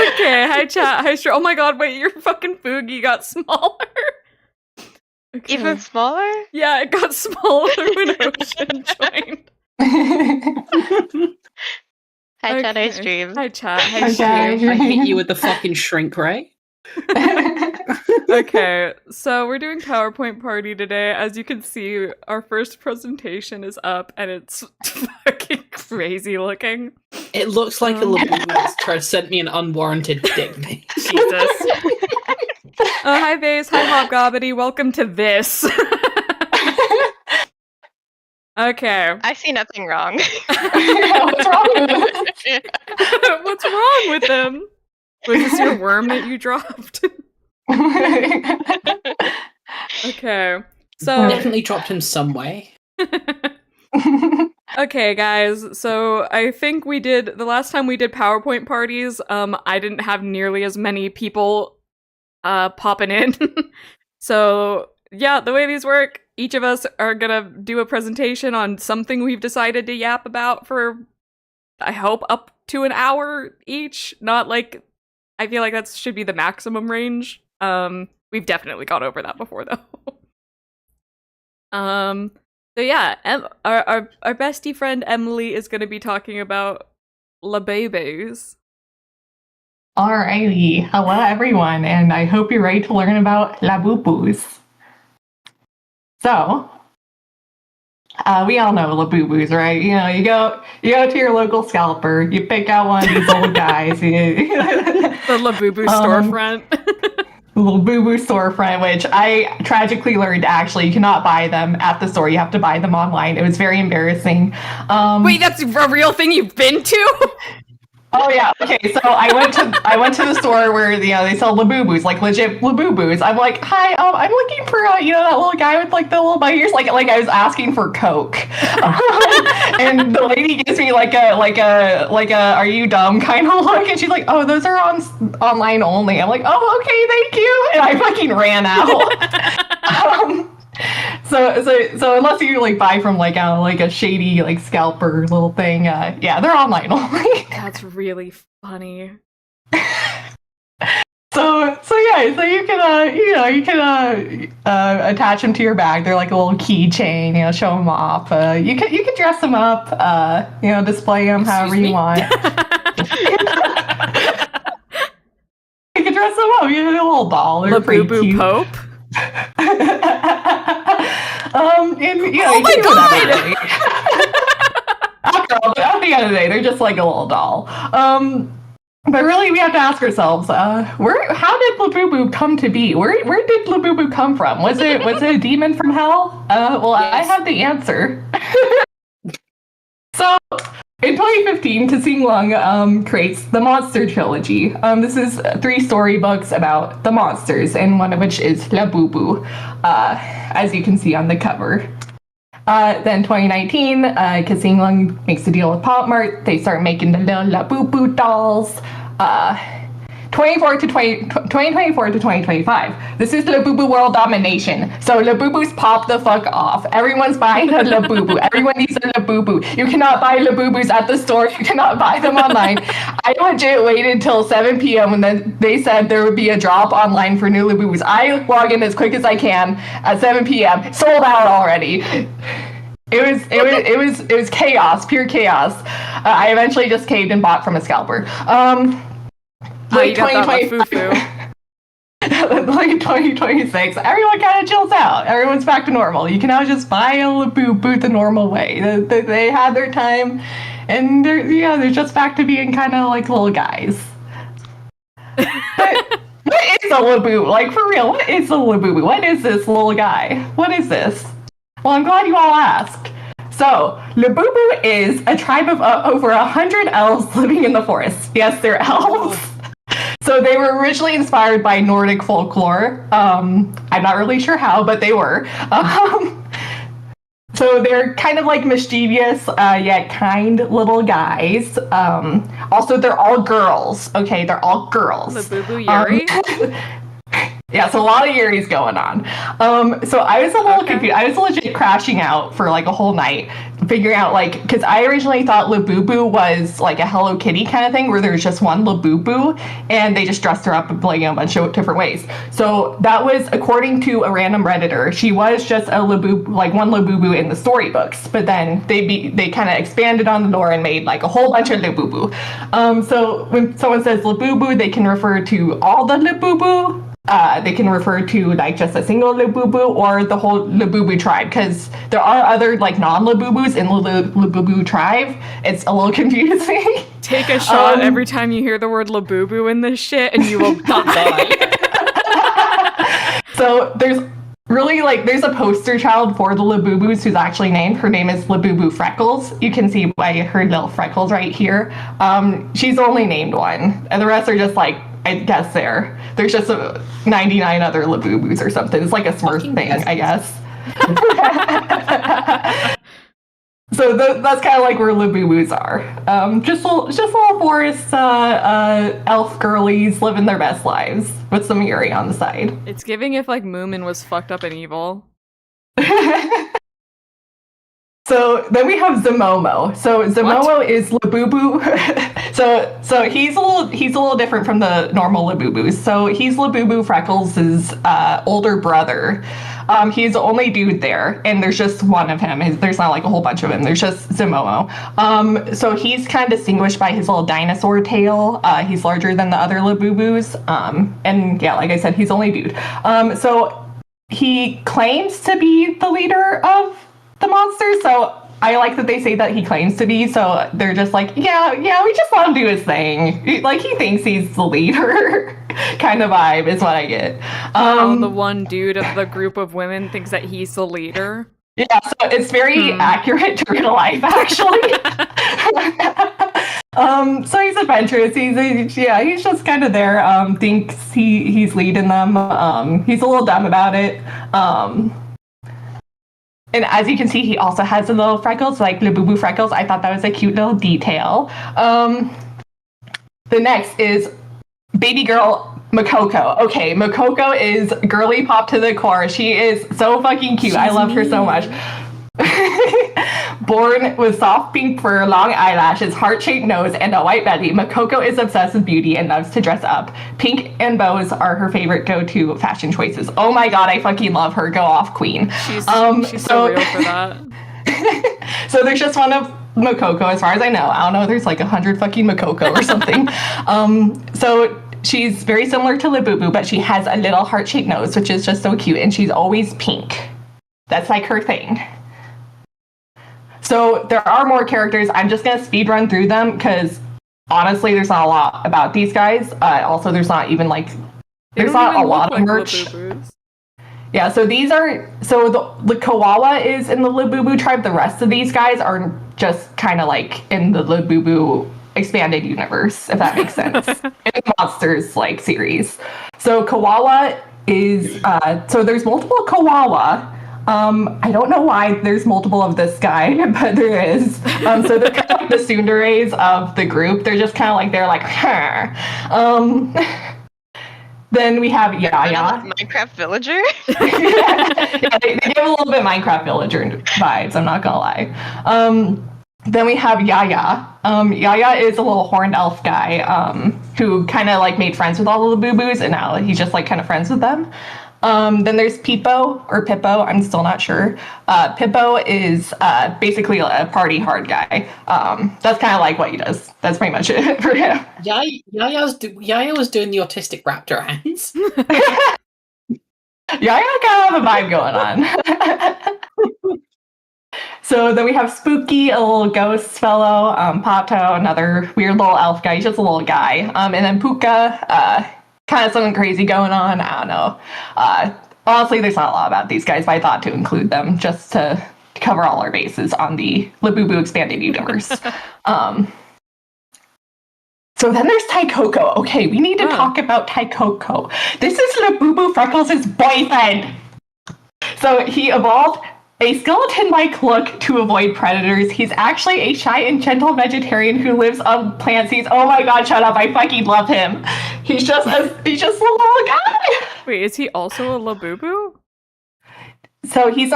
Okay, hi chat, hi Str. Oh my god, wait, your fucking Boogie got smaller. Okay. Even smaller? Yeah, it got smaller when Ocean joined. Hi chat, I stream. Hi chat, hi Hi, chat. stream. I hit you with the fucking shrink ray. Okay, so we're doing PowerPoint party today. As you can see, our first presentation is up and it's fucking crazy looking. It looks like a Labubu has sent me an unwarranted dick pic. Jesus. Hi Vase, hi Hobgobbity, welcome to this. Okay. I see nothing wrong. What's wrong with it? What's wrong with them? Was this your worm that you dropped? Okay, so Definitely dropped him some way. okay, guys. So I think the last time we did PowerPoint parties. I didn't have nearly as many people popping in. So yeah, the way these work, each of us are gonna do a presentation on something we've decided to yap about for, I hope, up to an hour each. Not like, I feel like that should be the maximum range. We've definitely gone over that before though. So yeah, our bestie friend Emily is going to be talking about La Babies. Alrighty, hello everyone, and I hope you're ready to learn about Labubus. So, we all know Labubus, right? You know, you go to your local scalper, you pick out one of these old guys. The Labubu storefront. Little boo-boo storefront, which I tragically learned actually you cannot buy them at the store. You have to buy them online. It was very embarrassing. Wait, that's a real thing you've been to? Oh yeah. Okay. So I went to the store where they sell Labubus, like legit Labubus. I'm like, hi, I'm looking for that little guy with like the little bunny ears, like I was asking for Coke, and the lady gives me like a are you dumb kind of look, and she's like, oh, those are online only. I'm like, oh, okay, thank you, and I fucking ran out. So unless you like buy from like a shady like scalper little thing, yeah, they're online only. That's really funny. So you can attach them to your bag. They're like a little keychain. Show them off. You can dress them up. Display them however you want. You can dress them up. You have a little doll. They're pretty cute. Pope. Oh my god! At the end of the day, they're just like a little doll. But really, we have to ask ourselves, how did Labubu come to be? Where did Labubu come from? Was it a demon from hell? Well, yes. I have the answer. So, in 2015, Kasing Lung creates the Monster Trilogy. This is 3 storybooks about the monsters, and one of which is Labubu, as you can see on the cover. Then 2019, Kasing Lung makes a deal with Pop Mart. They start making the little Labubu dolls. 2024 to 2025. This is Labubu world domination. So Labubus pop the fuck off. Everyone's buying a Labubu. Everyone needs a Labubu. You cannot buy Labubus at the store. You cannot buy them online. I legit waited till 7 p.m. when they said there would be a drop online for new Labubus. I log in as quick as I can at 7 p.m. Sold out already. It was chaos, pure chaos. I eventually just caved and bought from a scalper. Late 2025, like 2026, everyone kind of chills out. Everyone's back to normal. You can now just buy a Labubu the normal way. They had their time, and they're just back to being kind of like little guys. But what is a Labubu? Like, for real, what is a Labubu? What is this little guy? What is this? Well, I'm glad you all asked. So, Labubu is a tribe of over 100 elves living in the forest. Yes, they're elves. So they were originally inspired by Nordic folklore. I'm not really sure how, but they were. So they're kind of like mischievous, yet kind little guys. Also, they're all girls. Okay, they're all girls. Labubu Yuri? Yeah, so a lot of Yuri's going on. So I was a little confused. I was legit crashing out for like a whole night, figuring out like, because I originally thought Labubu was like a Hello Kitty kind of thing where there's just one Labubu and they just dressed her up like in a bunch of different ways. So that was according to a random Redditor. She was just a Labubu, like one Labubu in the storybooks, but then they kind of expanded on the lore and made like a whole bunch of Labubu. So when someone says Labubu, they can refer to all the Labubu. They can refer to like just a single Labubu or the whole Labubu tribe, because there are other like non-Labubus in the Labubu tribe. It's a little confusing. Take a shot every time you hear the word Labubu in this shit and you will die. So there's really there's a poster child for the Labubus who's actually named. Her name is Labubu Freckles. You can see by her little freckles right here. She's only named one, and the rest are just like, I guess there's just 99 other Labubus or something. It's like a Smurf thing, I guess. So that's kind of like where Labubus are. Just little forest elf girlies living their best lives with some Yuri on the side. It's giving if like Moomin was fucked up and evil. So then we have Zamomo. So Zamomo is Labubu. so he's a little different from the normal Labubus. So he's Labubu Freckles' older brother. He's the only dude there, and there's just one of him. There's not like a whole bunch of him. There's just Zamomo. So he's kind of distinguished by his little dinosaur tail. He's larger than the other Labubus. And yeah, like I said, he's the only dude. So he claims to be the leader of the monster, so I like that they say that he claims to be, so they're just like, yeah, we just let him do his thing. Like, he thinks he's the leader kind of vibe is what I get. The one dude of the group of women thinks that he's the leader. Yeah, so it's very accurate to real life, actually. So he's adventurous. He's just kind of there. Thinks he's leading them. He's a little dumb about it. And as you can see, he also has the little freckles, like Labubu Freckles. I thought that was a cute little detail. The next is baby girl Makoko. Okay, Makoko is girly pop to the core. She is so fucking cute. I love her so much. Born with soft pink fur, long eyelashes, heart-shaped nose, and a white belly, Makoko is obsessed with beauty and loves to dress up. Pink and bows are her favorite go-to fashion choices. Oh my god, I fucking love her. Go off, queen. She's so real for that. So there's just one of Makoko, as far as I know. I don't know, there's like 100 fucking Makoko or something. So she's very similar to Labubu, but she has a little heart-shaped nose, which is just so cute, and she's always pink. That's like her thing. So there are more characters. I'm just going to speed run through them because honestly, there's not a lot about these guys. Also, there's not even like, there's not a lot of merch. Labubus. Yeah, so these are, so the Kawawa is in the Labubu tribe. The rest of these guys are just kind of like in the Labubu expanded universe, if that makes sense. In the Monsters like series. So Kawawa is, so there's multiple Kawawa. I don't know why there's multiple of this guy, but there is. So they're kind of like the tsunderes of the group. They're just kind of like, they're like, Then we have Yaya. Minecraft villager? Yeah, they give a little bit Minecraft villager vibes, I'm not gonna lie. Then we have Yaya. Yaya is a little horned elf guy who kind of like made friends with all the Labubus, and now he's just like kind of friends with them. Then there's Pippo, or Pippo, I'm still not sure. Pippo is basically a party hard guy. That's kind of like what he does. That's pretty much it for him. Yaya was doing the autistic raptor hands. Yaya kind of have a vibe going on. So then we have Spooky, a little ghost fellow. Pato, another weird little elf guy. He's just a little guy. And then Puka, kind of something crazy going on. I don't know. Honestly, there's not a lot about these guys, but I thought to include them just to cover all our bases on the Labubu expanded universe. So then there's Taikoko. Okay, we need to talk about Taikoko. This is Labubu Freckles' boyfriend. So he evolved a skeleton-like look to avoid predators. He's actually a shy and gentle vegetarian who lives on plant seeds. Oh my god, shut up. I fucking love him. He's just a little guy. Wait, is he also a Labubu? So he's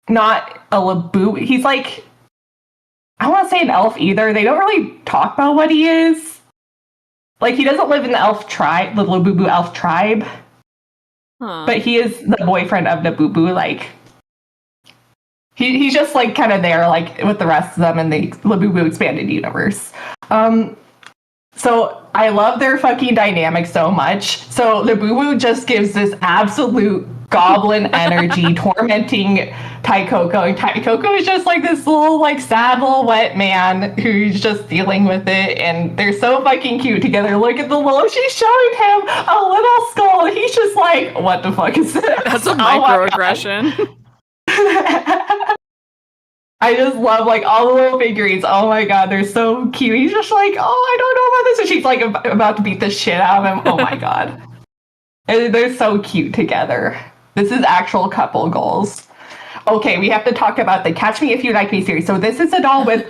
not a Labubu. He's like, I don't want to say an elf either. They don't really talk about what he is. Like, he doesn't live in the elf tribe, the Labubu elf tribe. Huh. But he is the boyfriend of Labubu. Like, he's just like kind of there, like with the rest of them in the Labubu expanded universe. So I love their fucking dynamic so much. So Labubu just gives this absolute goblin energy, tormenting Taikoko. And Taikoko is just like this little, like, sad little wet man who's just dealing with it. And they're so fucking cute together. Look at the little, she's showing him a little skull. He's just like, what the fuck is this? That's a microaggression. I just love, like, all the little figurines. Oh my god, they're so cute. He's just like, oh, I don't know about this. And she's like about to beat the shit out of him. Oh my god. And they're so cute together. This is actual couple goals. Okay, we have to talk about the Catch Me If You Like Me series. So this is a doll with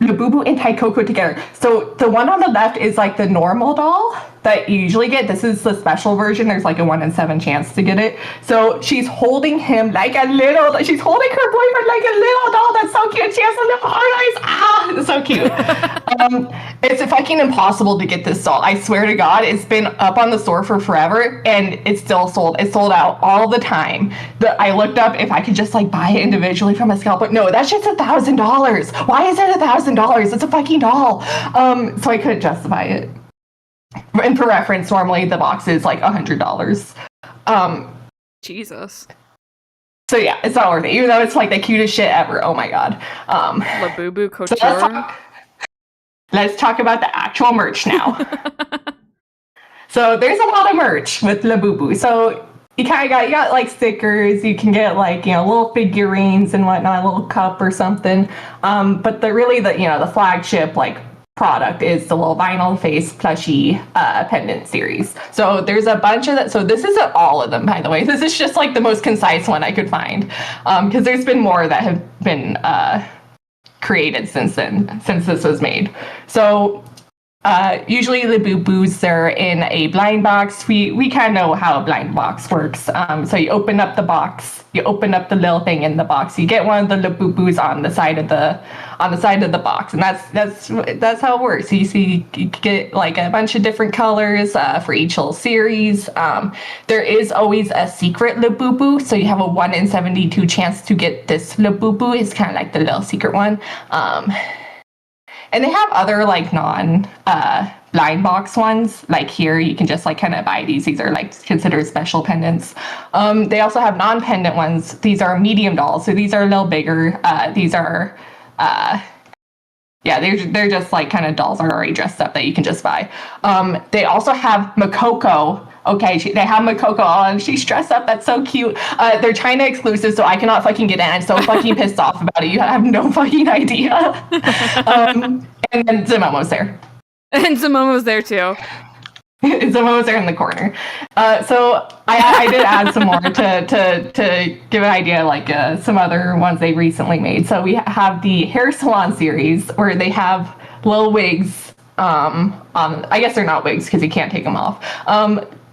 Labubu and Taikoko together. So the one on the left is like the normal doll that you usually get. This is the special version. There's like a 1 in 7 chance to get it. So she's holding him like a little, she's holding her boyfriend like a little doll. That's so cute. She has a little heart eyes. Ah, it's so cute. It's fucking impossible to get this doll. I swear to God, it's been up on the store for forever and it's still sold. It's sold out all the time. I looked up if I could just like buy it individually from a scalper. No, that's just $1,000. Why is it $1,000? It's a fucking doll. So I couldn't justify it. And for reference, normally the box is like $100. Jesus. So yeah, it's not worth it. Even though it's like the cutest shit ever. Oh my god. Labubu Couture. So let's talk about the actual merch now. So there's a lot of merch with Labubu. So you got like stickers. You can get like, you know, little figurines and whatnot, a little cup or something. But the flagship like product is the little vinyl face plushie pendant series. So there's a bunch of that. So this isn't all of them, by the way. This is just like the most concise one I could find, because there's been more that have been created since this was made. So usually the boo-boos, they're in a blind box. We kind of know how a blind box works. So you open up the box, you open up the little thing in the box, you get one of the boo-boos on the side of the box, and that's how it works. You get like a bunch of different colors for each little series. There is always a secret Labubu, so you have a 1 in 72 chance to get this Labubu. It's kind of like the little secret one. And they have other like blind box ones. Like here, you can just like kind of buy these. These are like considered special pendants. They also have non-pendant ones. These are medium dolls, so these are a little bigger. These are, they're just like kind of dolls that are already dressed up that you can just buy. They also have Makoko. Okay, they have Makoko on. She's dressed up. That's so cute. They're China exclusive, so I cannot fucking get in. I'm so fucking pissed off about it. You have no fucking idea. And then Zemomo's there. And Zemomo's there too. Zemomo's there in the corner. So I did add some more to give an idea, like some other ones they recently made. So we have the hair salon series where they have little wigs. I guess they're not wigs because you can't take them off.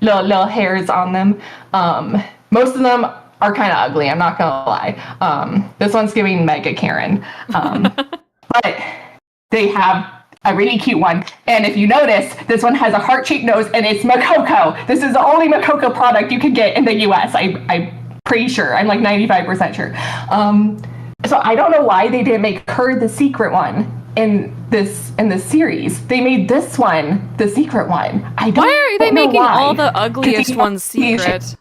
Little hairs on them. Most of them are kind of ugly, I'm not gonna lie. This one's giving Mega Karen. But they have a really cute one. And if you notice, this one has a heart-shaped nose and it's Makoko. This is the only Makoko product you can get in the US. I'm pretty sure. I'm like 95% sure. So I don't know why they didn't make her the secret one in this series. They made this one the secret one. Why are they making all the ugliest ones secret?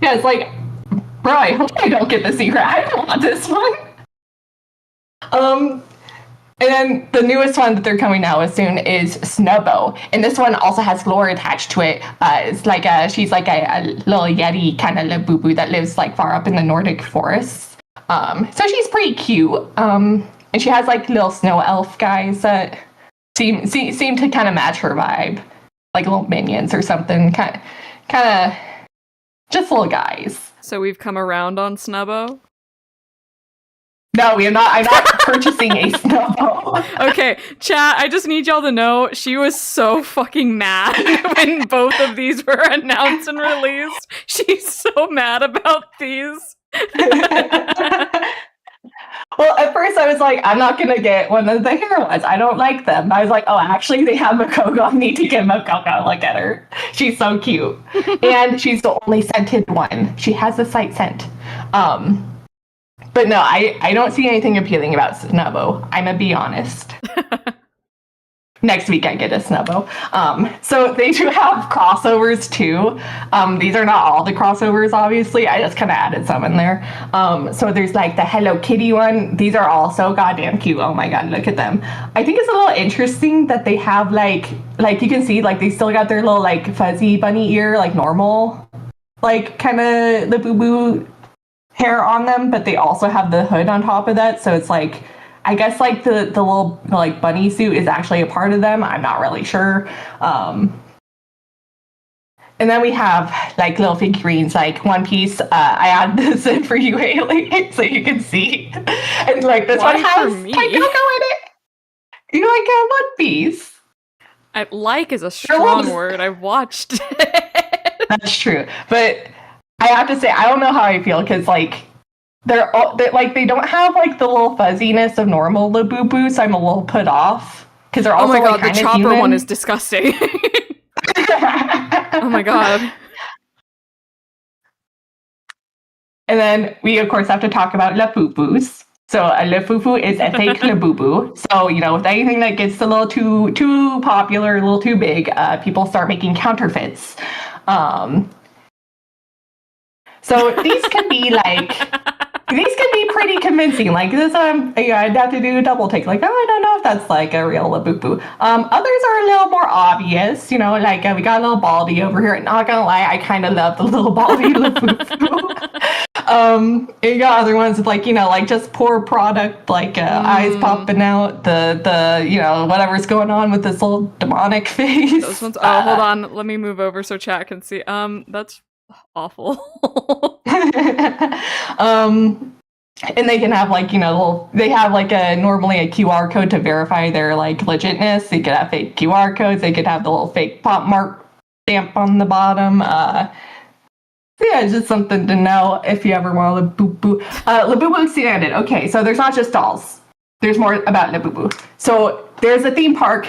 Yeah, it's like, bro, I hope I don't get the secret. I don't want this one. And then the newest one that they're coming out with soon is Snubbo, and this one also has lore attached to it. It's like she's like a little yeti kind of Labubu that lives like far up in the Nordic forests. So she's pretty cute. And she has like little snow elf guys that seem to kind of match her vibe, like little minions or something. Kind of just little guys. So we've come around on Snubbo. No, we are not. I'm not purchasing a snowball. Okay, chat, I just need y'all to know she was so fucking mad when both of these were announced and released. She's so mad about these. Well, at first I was like, I'm not gonna get one of the hair ones. I don't like them. I was like, oh, actually, they have Makoko. I need to get Makoko. Look at her. She's so cute. And she's the only scented one. She has a sight scent. But no, I don't see anything appealing about Snubbo. I'm gonna be honest. Next week I get a Snubbo. So they do have crossovers too. These are not all the crossovers, obviously. I just kind of added some in there. So there's like the Hello Kitty one. These are all so goddamn cute. Oh my god, look at them. I think it's a little interesting that they have like you can see like they still got their little like fuzzy bunny ear, like normal, like kind of the boo boo hair on them, but they also have the hood on top of that. So it's like, I guess like the little like bunny suit is actually a part of them. I'm not really sure. And then we have like little figurines, like One Piece. I added this in for you, Haley, so you can see. And like this one has Taikoko in it. You like One Piece? Like is a strong word. I've watched it. That's true, but I have to say I don't know how I feel because like. They're like they don't have like the little fuzziness of normal Labubu, so I'm a little put off because they're also. Oh my god, the chopper human. One is disgusting. Oh my god. And then we of course have to talk about Lapupus. So a Lafufu is a fake Labubu. So you know, with anything that gets a little too popular, a little too big, people start making counterfeits. So these can be like. These can be pretty convincing. Like this, I'd have to do a double take. Like, oh, I don't know if that's like a real Labubu. Others are a little more obvious. You know, like we got a little Baldy over here. Not gonna lie, I kind of love the little Baldy Labubu. You got other ones with like, you know, like just poor product, like eyes popping out, the you know, whatever's going on with this little demonic face. Those ones. Oh, hold on. Let me move over so chat can see. That's awful. And they can have like, you know, they have like normally a QR code to verify their like legitness. They could have fake QR codes. They could have the little fake pop mark stamp on the bottom. Yeah, it's just something to know if you ever want Labubu. Labubu expanded. Okay, so there's not just dolls. There's more about Labubu. So there's a theme park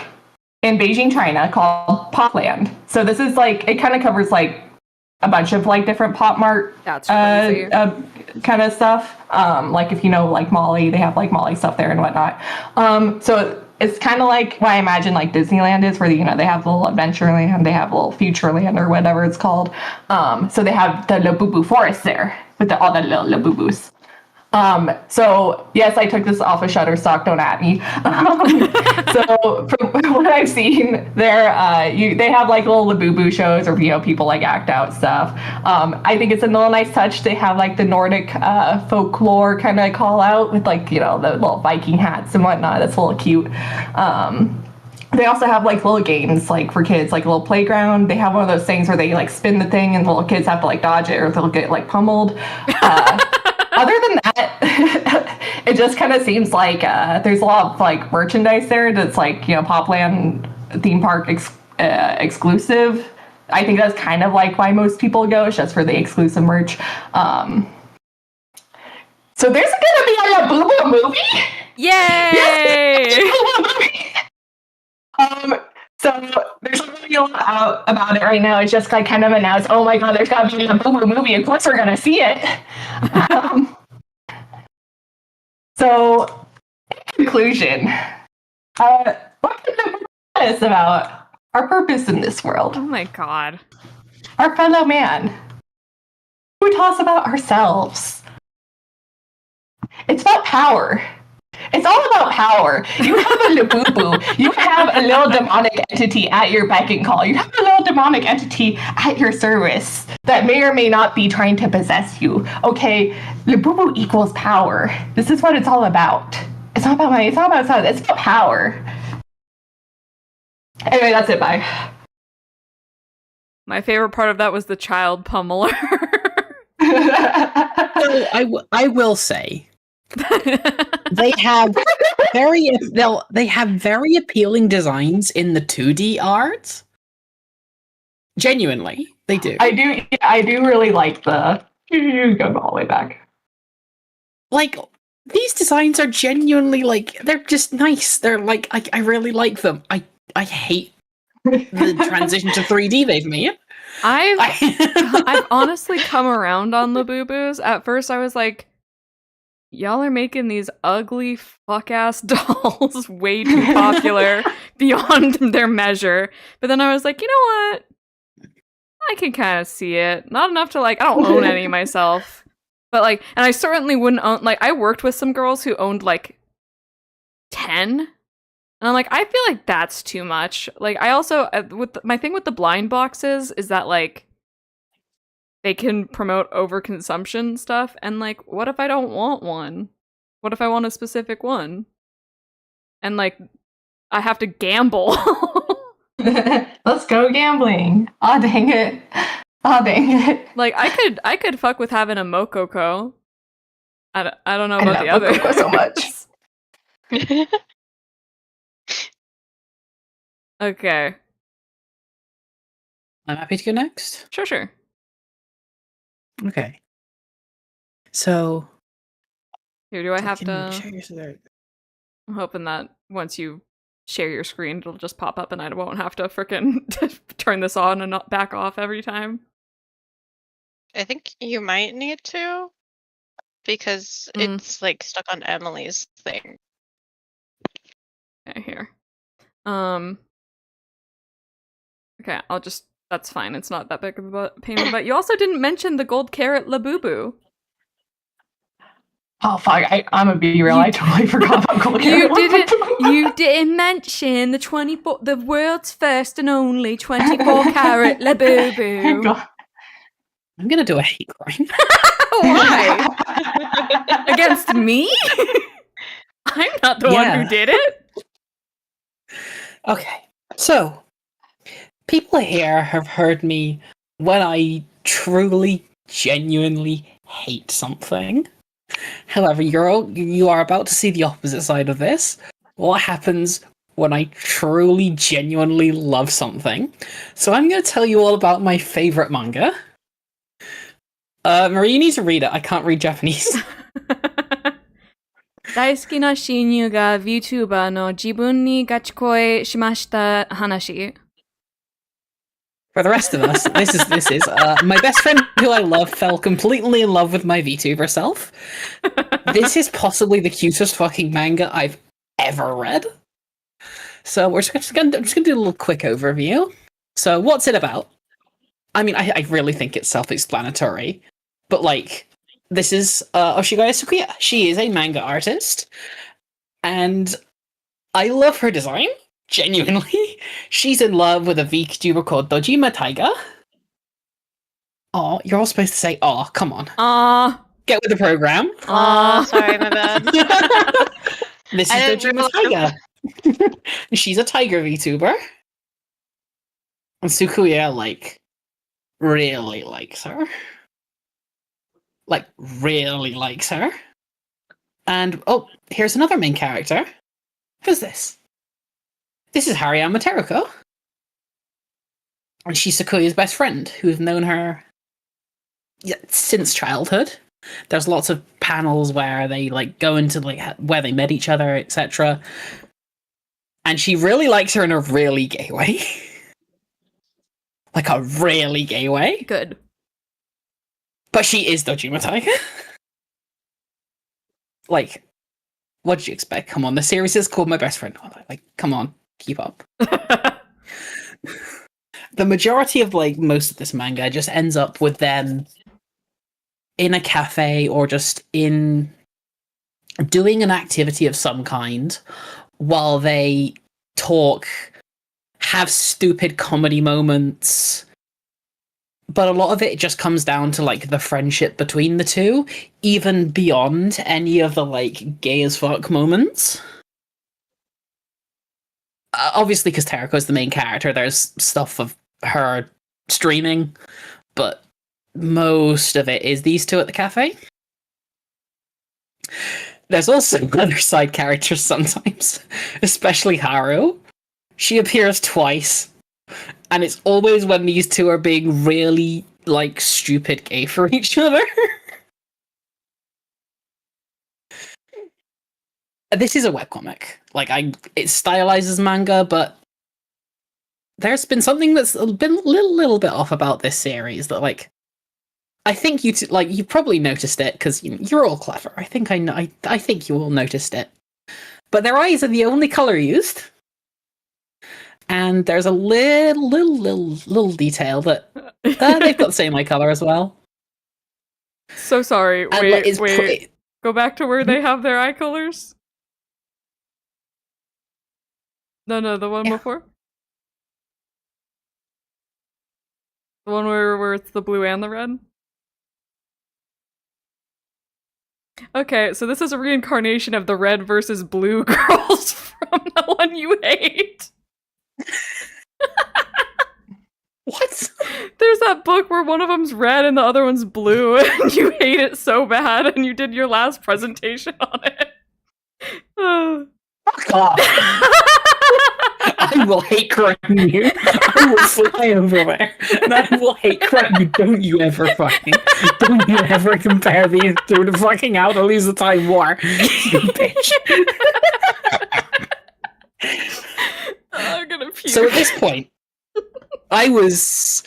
in Beijing, China called Popland. So this is like, it kind of covers like a bunch of like different Pop Mart kind of stuff. Like if you know like Molly, they have like Molly stuff there and whatnot. So it's kind of like what I imagine like Disneyland is, where you know they have a little Adventureland, they have a little Futureland or whatever it's called. So they have the Labubu forest there with all the little Labubus. So yes, I took this off of Shutterstock. Don't at me. So from what I've seen, there they have like little Labubu shows, or you know, people like act out stuff. I think it's a little nice touch. They have like the Nordic folklore kind of call out with like, you know, the little Viking hats and whatnot. That's a little cute. They also have like little games like for kids, like a little playground. They have one of those things where they like spin the thing and little kids have to like dodge it or they'll get like pummeled. Other than that, it just kind of seems like there's a lot of like merchandise there that's like, you know, Popland theme park exclusive. I think that's kind of like why most people go, it's just for the exclusive merch. So there's gonna be a Labubu movie. Yay! Yes, so there's a movie out about it right now. It's just like kind of announced, oh my god, there's gotta be a Labubu movie. Of course we're gonna see it. So, in conclusion, what can Labubu tell us about our purpose in this world? Oh my god. Our fellow man. We tell us about ourselves. It's about power. It's all about power. You have a Labubu. You have a little demonic entity at your beck and call. You have a little demonic entity at your service that may or may not be trying to possess you. Okay, Labubu equals power. This is what it's all about. It's not about money. It's not about size. It's about power. Anyway, that's it. Bye. My favorite part of that was the child pummeler. So I will say, They have they have very appealing designs in the 2D art. Genuinely, they do. I do really like the go all the way back. Like, these designs are genuinely like, they're just nice. They're like, I really like them. I hate the transition to 3D they've made. I've honestly come around on the boo-boos. At first I was like, y'all are making these ugly fuck-ass dolls way too popular beyond their measure. But then I was like, you know what? I can kind of see it. Not enough to like, I don't own any myself. But like, and I certainly wouldn't own, like, I worked with some girls who owned like 10. And I'm like, I feel like that's too much. Like, I also, my thing with the blind boxes is that like, they can promote overconsumption stuff. And like, what if I don't want one? What if I want a specific one? And like, I have to gamble. Let's go gambling. Aw, dang it. Aw, dang it. Like, I could fuck with having a Mokoko. I don't know about the other. Mokoko so much. Okay. I'm happy to go next. Sure. Okay. So, Here, do I have can you to... share your- I'm hoping that once you share your screen, it'll just pop up and I won't have to frickin' turn this on and not back off every time. I think you might need to, because it's like stuck on Emily's thing. Okay, here. Okay, I'll just... That's fine. It's not that big of a pain in the butt. You also didn't mention the gold carrot Labubu. Oh fuck! I'm a be real. I totally forgot about gold carrot. You didn't mention the world's first and only 24 carat Labubu. I'm gonna do a hate crime. Why? Against me? I'm not the one who did it. Okay, so people here have heard me when I truly, genuinely hate something. However, you are about to see the opposite side of this. What happens when I truly, genuinely love something? So I'm going to tell you all about my favorite manga. Marie, you need to read it. I can't read Japanese. 大好きな親友が VTuber の自分にガチ恋しました話。 For the rest of us, this is my best friend who I love fell completely in love with my VTuber self. This is possibly the cutest fucking manga I've ever read. So I'm just gonna do a little quick overview. So what's it about? I mean, I really think it's self-explanatory, but like, this is Oshigaya Sukuya. She is a manga artist, and I love her design. Genuinely, she's in love with a VTuber called Dojima Taiga. Oh, you're all supposed to say, "Oh, come on." Get with the program. Sorry, my bad. This is Dojima Taiga. She's a tiger VTuber. And Sukuya, like, really likes her. Like, really likes her. And, oh, here's another main character. Who's this? This is Hariyama Teruko. And she's Sukuya's best friend, who's known her since childhood. There's lots of panels where they like go into like where they met each other, etc. And she really likes her in a really gay way. Like a really gay way. Good. But she is Dojima Taiga. Like, what did you expect? Come on, the series is called My Best Friend. Like, come on, keep up. The majority of like most of this manga just ends up with them in a cafe or just in doing an activity of some kind while they talk, have stupid comedy moments. But a lot of it just comes down to like the friendship between the two, even beyond any of the like gay as fuck moments. Obviously, because Teruko's the main character, there's stuff of her streaming, but most of it is these two at the cafe. There's also other side characters sometimes, especially Haru. She appears twice, and it's always when these two are being really, like, stupid gay for each other. This is a webcomic. Like, it stylizes manga, but there's been something that's been a little bit off about this series that, like, I think you probably noticed it because you're all clever. I think I know. I think you all noticed it. But their eyes are the only color used, and there's a little detail that they've got the same eye color as well. So sorry. Wait. Go back to where they have their eye colors. No, the one before. The one where it's the blue and the red. Okay, so this is a reincarnation of the red versus blue girls from the one you hate. What? There's that book where one of them's red and the other one's blue, and you hate it so bad, and you did your last presentation on it. Fuck off! I will hate crime you. I will fly over there, and I will hate crime you. Don't you ever compare these to the fucking Out of Lose the Time War, you bitch. I'm gonna puke. So at this point, I was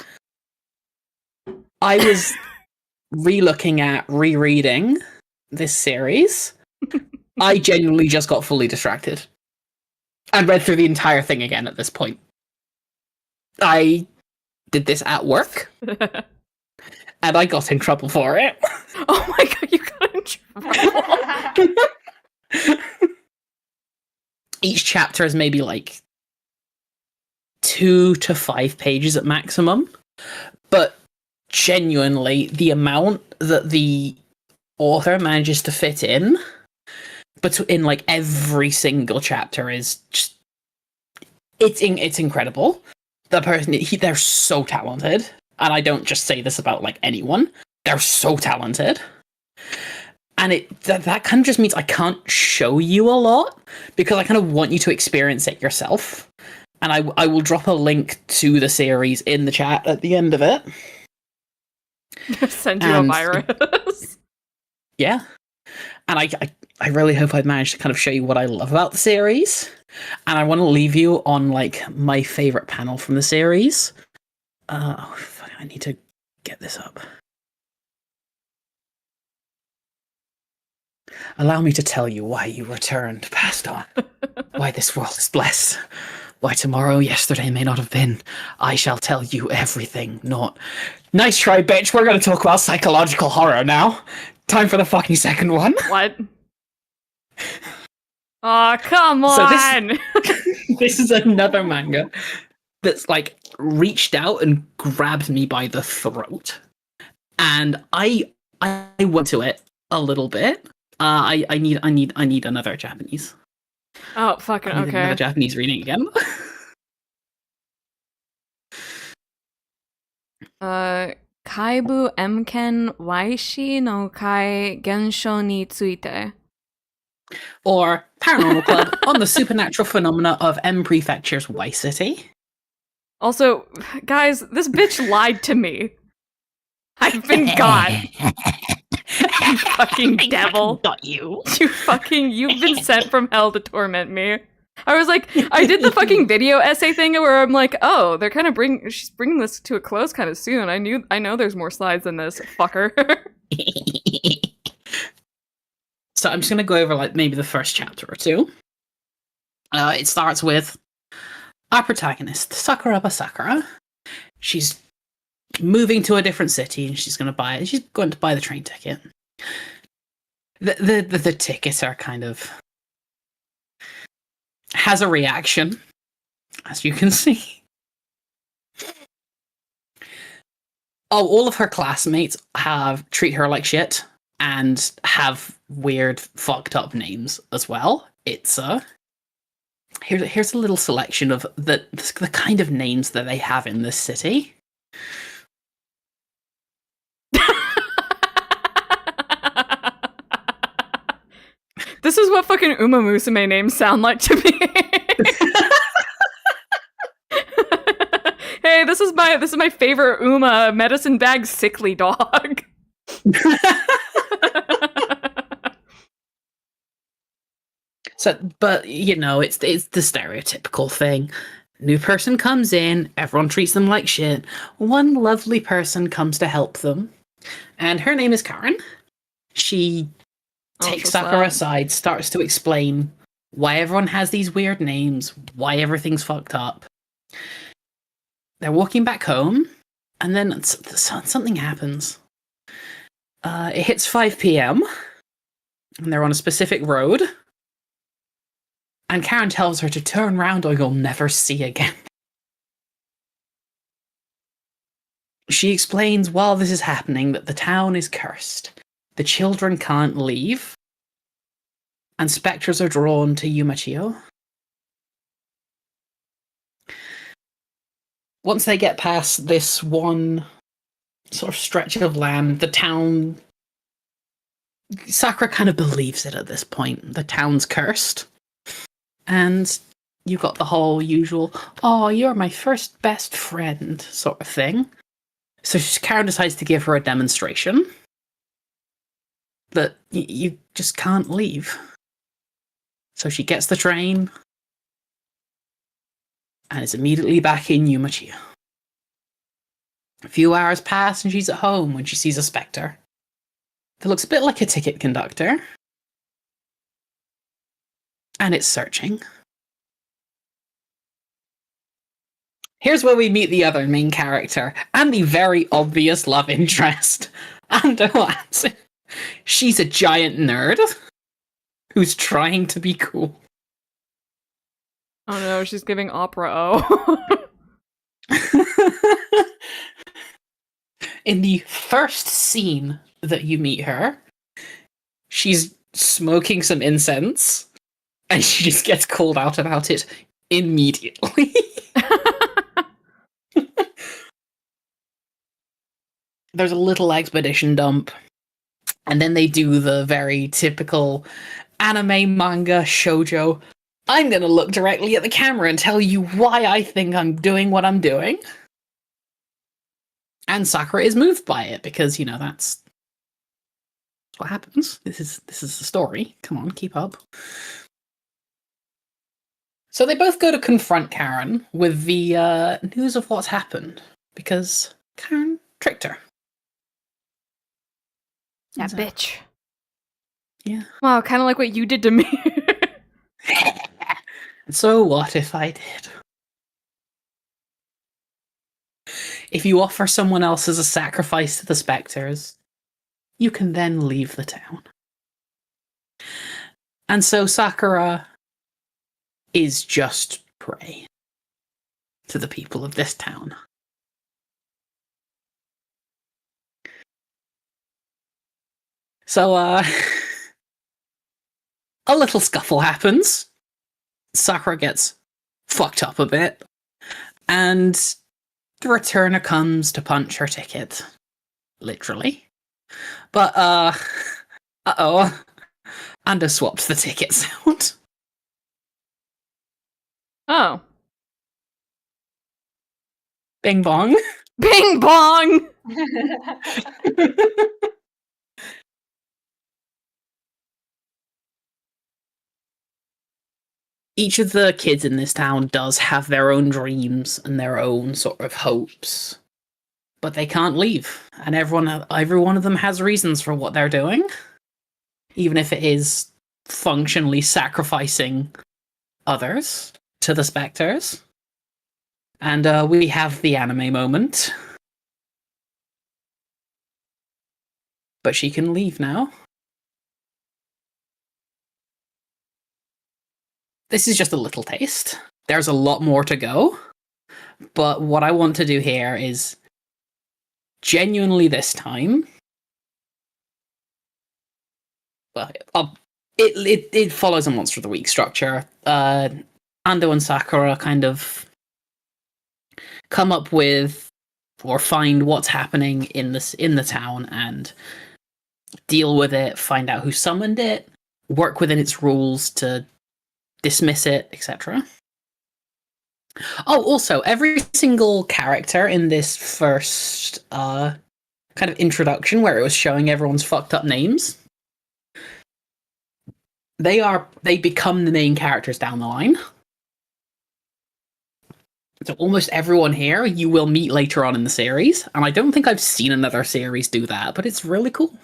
rereading this series. I genuinely just got fully distracted and read through the entire thing again at this point. I did this at work, and I got in trouble for it. Oh my god, you got in trouble. Each chapter is maybe like 2 to 5 pages at maximum, but genuinely the amount that the author manages to fit in like every single chapter is just it's incredible. The person they're so talented, and I don't just say this about like anyone. They're so talented, and that kind of just means I can't show you a lot because I kind of want you to experience it yourself. And I will drop a link to the series in the chat at the end of it. Send you a virus. Yeah. And I really hope I've managed to kind of show you what I love about the series. And I want to leave you on like my favorite panel from the series. Fuck, I need to get this up. Allow me to tell you why you returned, passed on. Why this world is blessed. Why tomorrow, yesterday may not have been. I shall tell you everything, not... Nice try, bitch. We're going to talk about psychological horror now. Time for the fucking second one. What? Aw, oh, come on! So this is another manga that's, like, reached out and grabbed me by the throat. And I went to it a little bit. I need another Japanese. Oh, fucking okay. Another Japanese reading again. Kaibu Emken Waishi no Kai Gensho ni tsuite. Or Paranormal Club on the supernatural phenomena of M Prefecture's Y City. Also, guys, this bitch lied to me. I've been got. You fucking devil. Got you. You've been sent from hell to torment me. I was like, I did the fucking video essay thing where I'm like, oh, they're kind of she's bringing this to a close kind of soon. I know there's more slides than this, fucker. So I'm just going to go over like maybe the first chapter or two. It starts with our protagonist, Sakuraba Sakura. She's moving to a different city and she's going to buy the train ticket. The tickets are kind of has a reaction, as you can see. Oh, all of her classmates treat her like shit and have weird, fucked up names as well. It's here's a little selection of the kind of names that they have in this city. This is what fucking Uma Musume names sound like to me. Hey, this is my favorite Uma medicine bag sickly dog. So, but you know, it's the stereotypical thing. New person comes in, everyone treats them like shit. One lovely person comes to help them, and her name is Karen. She takes Sakura aside, starts to explain why everyone has these weird names, why everything's fucked up. They're walking back home, and then something happens. It hits 5 p.m., and they're on a specific road. And Karen tells her to turn round or you'll never see again. She explains while this is happening that the town is cursed. The children can't leave. And spectres are drawn to Yumachio. Once they get past this one sort of stretch of land, the town... Sakura kind of believes it at this point. The town's cursed. And you've got the whole usual, oh, you're my first best friend sort of thing. So Karen decides to give her a demonstration that you just can't leave. So she gets the train and is immediately back in Yumachio. A few hours pass and she's at home when she sees a spectre that looks a bit like a ticket conductor. And it's searching. Here's where we meet the other main character, and the very obvious love interest. Ando Anzu. She's a giant nerd who's trying to be cool. Oh no, she's giving opera O. In the first scene that you meet her, she's smoking some incense. And she just gets called out about it immediately. There's a little expedition dump. And then they do the very typical anime, manga, shoujo. I'm going to look directly at the camera and tell you why I think I'm doing what I'm doing. And Sakura is moved by it because, you know, that's what happens. This is the story. Come on, keep up. So they both go to confront Karen with the news of what's happened, because Karen tricked her. That bitch. Yeah. Wow, kind of like what you did to me. So what if I did? If you offer someone else as a sacrifice to the spectres, you can then leave the town. And so Sakura is just prey to the people of this town. So, a little scuffle happens. Sakura gets fucked up a bit. And the returner comes to punch her ticket. Literally. But, uh-oh. Ando swapped the tickets out. Oh. Bing bong. Bing bong! Each of the kids in this town does have their own dreams and their own sort of hopes. But they can't leave. And every one of them has reasons for what they're doing. Even if it is functionally sacrificing others to the spectres. And we have the anime moment. But she can leave now. This is just a little taste. There's a lot more to go. But what I want to do here is genuinely this time. Well, it follows a Monster of the Week structure. Ando and Sakura kind of come up with or find what's happening in the town and deal with it, find out who summoned it, work within its rules to dismiss it, etc. Oh, also, every single character in this first kind of introduction where it was showing everyone's fucked up names, they become the main characters down the line. So almost everyone here you will meet later on in the series, and I don't think I've seen another series do that, but it's really cool.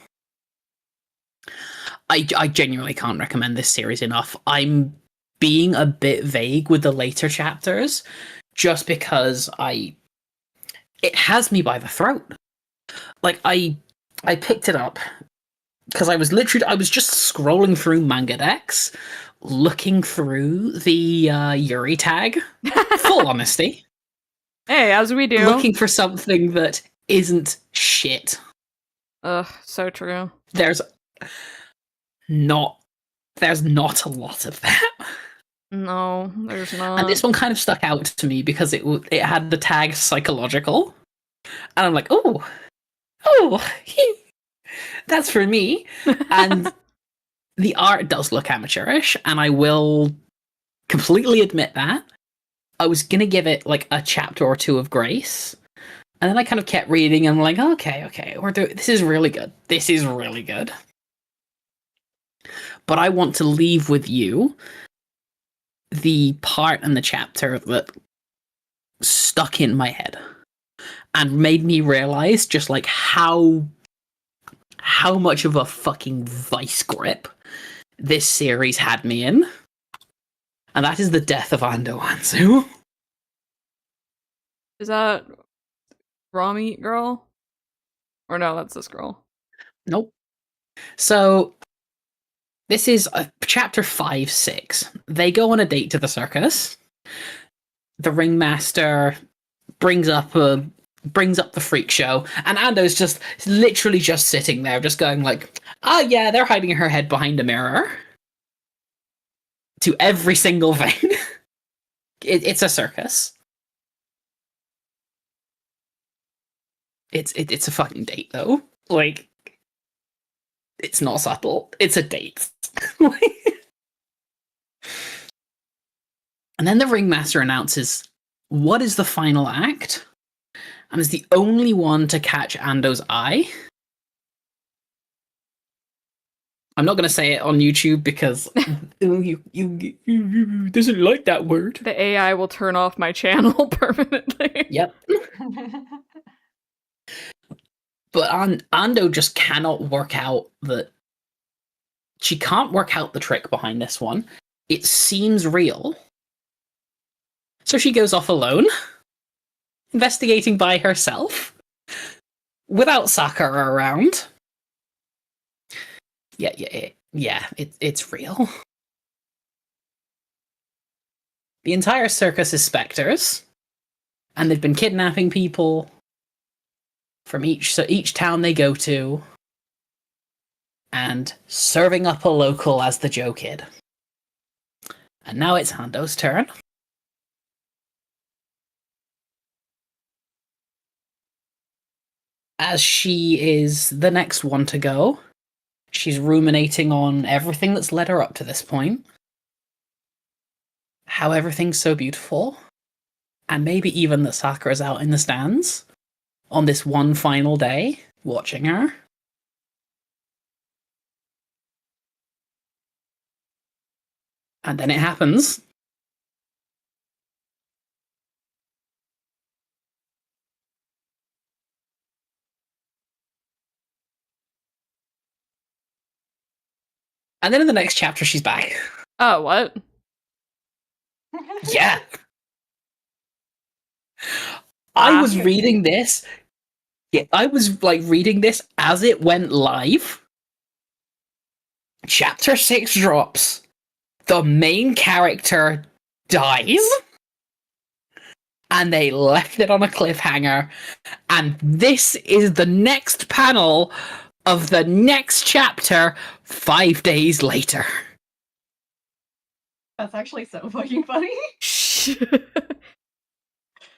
I genuinely can't recommend this series enough. I'm being a bit vague with the later chapters, just because it has me by the throat. Like, I picked it up because I was just scrolling through manga decks, looking through the Yuri tag, full honesty. Hey, as we do. Looking for something that isn't shit. Ugh, so true. There's not a lot of that. No, there's not. And this one kind of stuck out to me because it had the tag psychological. And I'm like, oh, that's for me. And the art does look amateurish, and I will completely admit that. I was going to give it like a chapter or two of grace. And then I kind of kept reading and I'm like, okay, this is really good. This is really good. But I want to leave with you the part in the chapter that stuck in my head and made me realize just like how much of a fucking vice grip this series had me in. And that is the death of Ando Anzu. Is that raw meat girl? Or no, that's this girl. Nope. So this is chapter 5-6. They go on a date to the circus. The ringmaster brings up the freak show, and Ando's just literally just sitting there, just going like, "Oh yeah, they're hiding her head behind a mirror." To every single thing. It's a circus. It's a fucking date though. Like, it's not subtle. It's a date. And then the ringmaster announces what is the final act, and is the only one to catch Ando's eye. I'm not going to say it on YouTube because you doesn't like that word. The AI will turn off my channel permanently. Yep. But Ando just cannot work out that. She can't work out the trick behind this one. It seems real. So she goes off alone, investigating by herself, without Sakura around. Yeah, it's real. The entire circus is specters, and they've been kidnapping people from each town they go to, and serving up a local as the Joe Kid. And now it's Ando's turn. As she is the next one to go, she's ruminating on everything that's led her up to this point. How everything's so beautiful. And maybe even that Sakura's out in the stands on this one final day, watching her. And then it happens. And then in the next chapter, she's back. Oh, what? Yeah. I was reading this. Yeah, I was like reading this as it went live. Chapter 6 drops. The main character dies. And they left it on a cliffhanger. And this is the next panel of the next chapter 5 days later. That's actually so fucking funny.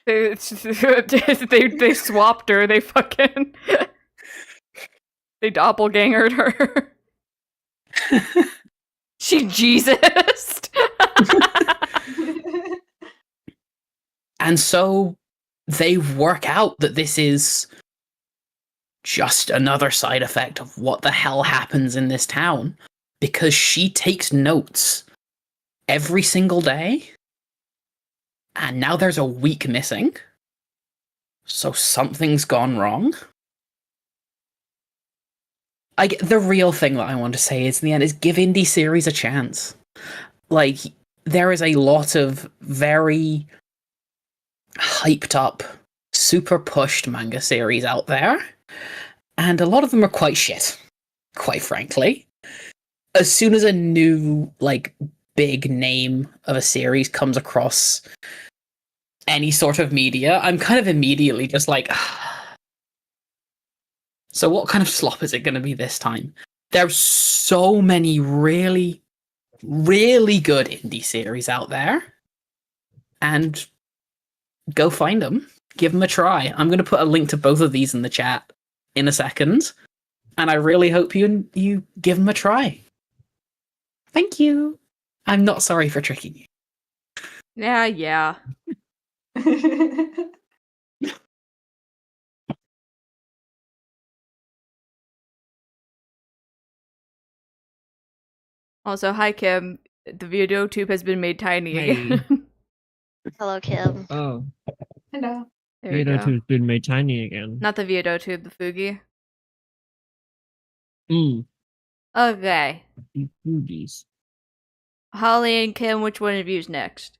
they swapped her. They fucking they doppelgangered her. She Jesus. And so they work out that this is just another side effect of what the hell happens in this town, because she takes notes every single day, and now there's a week missing. So something's gone wrong. The real thing that I want to say is, in the end, is give indie series a chance. Like, there is a lot of very hyped up, super pushed manga series out there, and a lot of them are quite shit, quite frankly. As soon as a new, like, big name of a series comes across any sort of media, I'm kind of immediately just like, so what kind of slop is it going to be this time? There's so many really, really good indie series out there, and go find them. Give them a try. I'm going to put a link to both of these in the chat in a second, and I really hope you give them a try. Thank you. I'm not sorry for tricking you. Yeah. Also, hi Kim. The video tube has been made tiny again. Hello, Kim. Oh, Hello. There you Video go. tube's been made tiny again. Not the video tube, the Fugi. Mm. Okay. Boobies. Holly and Kim, which one of you's next?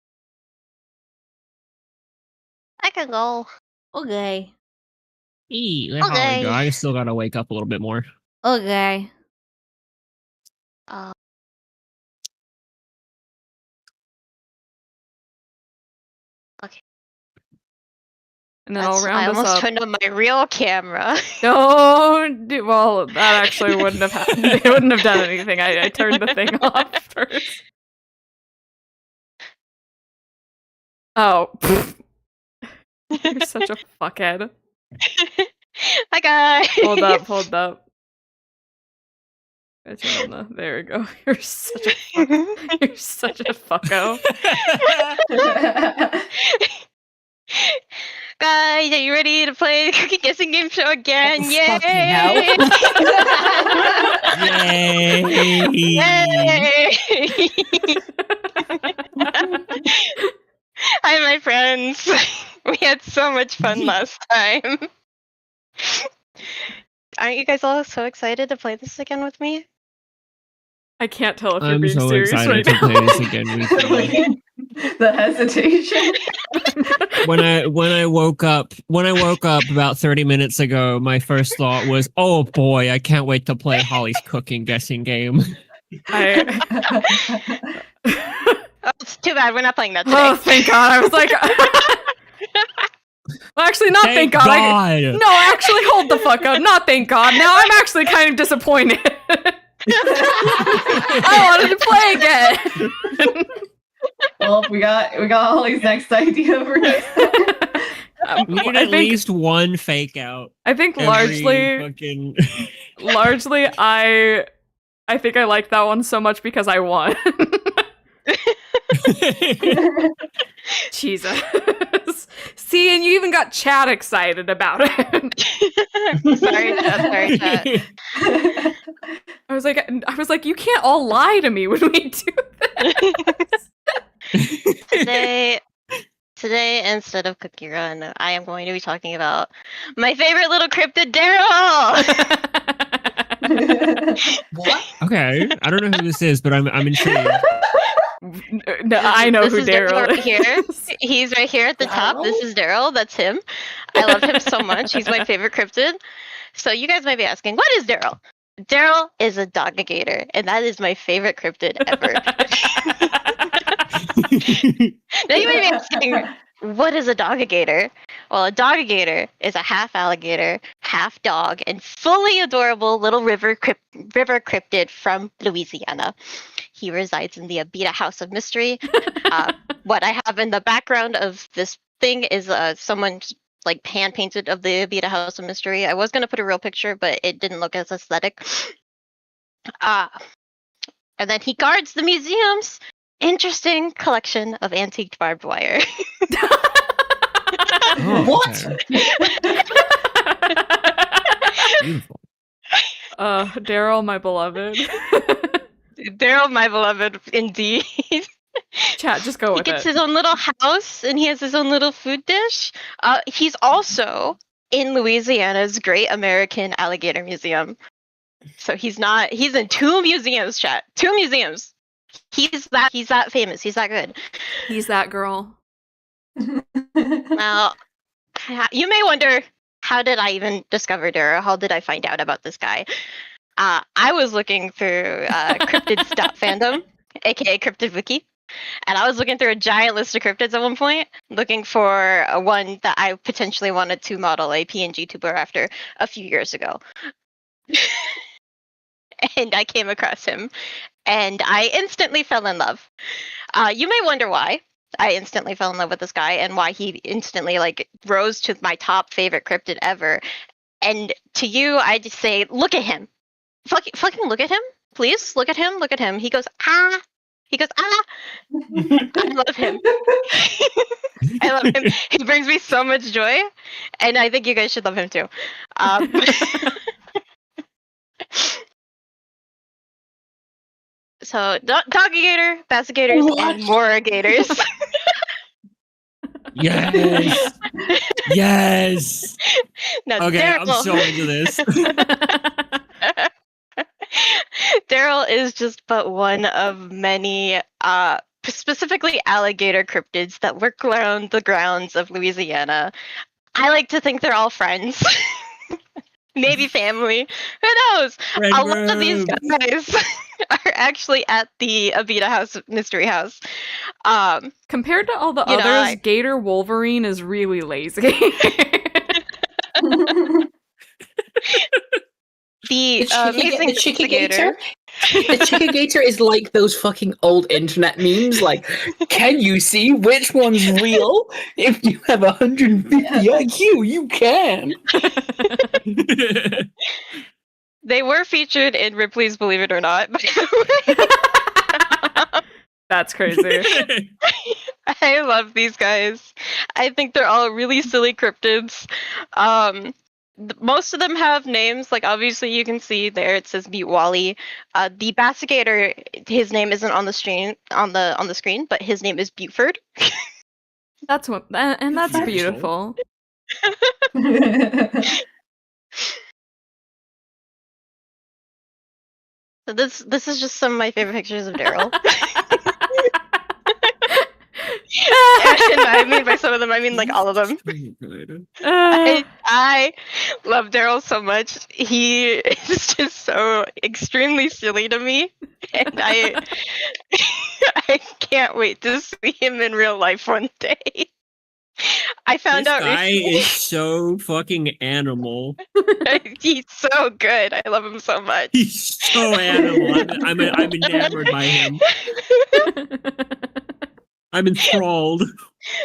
I can go. Okay. Let Holly go. I still gotta wake up a little bit more. Okay. Okay. And then I'll round I us almost up. turned on my real camera. Don't do, well, that actually wouldn't have happened. It wouldn't have done anything. I turned the thing off first. Oh. You're such a fuckhead. Hi, guys. Hold up. There we go. You're such a fucko. Guys, are you ready to play the cookie guessing game show again? Oh, Yay! Yay! Hi, my friends. We had so much fun last time. Aren't you guys all so excited to play this again with me? I can't tell if you're I'm being so serious excited right to now. play this again with you. The hesitation. When I woke up about 30 minutes ago, my first thought was, "Oh boy, I can't wait to play Holly's cooking guessing game." Oh, it's too bad we're not playing that today. Oh, thank God. I was like... Well, actually, not thank God. No, actually, hold the fuck up. Not thank God. Now I'm actually kind of disappointed. I wanted to play again. Well, we got Holly's next idea for next time. We need at least one fake out. I think largely, I think I like that one so much because I won. Jesus. See, and you even got Chad excited about it. Sorry, Chad. I was like, you can't all lie to me when we do this. Today, instead of Cookie Run, I am going to be talking about my favorite little cryptid, Daryl. What? Okay, I don't know who this is, but I'm intrigued. No, I know who This is Daryl right here. is. He's right here at the top. This is Daryl. That's him. I love him so much. He's my favorite cryptid. So you guys might be asking, what is Daryl? Daryl is a doggigator, and that is my favorite cryptid ever. Now you might be asking, what is a doggigator? Well, a doggigator is a half alligator, half dog, and fully adorable little river cryptid from Louisiana. He resides in the Abita House of Mystery. What I have in the background of this thing is someone like hand painted of the Abita House of Mystery. I was gonna put a real picture, but it didn't look as aesthetic. And then he guards the museum's interesting collection of antique barbed wire. Oh, What? okay. Beautiful. Daryl, my beloved. Daryl, my beloved, indeed. Chat, just go He with gets it. his own little house and he has his own little food dish. He's also in Louisiana's Great American Alligator Museum. So he's in 2 museums, chat. 2 museums. He's that famous. He's that good. He's that girl. Now, you may wonder, how did I even discover Daryl? How did I find out about this guy? I was looking through cryptids.fandom, aka Cryptid Wiki, and I was looking through a giant list of cryptids at one point, looking for one that I potentially wanted to model a PNG tuber after a few years ago. And I came across him, and I instantly fell in love. You may wonder why I instantly fell in love with this guy and why he instantly rose to my top favorite cryptid ever. And to you, I just say, look at him. Fucking look at him, please. Look at him. Look at him. He goes, ah. He goes, ah. I love him. I love him. He brings me so much joy, and I think you guys should love him too. So, doggy-gator, bassigators, and more-gators. Yes. Yes. Now, Okay, Daryl, I'm so into this. Daryl is just but one of many, specifically alligator cryptids that work around the grounds of Louisiana. I like to think they're all friends. Maybe family. Who knows? Red A lot of these robe. guys are actually at the Abita House Mystery House. Compared to all the You know, others, Gator Wolverine is really lazy. The amazing the Chickagator? gator. The Chickagator is like those fucking old internet memes. Like, can you see which one's real? If you have 150 IQ, you can. They were featured in Ripley's Believe It or Not, by the way. That's crazy. I love these guys. I think they're all really silly cryptids. Most of them have names, like obviously you can see there it says Meet Wally. The Bassigator, his name isn't on the screen, but his name is Buford. That's what, and that's beautiful. So this is just some of my favorite pictures of Daryl. And I mean by some of them, I mean like all of them. I love Daryl so much. He is just so extremely silly to me, and I can't wait to see him in real life one day. I found this out guy recently. is so fucking animal. He's so good. I love him so much. He's so animal. I'm enamored by him. I'm enthralled.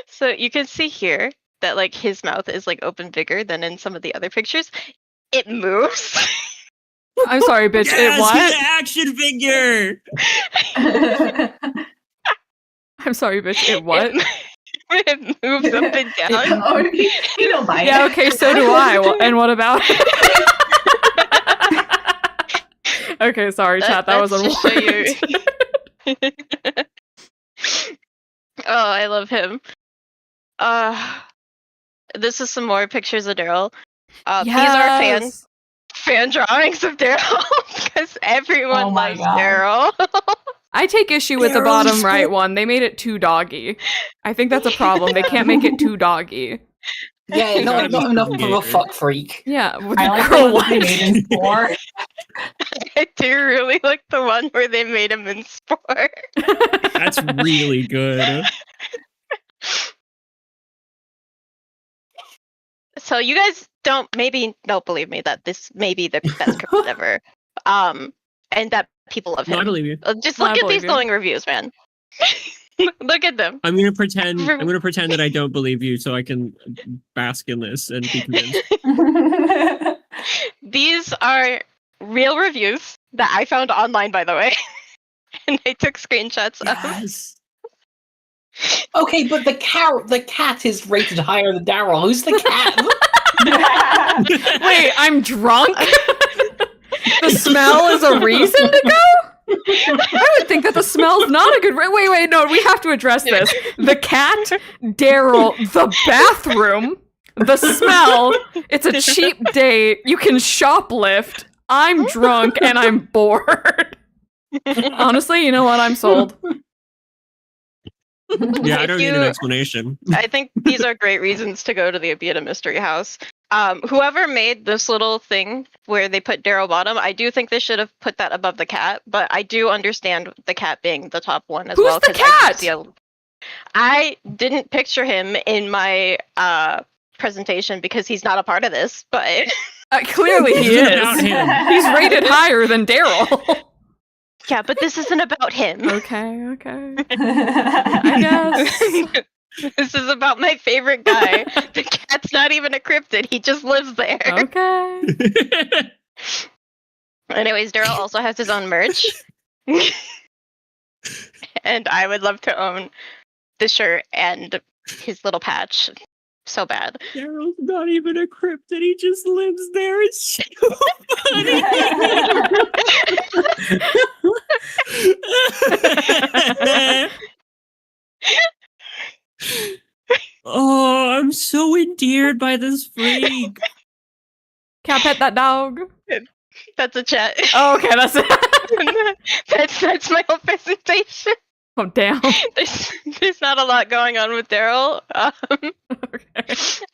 So you can see here that like his mouth is like open bigger than in some of the other pictures. It moves. I'm sorry, bitch. Yes, It what? he's an action figure. I'm sorry, bitch. It what? It moves up and down. Oh, you don't buy Yeah, it. okay, so do I. And what about it? Okay, sorry, chat. That was a Let's just show you. Oh, I love him. This is some more pictures of Daryl. These are fan drawings of Daryl because everyone Oh my loves God. Daryl. I take issue with the Daryl's bottom right so- one. They made it too doggy. I think that's a problem. They can't make it too doggy. Yeah, not enough of a Gator. fuck freak. Yeah, with I like girl the ones they one. made in Spore. I do really like the one where they made him in Spore. That's really good. So you guys don't believe me that this may be the best cryptid ever. And that people love No, I him. believe you. Just No, I look at believe these you. glowing reviews, man. Look at them. I'm gonna pretend that I don't believe you, so I can bask in this and be convinced. These are real reviews that I found online, by the way. and I took screenshots of. Yes. Okay, but the cat is rated higher than Daryl. Who's the cat? Wait, I'm drunk? The smell is a reason to go? I would think that the smell's not a good... Wait, no, we have to address this. The cat, Daryl, the bathroom, the smell, it's a cheap date, you can shoplift, I'm drunk, and I'm bored. Honestly, you know what? I'm sold. Yeah, I don't need an explanation. I think these are great reasons to go to the Abita Mystery House. Whoever made this little thing where they put Daryl bottom, I do think they should have put that above the cat, but I do understand the cat being the top one as well. Who's the cat? I didn't picture him in my presentation because he's not a part of this, but... Clearly he It's about is. him. He's rated higher than Daryl. Yeah, but this isn't about him. Okay. I guess. This is about my favorite guy. The cat's not even a cryptid. He just lives there. Okay. Anyways, Daryl also has his own merch. And I would love to own the shirt and his little patch so bad. Daryl's not even a cryptid. He just lives there. It's so funny. Oh, I'm so endeared by this freak. Can't pet that dog. That's a chat. Oh, okay, that's it. That's my whole presentation. Oh, damn. There's not a lot going on with Daryl. Okay.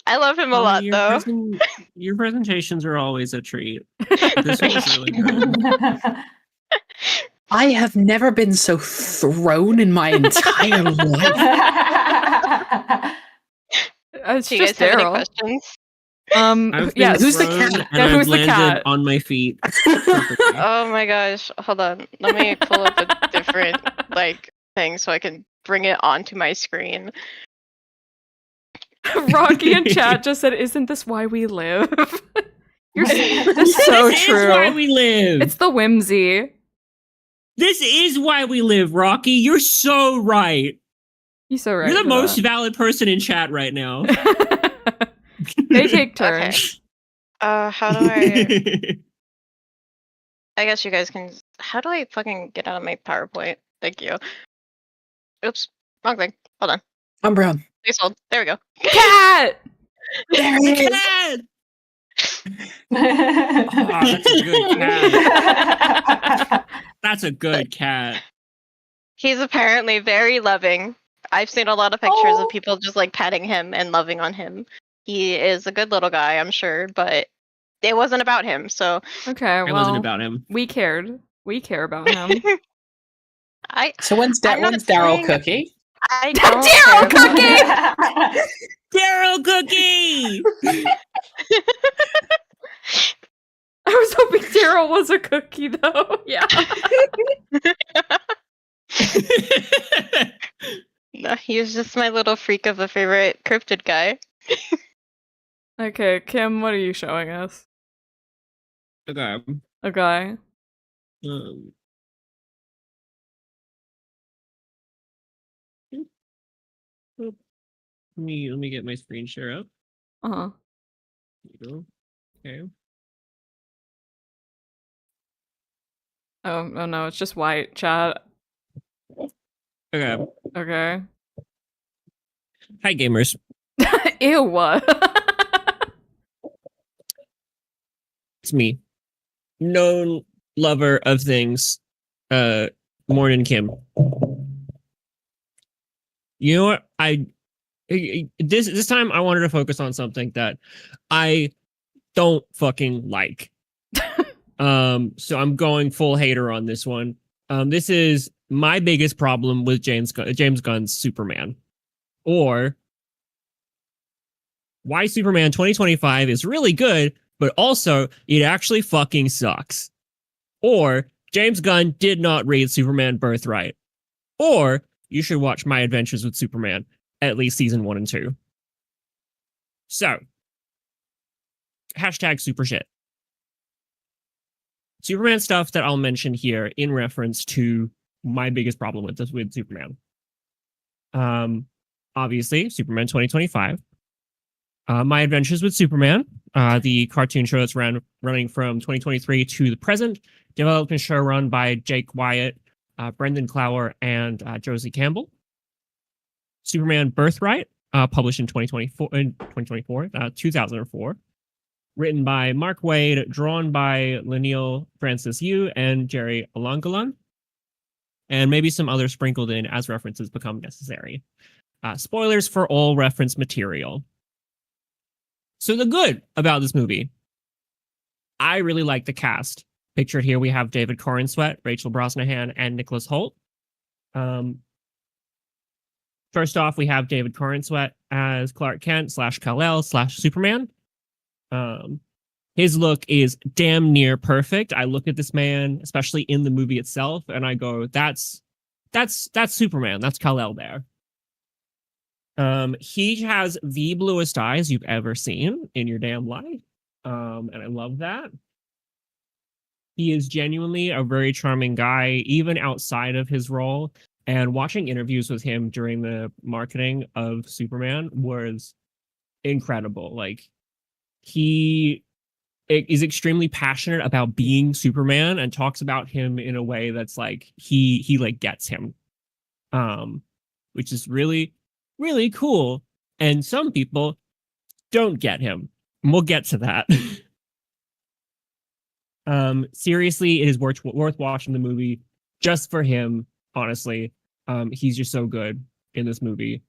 I love him a lot, though. Your presentations are always a treat. This was really good. I have never been so thrown in my entire life. It's Do you guys just have any Daryl. questions? I've been Yes. Who's the thrown cat? and Yeah, I've who's the landed cat? on my feet. Oh my gosh. Hold on. Let me pull up a different thing so I can bring it onto my screen. Rocky in chat just said, "Isn't this why we live?" That's so This true. is why we live. It's the whimsy. This is why we live, Rocky. You're so right. You're so right. You're the for most valid person in chat right now. that. They take turns. Okay. How do I... I guess you guys can... How do I fucking get out of my PowerPoint? Thank you. Oops. Wrong thing. Hold on. I'm brown. Please hold. There we go. Cat. There it is. Cat! Oh, that's a good cat. That's a good cat. He's apparently very loving. I've seen a lot of pictures Oh. of people just patting him and loving on him. He is a good little guy, I'm sure, but it wasn't about him, so... Okay, It well, wasn't about him. we cared. We care about him. So when's I'm not Daryl saying- Cookie? I don't Daryl care. Daryl Cookie! I was hoping Daryl was a cookie, though. Yeah. No, he was just my little freak of a favorite cryptid guy. Okay, Kim, what are you showing us? Okay. A guy. Um, let me get my screen share up. Uh-huh. There you go. Okay. Oh no, it's just white chat. Okay. Okay. Hi, gamers. Ew, what? It's me. Known lover of things. Morning Kim. You know what? This time I wanted to focus on something that I don't fucking like. So I'm going full hater on this one. This is my biggest problem with James Gunn's Superman. Or why Superman 2025 is really good, but also it actually fucking sucks. Or James Gunn did not read Superman Birthright. Or you should watch My Adventures with Superman, at least season 1 and 2. So, hashtag super shit. Superman stuff that I'll mention here in reference to my biggest problem with this with Superman. Obviously, Superman 2025. My Adventures with Superman, the cartoon show that's running from 2023 to the present, developed and show run by Jake Wyatt, Brendan Clower, and Josie Campbell. Superman Birthright, published in 2004, written by Mark Waid, drawn by Leniel Francis Yu and Jerry Alangalan, and maybe some others sprinkled in as references become necessary. Spoilers for all reference material. So the good about this movie, I really like the cast. Pictured here, we have David Corenswet, Rachel Brosnahan, and Nicholas Hoult. First off, we have David Corenswet as Clark Kent / Kal-El / Superman. His look is damn near perfect. I look at this man, especially in the movie itself, and I go, that's Superman. That's Kal-El there. He has the bluest eyes you've ever seen in your damn life. And I love that. He is genuinely a very charming guy, even outside of his role. And watching interviews with him during the marketing of Superman was incredible. Like, he is extremely passionate about being Superman and talks about him in a way that's like he like gets him. Which is really, really cool. And some people don't get him. And we'll get to that. Seriously, it is worth watching the movie just for him, honestly. He's just so good in this movie.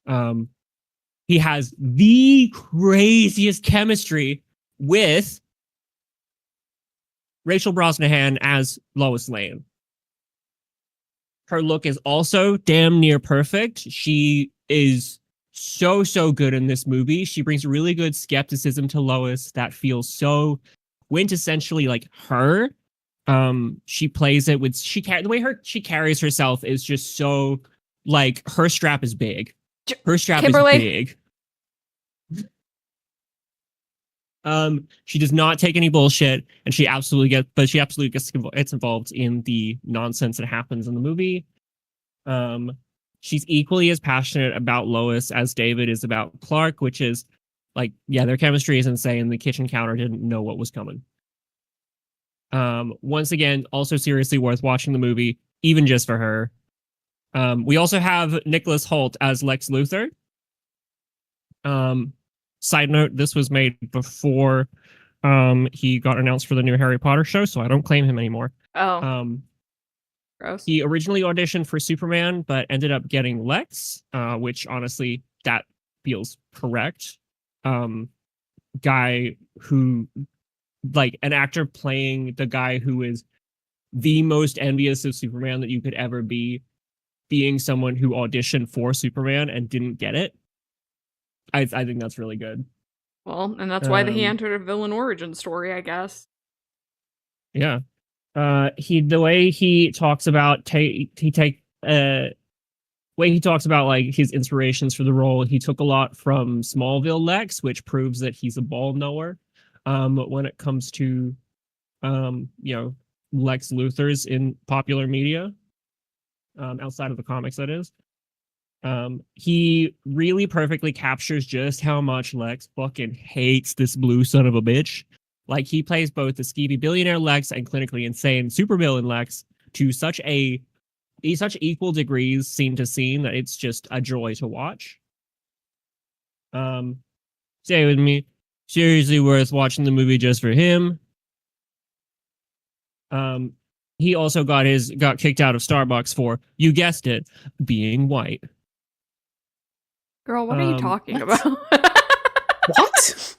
He has the craziest chemistry with Rachel Brosnahan as Lois Lane. Her look is also damn near perfect. She is so good in this movie. She brings really good skepticism to Lois that feels so quintessentially like her. She plays it with the way she carries herself is just so like her strap is big. Her strap Kimberly. is big. She does not take any bullshit, and she absolutely gets involved in the nonsense that happens in the movie. She's equally as passionate about Lois as David is about Clark, which is like, yeah, their chemistry is insane. The kitchen counter didn't know what was coming. Once again, also seriously worth watching the movie, even just for her. We also have Nicholas Hoult as Lex Luthor. Side note, this was made before he got announced for the new Harry Potter show, so I don't claim him anymore. Oh. Gross. He originally auditioned for Superman, but ended up getting Lex, which honestly, that feels correct. Guy who, like, an actor playing the guy who is the most envious of Superman that you could ever be, being someone who auditioned for Superman and didn't get it. I think that's really good. Well, and that's why he entered a villain origin story, I guess. Yeah. The way he talks about like his inspirations for the role, he took a lot from Smallville Lex, which proves that he's a ball knower. When it comes to Lex Luthor's in popular media, outside of the comics, that is. He really perfectly captures just how much Lex fucking hates this blue son of a bitch. Like, he plays both the skeevy billionaire Lex and clinically insane supervillain Lex to such equal degrees, scene to scene, that it's just a joy to watch. Stay with me. Seriously worth watching the movie just for him. He also got kicked out of Starbucks for, you guessed it, being white. Girl, what are you talking what? about? What?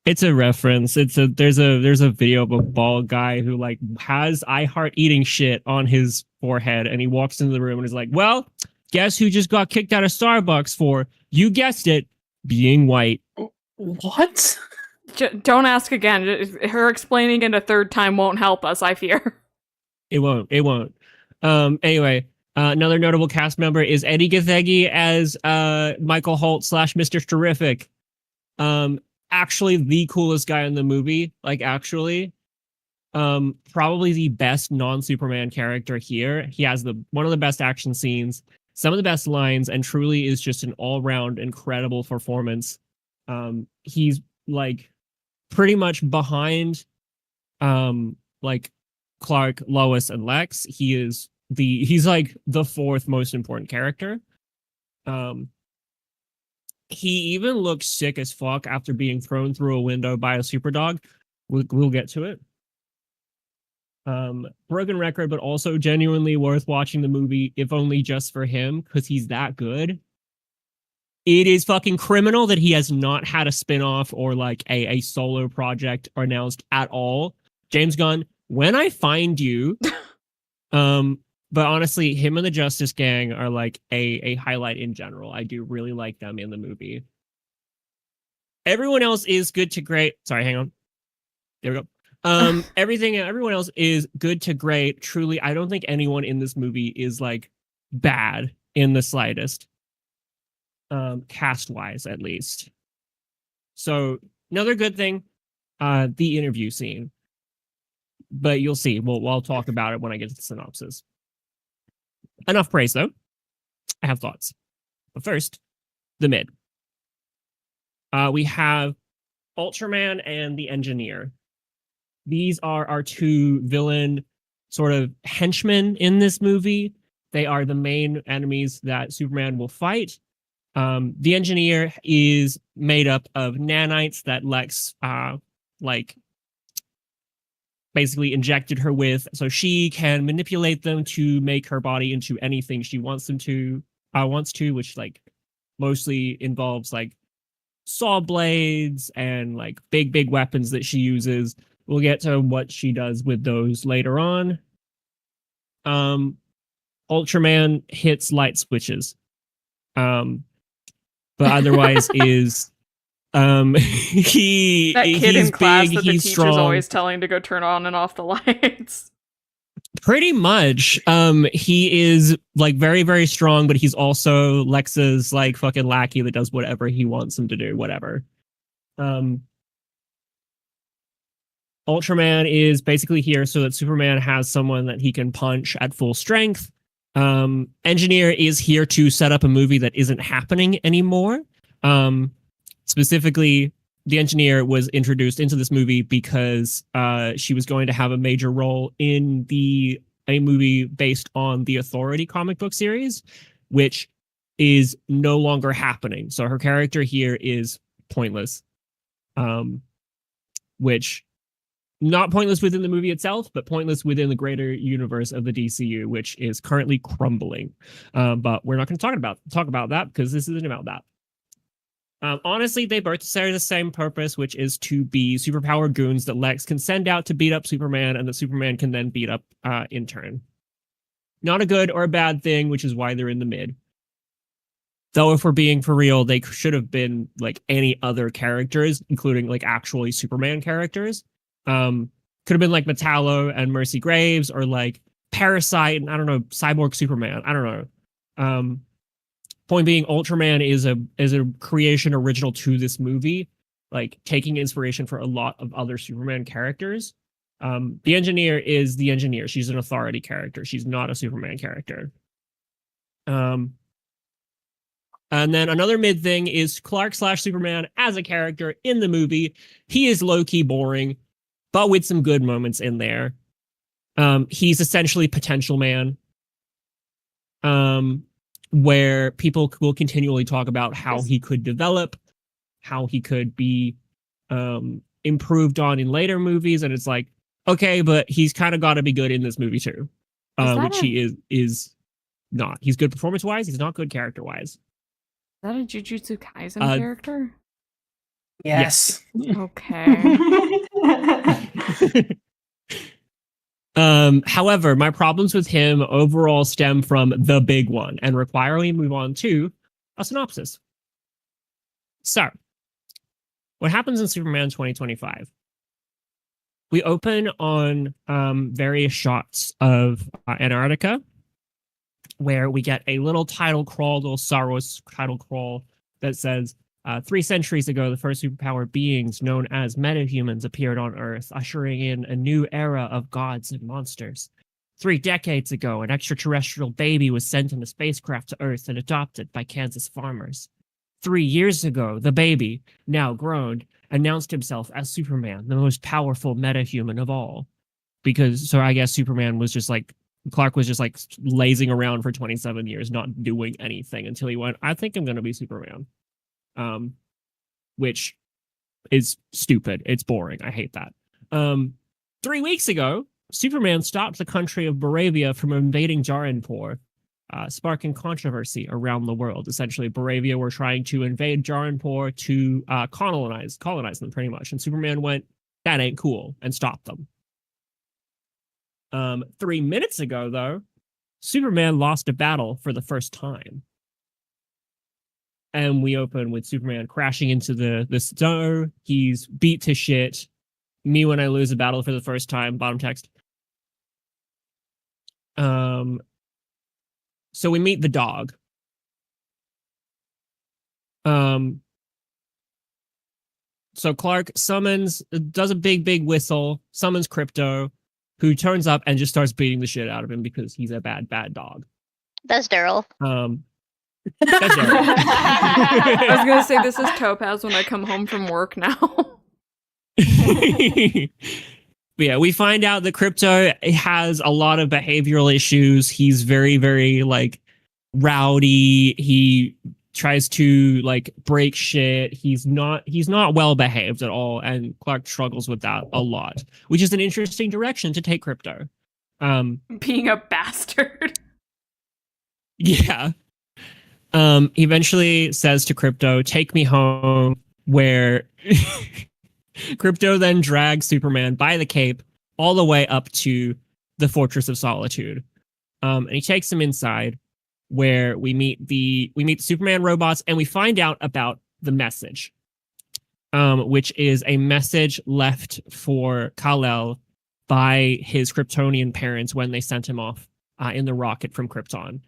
It's a reference. There's a video of a bald guy who like has I heart eating shit on his forehead, and he walks into the room and is like, well, guess who just got kicked out of Starbucks for, you guessed it, being white. What? Don't ask again. Her explaining it a third time won't help us, I fear. It won't. Anyway, another notable cast member is Eddie Gathegi as Michael Holt / Mr. Terrific. actually the coolest guy in the movie. Like, actually, probably the best non-Superman character here. He has one of the best action scenes, some of the best lines, and truly is just an all-round incredible performance. He's like pretty much behind like Clark, Lois, and Lex. He's like the fourth most important character. He even looks sick as fuck after being thrown through a window by a super dog. We'll get to it. Broken record, but also genuinely worth watching the movie, if only just for him, because he's that good. It is fucking criminal that he has not had a spin-off or like a solo project announced at all. James Gunn, when I find you, but honestly, him and the Justice Gang are like a highlight in general. I do really like them in the movie. Everyone else is good to great. Sorry, hang on. There we go. Everyone else is good to great. Truly, I don't think anyone in this movie is like bad in the slightest. Cast wise, at least. So another good thing, the interview scene. But you'll see. We'll talk about it when I get to the synopsis. Enough praise, though. I have thoughts. But first, the mid. We have Ultraman and the Engineer. These are our two villain sort of henchmen in this movie. They are the main enemies that Superman will fight. The Engineer is made up of nanites that Lex basically injected her with, so she can manipulate them to make her body into anything she wants to, which like mostly involves like saw blades and like big weapons that she uses. We'll get to what she does with those later on. Ultraman hits light switches. But otherwise is he's in class big, that the he's teacher's strong. always telling to go turn on and off the lights. Pretty much. He is like very, very strong, but he's also Lex's like fucking lackey that does whatever he wants him to do, whatever. Ultraman is basically here so that Superman has someone that he can punch at full strength. Engineer is here to set up a movie that isn't happening anymore. Specifically, the Engineer was introduced into this movie because she was going to have a major role in a movie based on the Authority comic book series, which is no longer happening. So her character here is pointless, which not pointless within the movie itself, but pointless within the greater universe of the DCU, which is currently crumbling. But we're not going to talk about that because this isn't about that. Honestly, they both share the same purpose, which is to be superpowered goons that Lex can send out to beat up Superman, and that Superman can then beat up in turn. Not a good or a bad thing, which is why they're in the mid. Though if we're being for real, they should have been like any other characters, including like actually Superman characters. Could have been like Metallo and Mercy Graves, or like Parasite and I don't know, Cyborg Superman. I don't know. Point being, Ultraman is a creation original to this movie, like taking inspiration for a lot of other Superman characters. The Engineer is the Engineer. She's an Authority character. She's not a Superman character. And then another mid thing is Clark/Superman as a character in the movie. He is low-key boring, but with some good moments in there. He's essentially Potential Man. Where people will continually talk about how he could develop, how he could be improved on in later movies, and it's like, okay, but he's kind of got to be good in this movie too, which he is not. He's good performance-wise, he's not good character-wise. Is that a Jujutsu Kaisen character? Yes. Okay. However, my problems with him overall stem from the big one and require we move on to a synopsis. So, what happens in Superman 2025? We open on various shots of Antarctica, where we get a little title crawl, little Star Wars title crawl that says, 3 centuries ago, the first superpowered beings known as metahumans appeared on Earth, ushering in a new era of gods and monsters. 3 decades ago, an extraterrestrial baby was sent in a spacecraft to Earth and adopted by Kansas farmers. 3 years ago, the baby, now grown, announced himself as Superman, the most powerful metahuman of all. So I guess Superman was just like, Clark was just like lazing around for 27 years, not doing anything until he went, I think I'm going to be Superman. Which is stupid. It's boring. I hate that. 3 weeks ago, Superman stopped the country of Baravia from invading Jaranpur, sparking controversy around the world. Essentially, Baravia were trying to invade Jaranpur to colonize them pretty much. And Superman went, that ain't cool, and stopped them. 3 minutes ago, though, Superman lost a battle for the first time. And we open with Superman crashing into the snow. He's beat to shit. Me when I lose a battle for the first time. Bottom text. So we meet the dog. So Clark does a big whistle, summons Crypto, who turns up and just starts beating the shit out of him because he's a bad dog. That's Daryl. That's Daryl. I was gonna say this is Topaz when I come home from work now. But yeah, we find out that Crypto has a lot of behavioral issues. He's very, very like rowdy. He tries to like break shit. He's not well behaved at all, and Clark struggles with that a lot, which is an interesting direction to take Crypto. Being a bastard. Yeah. He eventually says to Crypto, take me home, where Crypto then drags Superman by the cape all the way up to the Fortress of Solitude. And he takes him inside, where we meet the Superman robots, and we find out about the message, which is a message left for Kal-El by his Kryptonian parents when they sent him off in the rocket from Krypton.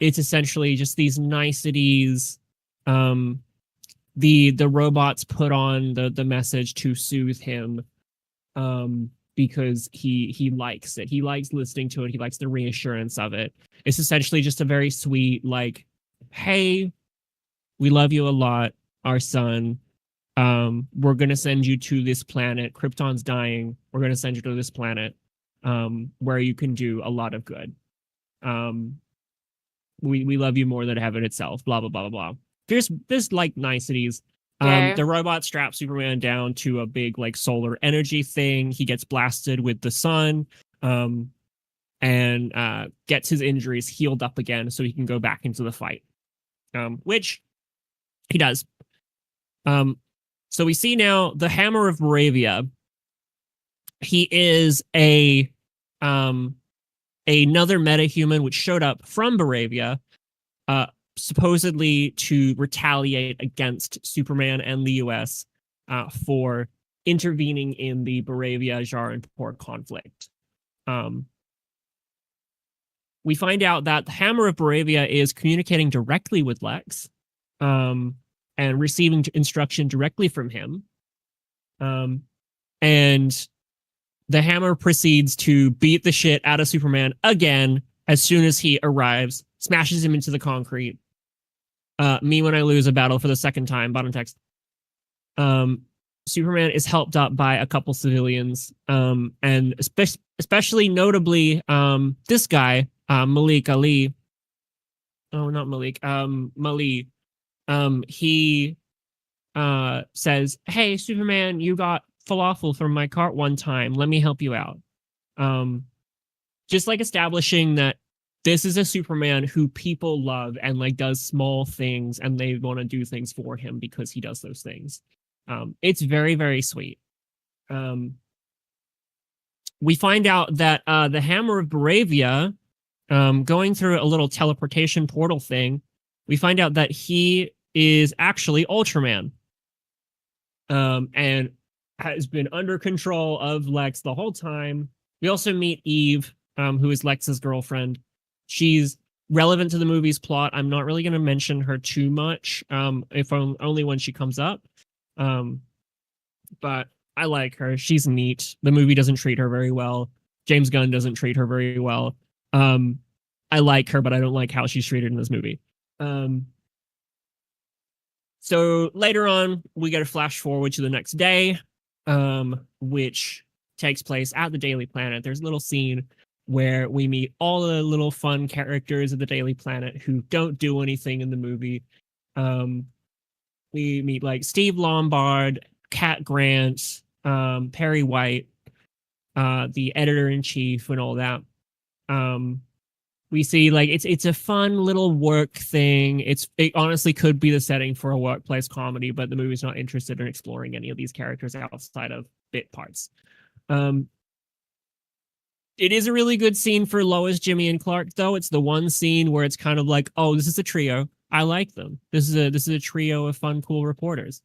It's essentially just these niceties. The robots put on the message to soothe him, because he likes it. He likes listening to it. He likes the reassurance of it. It's essentially just a very sweet, like, hey, we love you a lot, our son. We're going to send you to this planet. Krypton's dying. We're going to send you to this planet where you can do a lot of good. We love you more than heaven itself, blah, blah, blah, blah, blah. There's like niceties. The robot straps Superman down to a big like solar energy thing. He gets blasted with the sun, and gets his injuries healed up again so he can go back into the fight, which he does. So we see now the Hammer of Baravia. He is another metahuman which showed up from Baravia, supposedly to retaliate against Superman and the US for intervening in the Baravia-Jaranpur conflict. We find out that the Hammer of Baravia is communicating directly with Lex, and receiving instruction directly from him. And the Hammer proceeds to beat the shit out of Superman again as soon as he arrives, smashes him into the concrete. Me when I lose a battle for the second time, bottom text. Superman is helped up by a couple civilians, and especially notably this guy, Malik Ali. Oh, not Malik. Mali. He says, hey, Superman, you got falafel from my cart one time. Let me help you out. Just like establishing that this is a Superman who people love and like does small things, and they want to do things for him because he does those things. It's very, very sweet. We find out that the Hammer of Baravia, going through a little teleportation portal thing, we find out that he is actually Ultraman, and has been under control of Lex the whole time. We also meet Eve, who is Lex's girlfriend. She's relevant to the movie's plot. I'm not really going to mention her too much, if only when she comes up. But I like her. She's neat. The movie doesn't treat her very well. James Gunn doesn't treat her very well. I like her, but I don't like how she's treated in this movie. So later on, we get a flash forward to the next day, which takes place at the Daily Planet. There's a little scene where we meet all the little fun characters of the Daily Planet who don't do anything in the movie. We meet like Steve Lombard, Cat Grant, Perry White, the editor-in-chief, and all that. We see like it's a fun little work thing. It honestly could be the setting for a workplace comedy, but the movie's not interested in exploring any of these characters outside of bit parts. It is a really good scene for Lois, Jimmy, and Clark, though. It's the one scene where it's kind of like, oh, this is a trio. I like them. This is a trio of fun, cool reporters.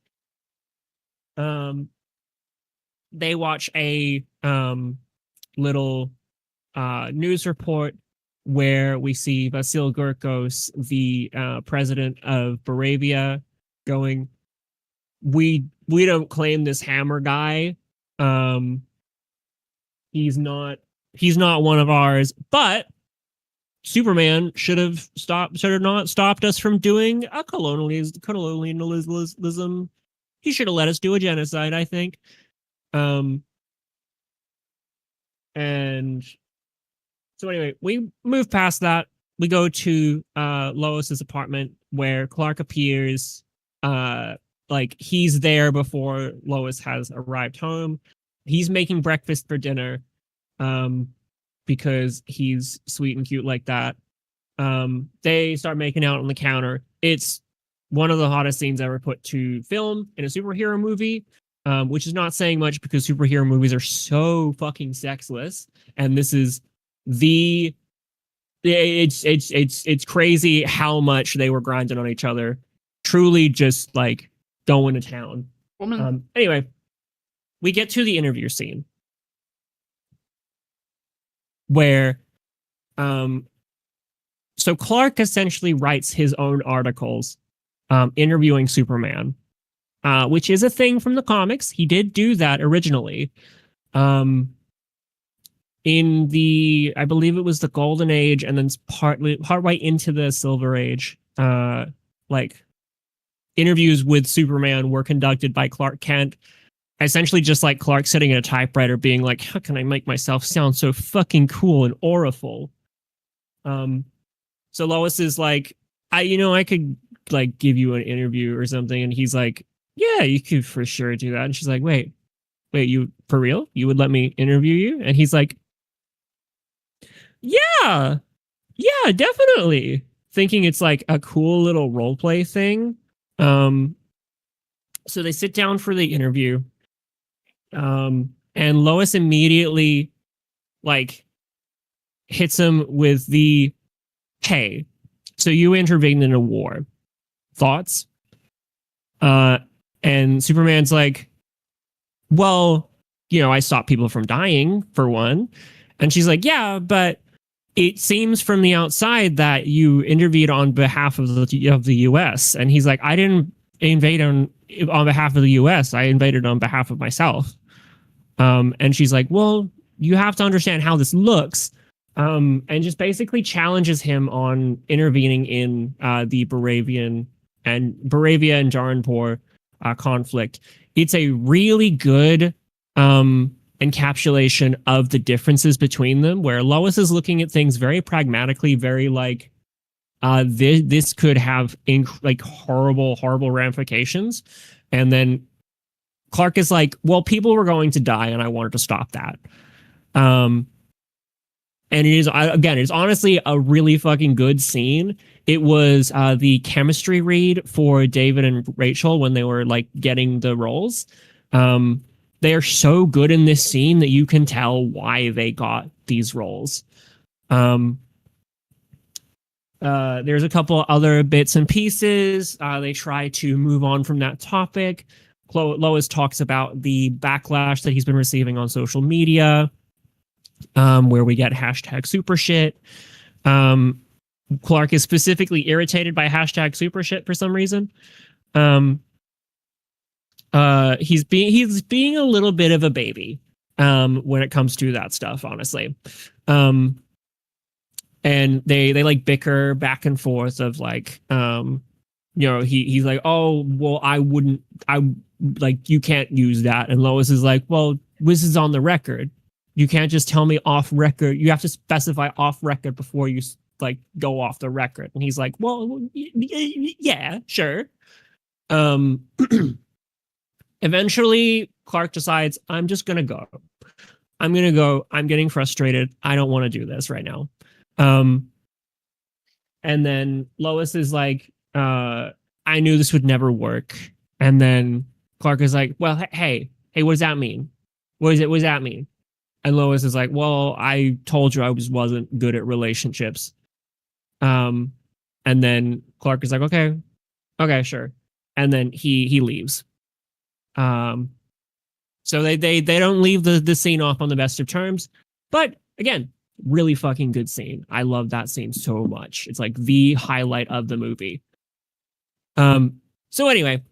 They watch a little news report where we see Vasil Gurkos, the president of Moravia, going, we don't claim this Hammer guy. He's not one of ours, but Superman should have not stopped us from doing a colonialism. He should have let us do a genocide, I think. And so anyway, we move past that. We go to Lois's apartment where Clark appears. Like he's there before Lois has arrived home. He's making breakfast for dinner. Because he's sweet and cute like that. They start making out on the counter. It's one of the hottest scenes ever put to film in a superhero movie, which is not saying much because superhero movies are so fucking sexless. And this is it's crazy how much they were grinding on each other. Truly just like going to town. Anyway, we get to the interview scene where so Clark essentially writes his own articles interviewing Superman, which is a thing from the comics. He did do that originally in the, I believe it was the Golden Age, and then partway into the Silver Age. Like interviews with Superman were conducted by Clark Kent. Essentially just like Clark sitting at a typewriter being like, how can I make myself sound so fucking cool and auriful? So Lois is like, I could like give you an interview or something. And he's like, yeah, you could for sure do that. And she's like, wait, you for real? You would let me interview you? And he's like, yeah, definitely. Thinking it's like a cool little role play thing. So they sit down for the interview. And Lois immediately like hits him with the, hey, so you intervened in a war. Thoughts? And Superman's like, well, I stopped people from dying for one. And she's like, yeah, but it seems from the outside that you intervened on behalf of the US. And he's like, I didn't invade on behalf of the US. I invaded on behalf of myself. And she's like, well, you have to understand how this looks. And just basically challenges him on intervening in the Moravia and Jaranpur conflict. It's a really good encapsulation of the differences between them, where Lois is looking at things very pragmatically, very like, this could have horrible ramifications. And then Clark is like, well, people were going to die and I wanted to stop that. And it's honestly a really fucking good scene. It was the chemistry read for David and Rachel when they were like getting the roles. They are so good in this scene that you can tell why they got these roles. There's a couple other bits and pieces. They try to move on from that topic. Lois talks about the backlash that he's been receiving on social media, where we get #supershit. Clark is specifically irritated by hashtag super shit for some reason. He's being a little bit of a baby when it comes to that stuff, honestly. And they like bicker back and forth of like, he's like, oh, well, I like, you can't use that. And Lois is like, well, this is on the record. You can't just tell me off record. You have to specify off record before you like go off the record. And he's like, well, yeah, sure. Eventually Clark decides, I'm just going to go. I'm getting frustrated. I don't want to do this right now. And then Lois is like, I knew this would never work. And then Clark is like, well, hey, what does that mean? What does that mean? And Lois is like, well, I told you I wasn't good at relationships. And then Clark is like, okay, sure. And then he leaves. So they don't leave the scene off on the best of terms, but again, really fucking good scene. I love that scene so much. It's like the highlight of the movie. So anyway,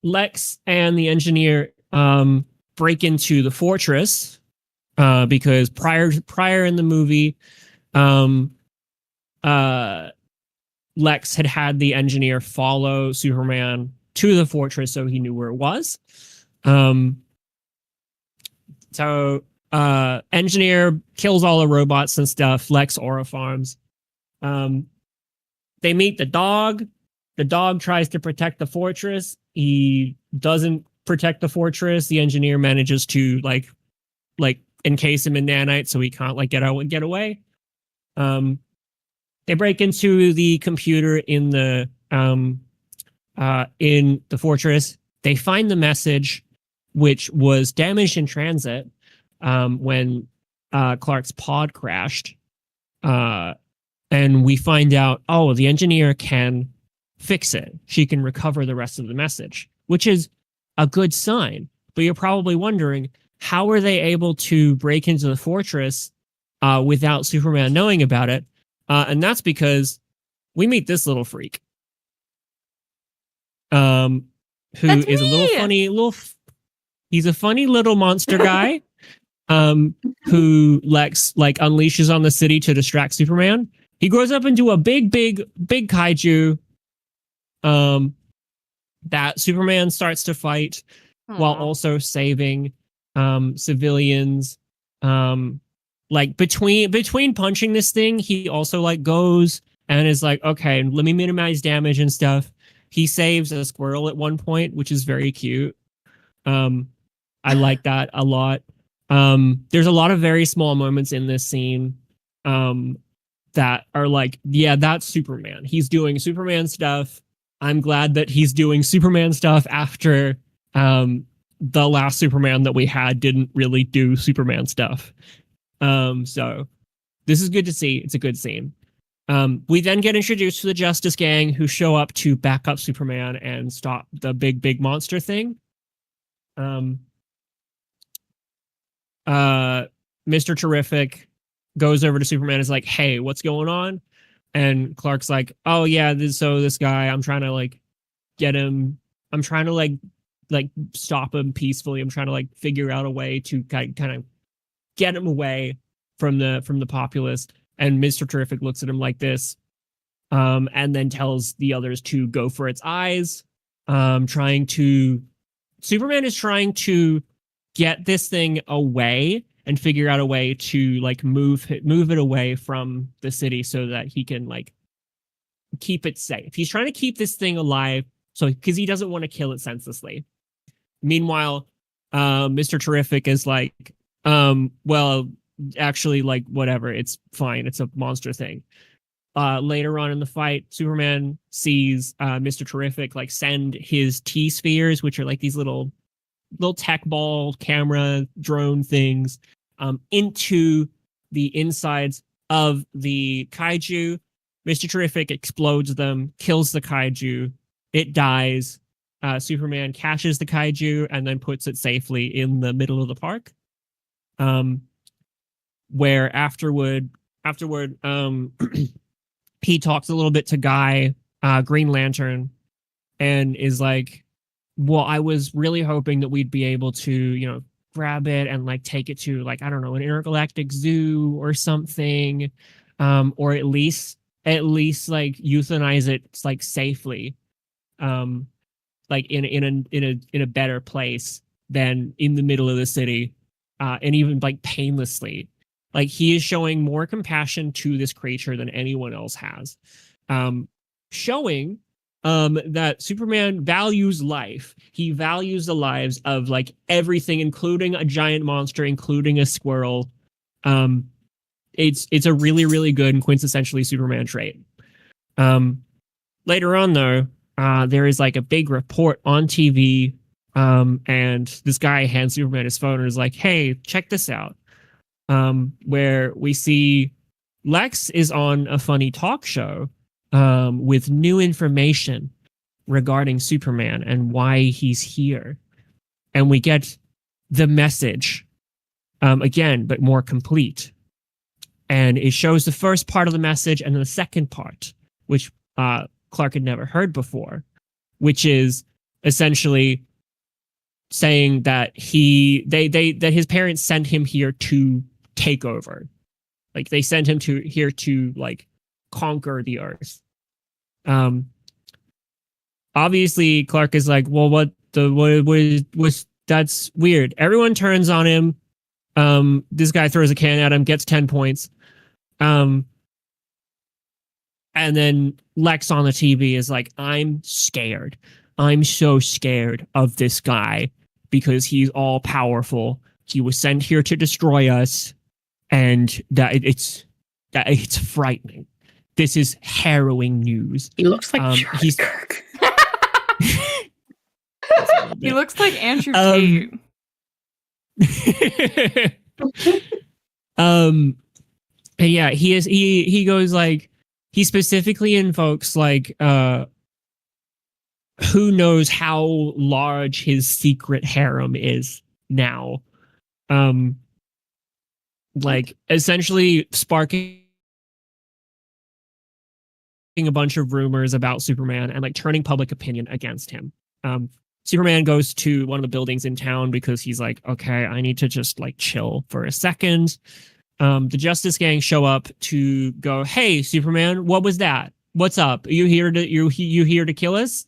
Lex and the engineer break into the fortress because prior in the movie, Lex had the engineer follow Superman to the fortress so he knew where it was. So engineer kills all the robots and stuff. Lex aura farms. They meet the dog. The dog tries to protect the fortress. He doesn't protect the fortress. The engineer manages to like encase him in nanite so he can't like get out and get away. They break into the computer in the fortress. They find the message, which was damaged in transit when Clark's pod crashed. And we find out, oh, the engineer can fix it. She can recover the rest of the message, which is a good sign. But you're probably wondering, how are they able to break into the fortress without Superman knowing about it? And that's because we meet this little freak. Who That's is me! a he's a funny little monster guy who Lex like unleashes on the city to distract Superman. He grows up into a big kaiju that Superman starts to fight while also saving civilians. Like between punching this thing, he also like goes and is like, okay, let me minimize damage and stuff. He saves a squirrel at one point, which is very cute. I like that a lot. There's a lot of very small moments in this scene that are like, yeah, that's Superman. He's doing Superman stuff. I'm glad that he's doing Superman stuff after the last Superman that we had didn't really do Superman stuff. So this is good to see. It's a good scene. We then get introduced to the Justice Gang, who show up to back up Superman and stop the big monster thing. Mr. Terrific goes over to Superman and is like, hey, what's going on? And Clark's like, oh yeah, this guy, I'm trying to like get him. I'm trying to like stop him peacefully. I'm trying to like figure out a way to kind of get him away from the populace. And Mr. Terrific looks at him like this, and then tells the others to go for its eyes. Superman is trying to get this thing away and figure out a way to like move it away from the city so that he can like keep it safe. He's trying to keep this thing alive, so because he doesn't want to kill it senselessly. Meanwhile, Mr. Terrific is like, well, actually, like, whatever, it's fine. It's a monster thing. Later on in the fight, Superman sees Mr. Terrific like send his T-spheres, which are like these little tech ball camera drone things, into the insides of the kaiju. Mr. Terrific explodes them, kills the kaiju. It dies. Superman catches the kaiju and then puts it safely in the middle of the park. Where afterward, he talks a little bit to Guy, Green Lantern, and is like, well, I was really hoping that we'd be able to, you know, grab it and like take it to like, I don't know, an intergalactic zoo or something, or at least like euthanize it like safely, like in a better place than in the middle of the city, and even like painlessly. Like he is showing more compassion to this creature than anyone else has, showing that Superman values life. He values the lives of like everything, including a giant monster, including a squirrel. It's a really, really good and quintessentially Superman trait. Later on, though, there is like a big report on TV, and this guy hands Superman his phone and is like, "Hey, check this out." Where we see Lex is on a funny talk show, with new information regarding Superman and why he's here. And we get the message, again, but more complete. And it shows the first part of the message and the second part, which Clark had never heard before, which is essentially saying that that his parents sent him here to take over. Like they sent him here to like conquer the Earth. Obviously Clark is like, well, what that's weird. Everyone turns on him. This guy throws a can at him, gets 10 points. And then Lex on the TV is like, I'm scared. I'm so scared of this guy because he's all powerful. He was sent here to destroy us, and that it's frightening. This is harrowing news. He looks like Charlie Kirk. He looks like Andrew Tate. And yeah, he goes like, he specifically invokes like, who knows how large his secret harem is now. Like essentially sparking a bunch of rumors about Superman and like turning public opinion against him. Superman goes to one of the buildings in town because he's like, okay, I need to just like chill for a second. The Justice Gang show up to go, hey, Superman, what was that? What's up? Are you here to kill us?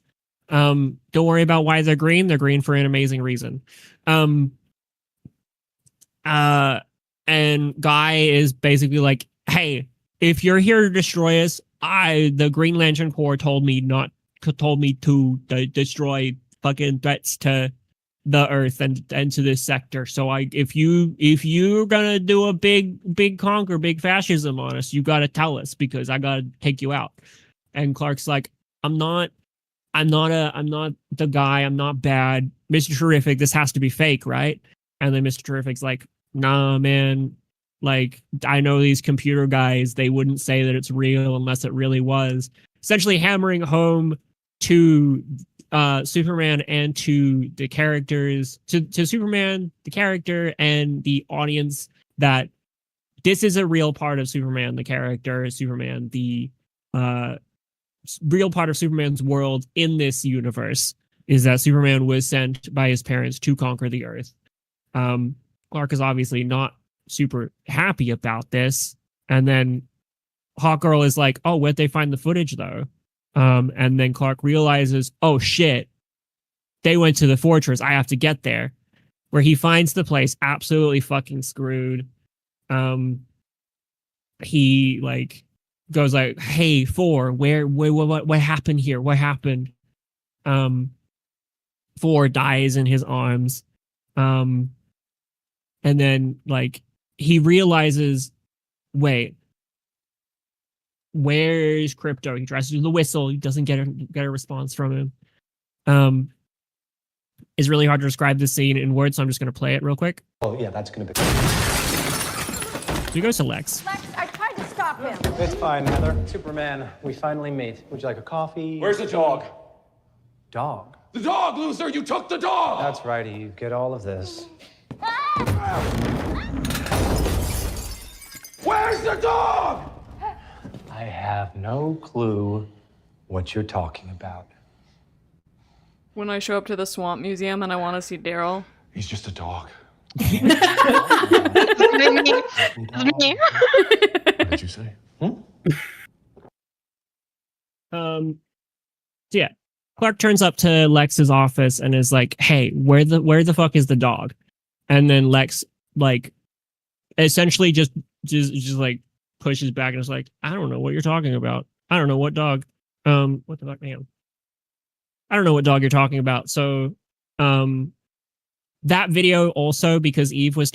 Don't worry about why they're green. They're green for an amazing reason. And Guy is basically like, hey, if you're here to destroy us, the Green Lantern Corps told me to destroy fucking threats to the Earth and to this sector. So if you're gonna do a big conquer, big fascism on us, you gotta tell us because I gotta take you out. And Clark's like, I'm not the guy. I'm not bad, Mr. Terrific. This has to be fake, right? And then Mr. Terrific's like, nah, man. Like, I know these computer guys. They wouldn't say that it's real unless it really was. Essentially hammering home to Superman and to the characters, to Superman, the character, and the audience that this is a real part of Superman, the character, Superman, the real part of Superman's world in this universe is that Superman was sent by his parents to conquer the Earth. Clark is obviously not super happy about this. And then Hawkgirl is like, oh, where'd they find the footage though? And then Clark realizes, oh shit, they went to the fortress. I have to get there. Where he finds the place absolutely fucking screwed. He like goes like, hey, Thor, what happened here? What happened? Thor dies in his arms. And then like he realizes, wait, where's Crypto? He tries to do the whistle. He doesn't get a response from him. It's really hard to describe this scene in words, so I'm just going to play it real quick. Oh, yeah, that's going to be... So he goes to Lex. Lex, I tried to stop him. It's fine, Heather. Superman, we finally meet. Would you like a coffee? Where's the dog? Dog? The dog, Luther! You took the dog! That's right, you get all of this. Where's the dog? I have no clue what you're talking about. When I show up to the swamp museum and I want to see Daryl. He's just a dog. Me. What did you say? So yeah, Clark turns up to Lex's office and is like, "Hey, where the fuck is the dog?" And then Lex like essentially just like pushes back and is like, "I don't know what you're talking about. I don't know what dog. What the fuck, man? I don't know what dog you're talking about." So, that video also, because Eve was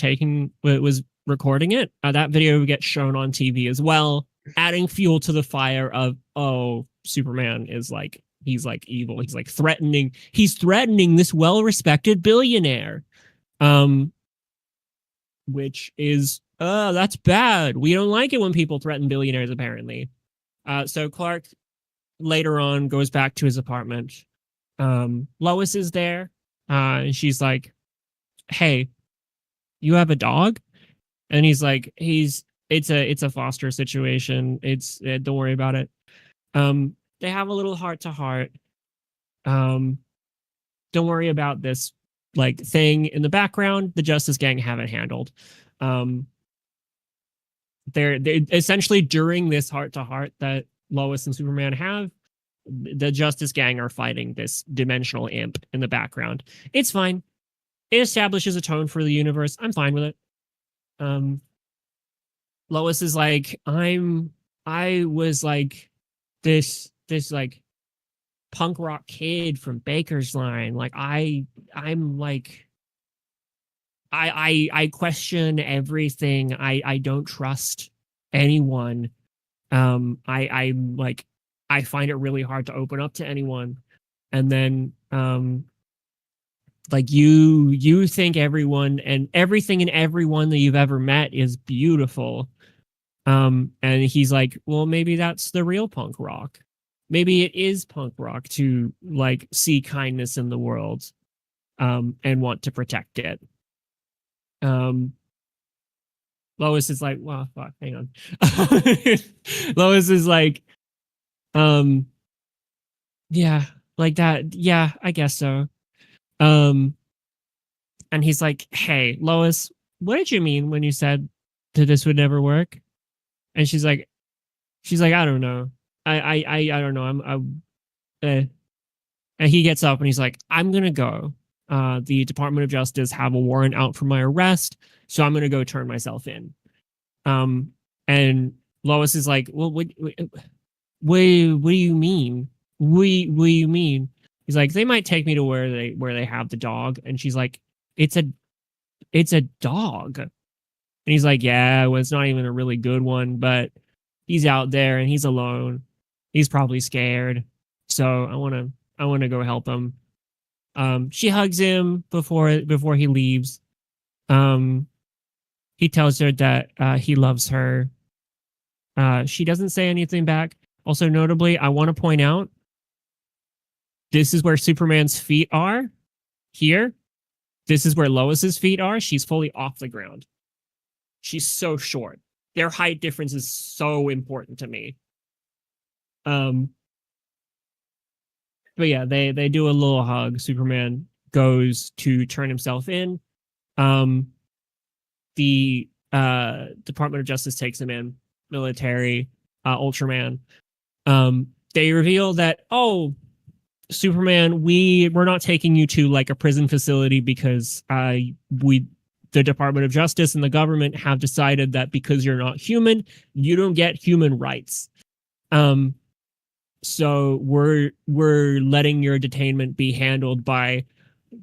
recording it, that video gets shown on TV as well, adding fuel to the fire of, oh, Superman is like, he's like evil. He's like threatening this well-respected billionaire. Which is, that's bad. We don't like it when people threaten billionaires, apparently. So Clark later on goes back to his apartment. Lois is there. And she's like, "Hey, you have a dog?" And he's like, it's a foster situation. Don't worry about it. They have a little heart to heart. Don't worry about this like thing in the background. The Justice Gang haven't handled. They're essentially during this heart to heart that Lois and Superman have, the Justice Gang are fighting this dimensional imp in the background. It's fine. It establishes a tone for the universe. I'm fine with it. Lois is like, I was like this like punk rock kid from Baker's Line. Like I'm like I question everything. I don't trust anyone. I like I find it really hard to open up to anyone. And then like you think everyone and everything and everyone that you've ever met is beautiful. And he's like, well, maybe that's the real punk rock. Maybe it is punk rock to like see kindness in the world and want to protect it. Lois is like, well, fuck, hang on. Lois is like, yeah, like that. Yeah, I guess so. And he's like, hey, Lois, what did you mean when you said that this would never work? And she's like, I don't know. I don't know. And he gets up and he's like, I'm going to go. The Department of Justice have a warrant out for my arrest, so I'm going to go turn myself in. And Lois is like, well, what do you mean? What do you mean? He's like, they might take me to where they have the dog. And she's like, it's a dog. And he's like, yeah, well, it's not even a really good one, but he's out there and he's alone. He's probably scared. So I want to go help him. She hugs him before he leaves. He tells her that he loves her. She doesn't say anything back. Also, notably, I want to point out, this is where Superman's feet are. Here. This is where Lois's feet are. She's fully off the ground. She's so short. Their height difference is so important to me. But yeah, they do a little hug. Superman goes to turn himself in. The Department of Justice takes him in. Military, Ultraman. They reveal that, oh, Superman, we're not taking you to like a prison facility because the Department of Justice and the government have decided that because you're not human, you don't get human rights. So we're letting your detainment be handled by,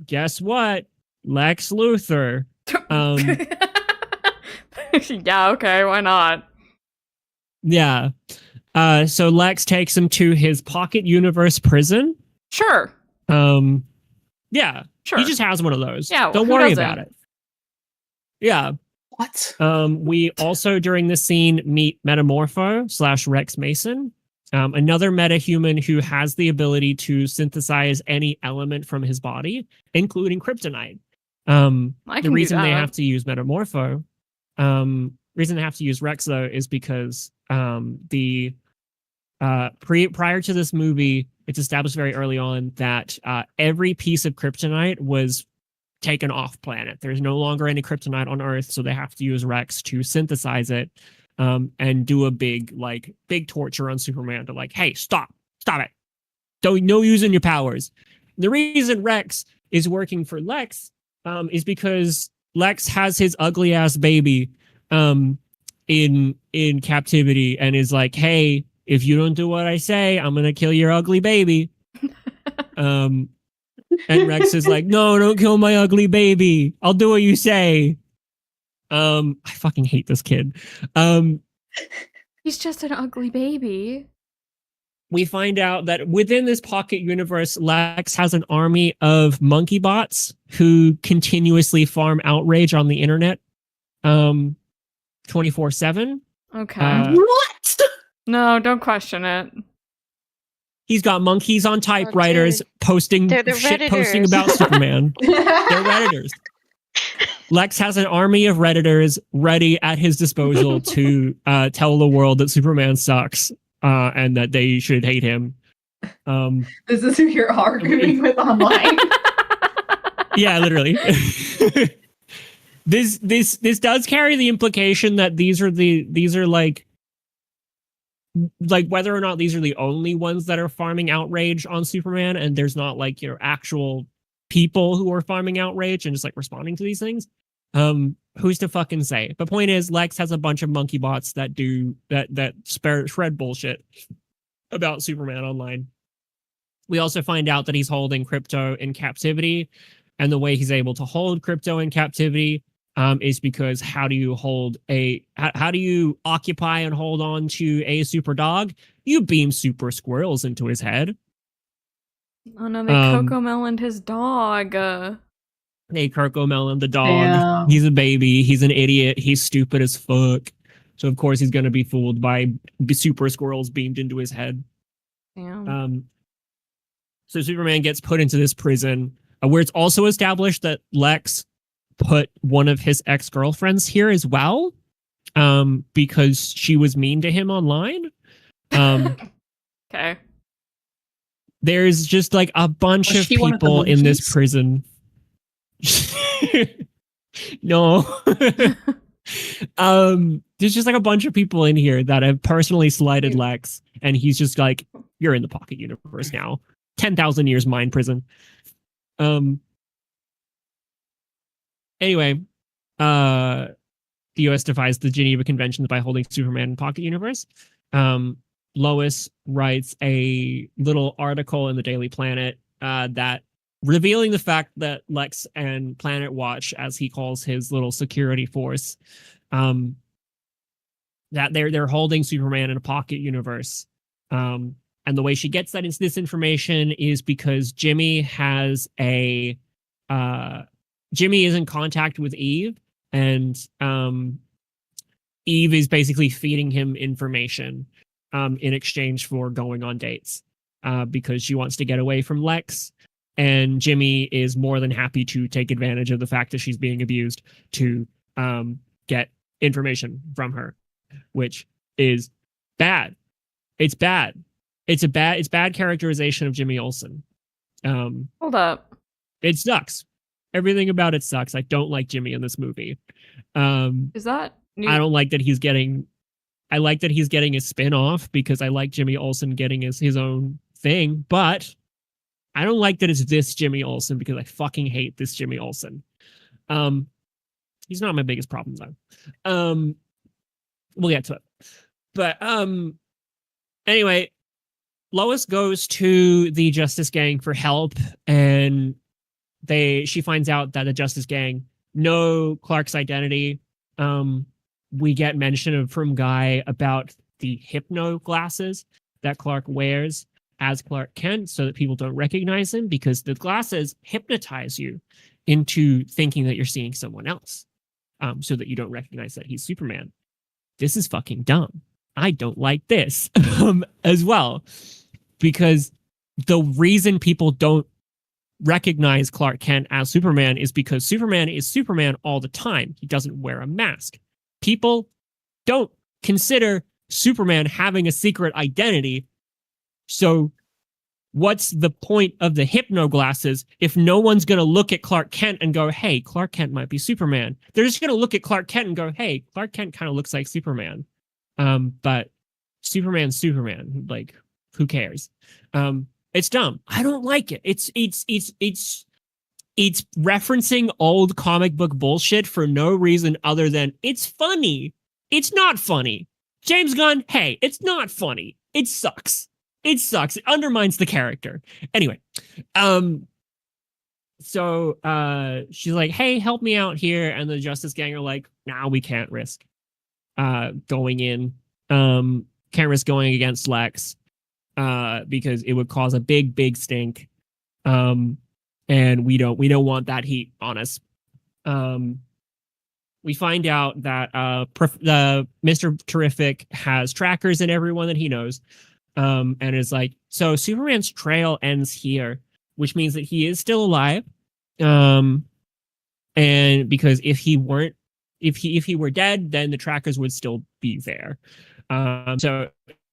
guess what? Lex Luthor. Yeah, okay, why not? Yeah. So Lex takes him to his pocket universe prison. Sure. Yeah. Sure. He just has one of those. Yeah, don't who worry doesn't? about it. Yeah. What? We also during this scene meet Metamorpho / Rex Mason, another metahuman who has the ability to synthesize any element from his body, including kryptonite. The reason they have to use Metamorpho, reason they have to use Rex though, is because the prior to this movie, it's established very early on that every piece of kryptonite was taken off planet. There's no longer any kryptonite on Earth, so they have to use Rex to synthesize it, and do a big torture on Superman to like, hey, stop it, no using your powers. The reason Rex is working for Lex is because Lex has his ugly ass baby in captivity and is like, hey, if you don't do what I say, I'm gonna kill your ugly baby. And Rex is like, no, don't kill my ugly baby. I'll do what you say. I fucking hate this kid. He's just an ugly baby. We find out that within this pocket universe, Lex has an army of monkey bots who continuously farm outrage on the internet 24/7. Okay. What? No, don't question it. He's got monkeys on typewriters posting They're the posting Redditors. about Superman. They're Redditors. Lex has an army of Redditors ready at his disposal to tell the world that Superman sucks and that they should hate him. This is who you're arguing with online. Yeah, literally. This does carry the implication that these are like whether or not these are the only ones that are farming outrage on Superman, and there's not like, you know, actual people who are farming outrage and just like responding to these things. Who's to fucking say? But point is, Lex has a bunch of monkey bots that do that shred bullshit about Superman online. We also find out that he's holding Crypto in captivity, and the way he's able to hold Crypto in captivity is because how do you occupy and hold on to a super dog? You beam super squirrels into his head. Oh no, they Cocomeloned his dog. Hey, Cocomelon, the dog. Damn. He's a baby. He's an idiot. He's stupid as fuck. So of course he's gonna be fooled by super squirrels beamed into his head. Damn. So Superman gets put into this prison where it's also established that Lex put one of his ex-girlfriends here as well, because she was mean to him online. Okay. There's just like a bunch Was of she one of the people in this monkeys? prison. No. There's just like a bunch of people in here that have personally slighted Lex, and he's just like, you're in the pocket universe now. 10,000 years mind prison. Anyway, the US defies the Geneva Conventions by holding Superman in pocket universe. Lois writes a little article in the Daily Planet that revealing the fact that Lex and Planet Watch, as he calls his little security force, that they're holding Superman in a pocket universe. And the way she gets this information is because Jimmy is in contact with Eve, and Eve is basically feeding him information in exchange for going on dates, because she wants to get away from Lex, and Jimmy is more than happy to take advantage of the fact that she's being abused to get information from her, which is bad. It's bad. It's bad characterization of Jimmy Olsen. Hold up. It sucks. Everything about it sucks. I don't like Jimmy in this movie. Is that new? I don't like that he's getting. I like that he's getting a spin-off because I like Jimmy Olsen getting his own thing, but I don't like that it's this Jimmy Olsen because I fucking hate this Jimmy Olsen. He's not my biggest problem though. We'll get to it. But anyway, Lois goes to the Justice Gang for help, and she finds out that the Justice Gang know Clark's identity. We get mention from Guy about the hypno glasses that Clark wears as Clark Kent so that people don't recognize him, because the glasses hypnotize you into thinking that you're seeing someone else, so that you don't recognize that he's Superman. This is fucking dumb. I don't like this as well, because the reason people don't recognize Clark Kent as Superman is because Superman is Superman all the time. He doesn't wear a mask. People don't consider Superman having a secret identity. So what's the point of the hypno glasses if no one's going to look at Clark Kent and go, hey, Clark Kent might be Superman? They're just going to look at Clark Kent and go, hey, Clark Kent kind of looks like Superman. But Superman's Superman. Like, who cares? It's dumb. I don't like it. It's referencing old comic book bullshit for no reason other than it's funny. It's not funny. James Gunn, hey, it's not funny. It sucks. It sucks. It undermines the character. Anyway, so she's like, hey, help me out here. And the Justice Gang are like, nah, we can't risk going in. Can't risk going against Lex because it would cause a big stink. And we don't want that heat on us. We find out that Mr. Terrific has trackers in everyone that he knows. And it's like, so Superman's trail ends here, which means that he is still alive. And because if he were dead, then the trackers would still be there. So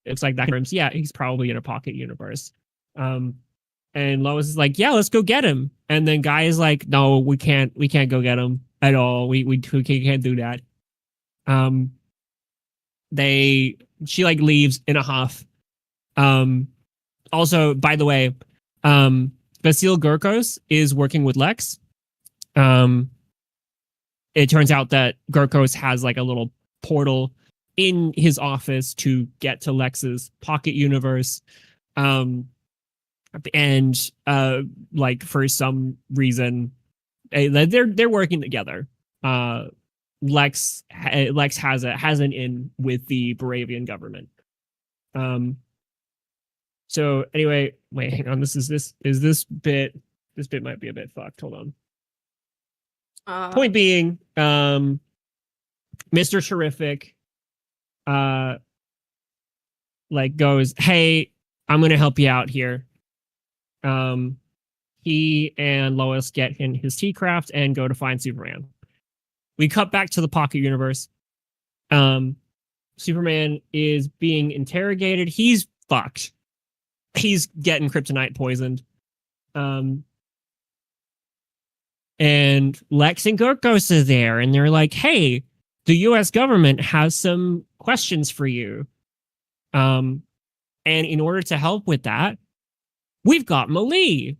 it's like that confirms, yeah, he's probably in a pocket universe. And Lois is like, yeah, let's go get him. And then Guy is like, no, we can't go get him at all. We can't do that. She like leaves in a huff. Also, by the way, Vasil Gurkos is working with Lex. It turns out that Gurkos has like a little portal in his office to get to Lex's pocket universe. And like for some reason, they're working together. Lex has an in with the Baravian government. So anyway, wait, hang on. This bit might be a bit fucked. Hold on. Point being, Mr. Terrific, like goes, hey, I'm gonna help you out here. He and Lois get in his T-Craft and go to find Superman. We cut back to the pocket universe. Superman is being interrogated. He's fucked. He's getting kryptonite poisoned. And Lex and Gurkos are there, and they're like, hey, the US government has some questions for you. And in order to help with that, we've got Malie.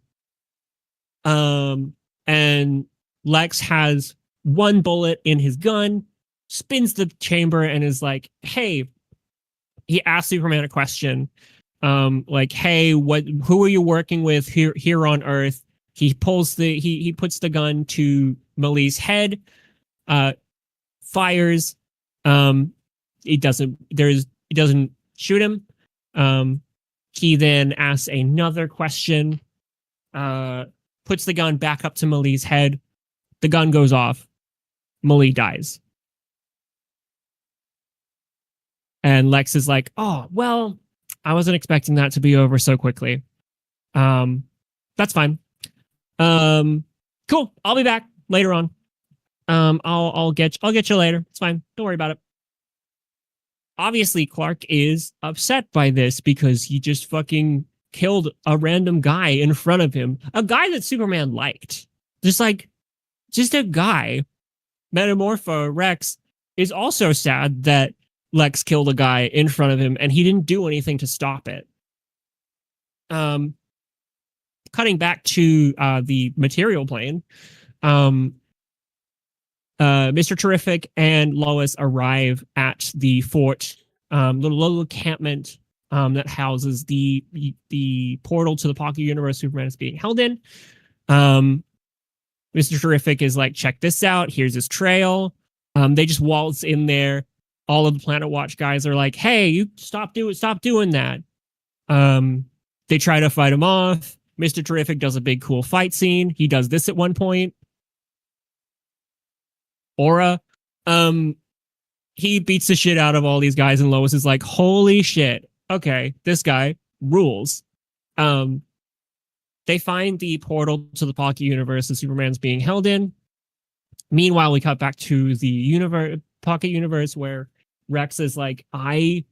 And Lex has one bullet in his gun, spins the chamber, and is like, hey, he asks Superman a question. Like, hey, who are you working with here on Earth? He puts the gun to Malie's head, fires. It doesn't shoot him. He then asks another question, puts the gun back up to Malie's head. The gun goes off. Malie dies. And Lex is like, oh, well, I wasn't expecting that to be over so quickly. That's fine. Cool. I'll be back later on. I'll get you later. It's fine. Don't worry about it. Obviously, Clark is upset by this because he just fucking killed a random guy in front of him. A guy that Superman liked. Just a guy. Metamorpho Rex is also sad that Lex killed a guy in front of him and he didn't do anything to stop it. Cutting back to the material plane, Mr. Terrific and Lois arrive at the fort, little encampment that houses the portal to the pocket universe Superman is being held in. Mr. Terrific is like, check this out. Here's his trail. They just waltz in there. All of the Planet Watch guys are like, hey, you stop doing that. They try to fight him off. Mr. Terrific does a big cool fight scene. He does this at one point. Aura. He beats the shit out of all these guys, and Lois is like, holy shit. Okay, this guy rules. They find the portal to the pocket universe that Superman's being held in. Meanwhile, we cut back to the pocket universe where Rex is like, I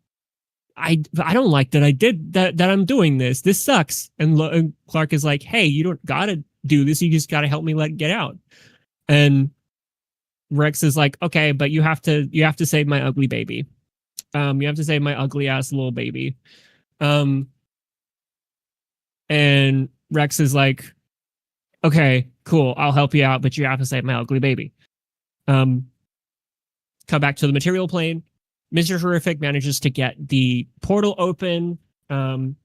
I don't like that I did that I'm doing this. This sucks. And Clark is like, hey, you don't gotta do this. You just gotta help me get out. And Rex is like, okay, but you have to save my ugly baby. You have to save my ugly ass little baby. And Rex is like, okay, cool, I'll help you out, but you have to save my ugly baby. Come back to the material plane. Mr. Terrific manages to get the portal open. And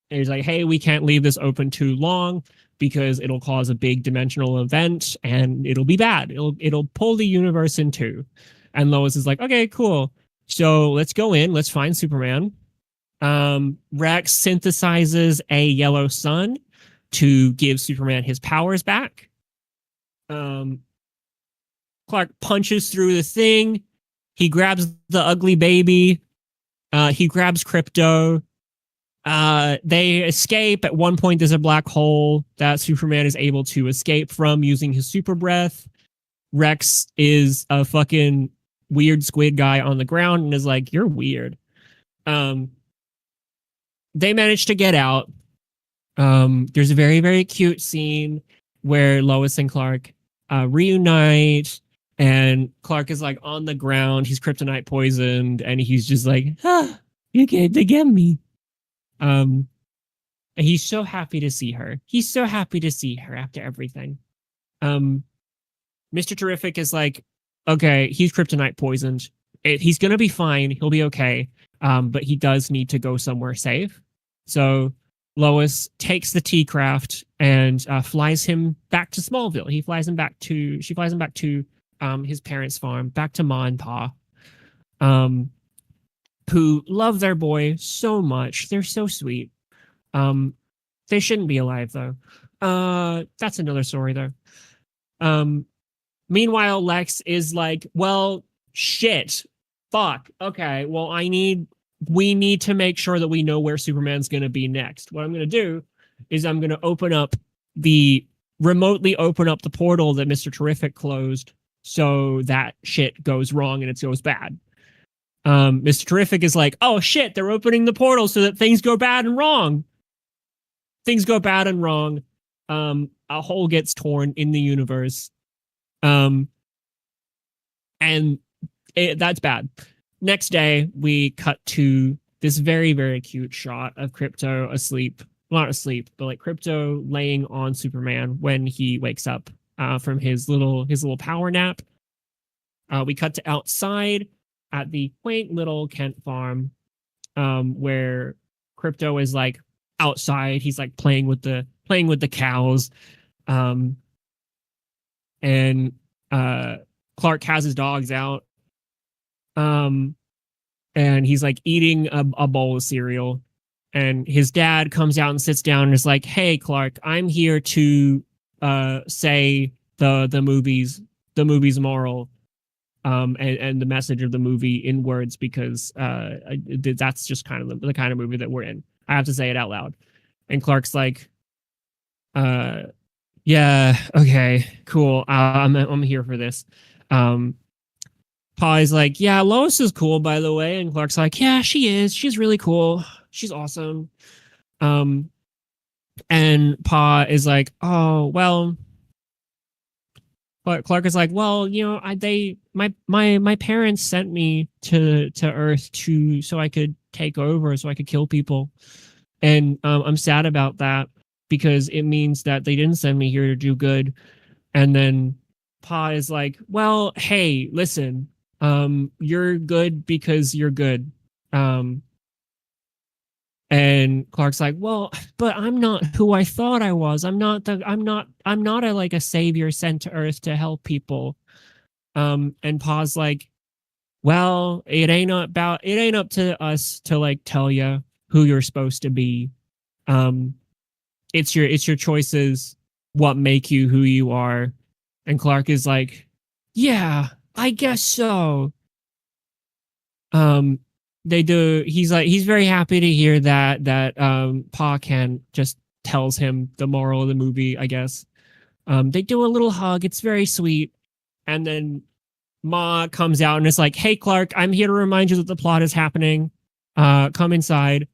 he's like, hey, we can't leave this open too long because it'll cause a big dimensional event and it'll be bad. It'll pull the universe in two. And Lois is like, okay, cool. So let's go in. Let's find Superman. Rex synthesizes a yellow sun to give Superman his powers back. Clark punches through the thing. He grabs the ugly baby. He grabs Crypto. They escape. At one point, there's a black hole that Superman is able to escape from using his super breath. Rex is a fucking weird squid guy on the ground and is like, you're weird. They manage to get out. There's a very, very cute scene where Lois and Clark reunite, and Clark is like on the ground. He's kryptonite poisoned, and he's just like, you came to get me. And he's so happy to see her. He's so happy to see her after everything. Mr. Terrific is like, okay, he's kryptonite poisoned. He's gonna be fine. He'll be okay. But he does need to go somewhere safe. So Lois takes the T-Craft and flies him back to Smallville. She flies him back to his parents' farm, back to Ma and Pa, who love their boy so much. They're so sweet. They shouldn't be alive though. That's another story though. Meanwhile, Lex is like, well, shit. Fuck. Okay, well, we need to make sure that we know where Superman's going to be next. What I'm going to do is I'm going to remotely open up the portal that Mr. Terrific closed so that shit goes wrong and it goes bad. Mr. Terrific is like, oh shit, they're opening the portal so that things go bad and wrong. Things go bad and wrong. A hole gets torn in the universe. And that's bad. Next day, we cut to this very, very cute shot of Crypto asleep. Not asleep, but like Crypto laying on Superman when he wakes up from his little power nap. We cut to outside at the quaint little Kent farm, where Crypto is like outside. He's like playing with the cows. And Clark has his dogs out. And he's like eating a bowl of cereal, and his dad comes out and sits down and is like, hey, Clark, I'm here to say the movie's moral, and the message of the movie in words, because that's just kind of the kind of movie that we're in. I have to say it out loud. And Clark's like, yeah, okay, cool. I'm here for this. Pa's like, yeah, Lois is cool, by the way. And Clark's like, yeah, she is. She's really cool. She's awesome. And Pa is like, oh, well. But Clark is like, well, you know, my parents sent me to Earth so I could take over, so I could kill people. And I'm sad about that because it means that they didn't send me here to do good. And then Pa is like, well, hey, listen. You're good because you're good. And Clark's like, well, but I'm not who I thought I was. I'm not a savior sent to Earth to help people. And Pa's like, well, it ain't up to us to like tell you who you're supposed to be. It's your choices what make you who you are. And Clark is like, yeah, I guess so. He's very happy to hear that Pa Kent just tells him the moral of the movie, I guess. They do a little hug. It's very sweet. And then Ma comes out and is like, hey, Clark, I'm here to remind you that the plot is happening. come inside.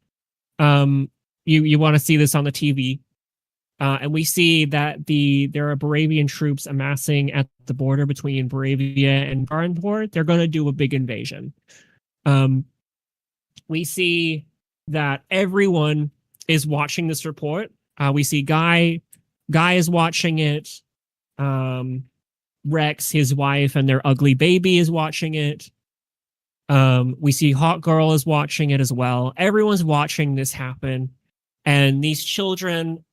You want to see this on the TV. And we see that there are Baravian troops amassing at the border between Baravia and Garnport. They're going to do a big invasion. We see that everyone is watching this report. We see Guy is watching it. Rex, his wife, and their ugly baby is watching it. We see Hot Girl is watching it as well. Everyone's watching this happen. And these children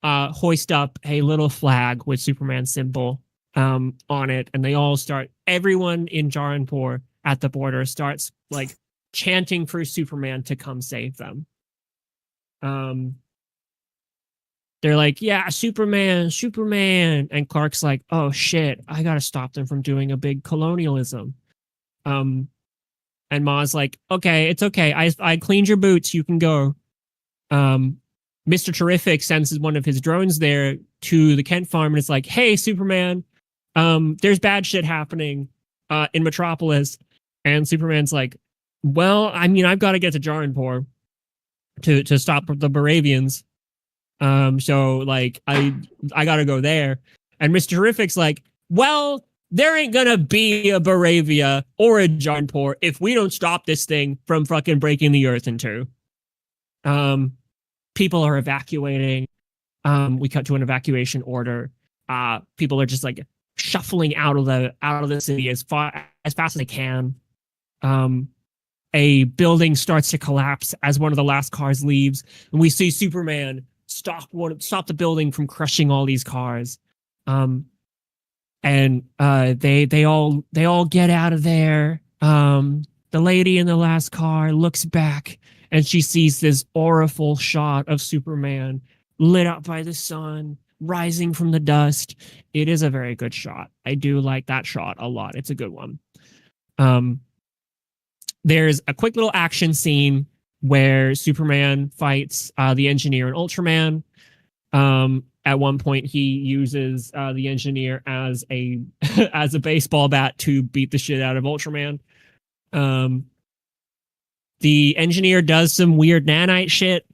hoist up a little flag with Superman's symbol on it. And they all everyone in Jaranpur at the border starts like chanting for Superman to come save them. They're like, yeah, Superman. And Clark's like, oh shit, I gotta stop them from doing a big colonialism. And Ma's like, okay, it's okay. I cleaned your boots. You can go. Mr. Terrific sends one of his drones there to the Kent farm and it's like, hey, Superman, there's bad shit happening in Metropolis. And Superman's like, well, I mean, I've got to get to Jaranpur to stop the Baravians. So like I gotta go there. And Mr. Terrific's like, well, there ain't gonna be a Baravia or a Jaranpur if we don't stop this thing from fucking breaking the earth in two. People are evacuating. We cut to an evacuation order. People are just like shuffling out of the city as fast as they can. A building starts to collapse as one of the last cars leaves, and we see Superman stop the building from crushing all these cars. And they all get out of there. The lady in the last car looks back and she sees this auriful shot of Superman lit up by the sun, rising from the dust. It is a very good shot. I do like that shot a lot. It's a good one. There's a quick little action scene where Superman fights the Engineer and Ultraman. At one point, he uses the Engineer as a as a baseball bat to beat the shit out of Ultraman. The Engineer does some weird nanite shit,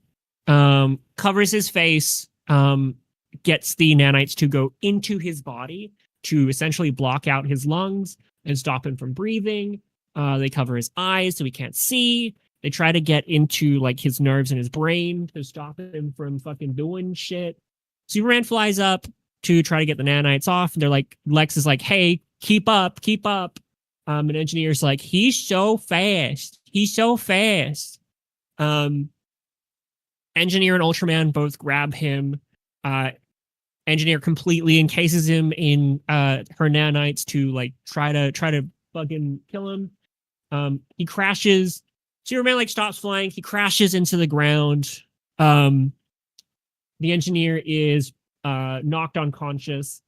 covers his face, gets the nanites to go into his body to essentially block out his lungs and stop him from breathing. They cover his eyes so he can't see. They try to get into like his nerves and his brain to stop him from fucking doing shit. Superman flies up to try to get the nanites off. And they're like, Lex is like, hey, keep up. An Engineer's like, he's so fast. Engineer and Ultraman both grab him. Engineer completely encases him in her nanites to like try to fucking kill him. He crashes. Superman like stops flying. He crashes into the ground. The Engineer is knocked unconscious.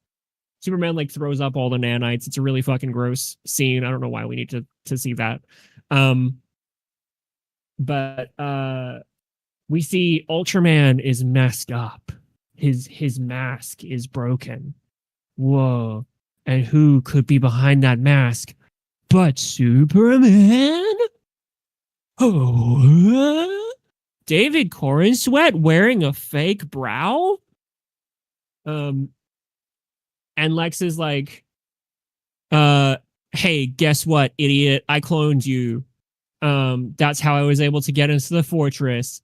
Superman like throws up all the nanites. It's a really fucking gross scene. I don't know why we need to see that. But we see Ultraman is messed up. His mask is broken. Whoa. And who could be behind that mask but Superman? Oh, David Corenswet wearing a fake brow? And Lex is like, hey, guess what, idiot? I cloned you. That's how I was able to get into the fortress.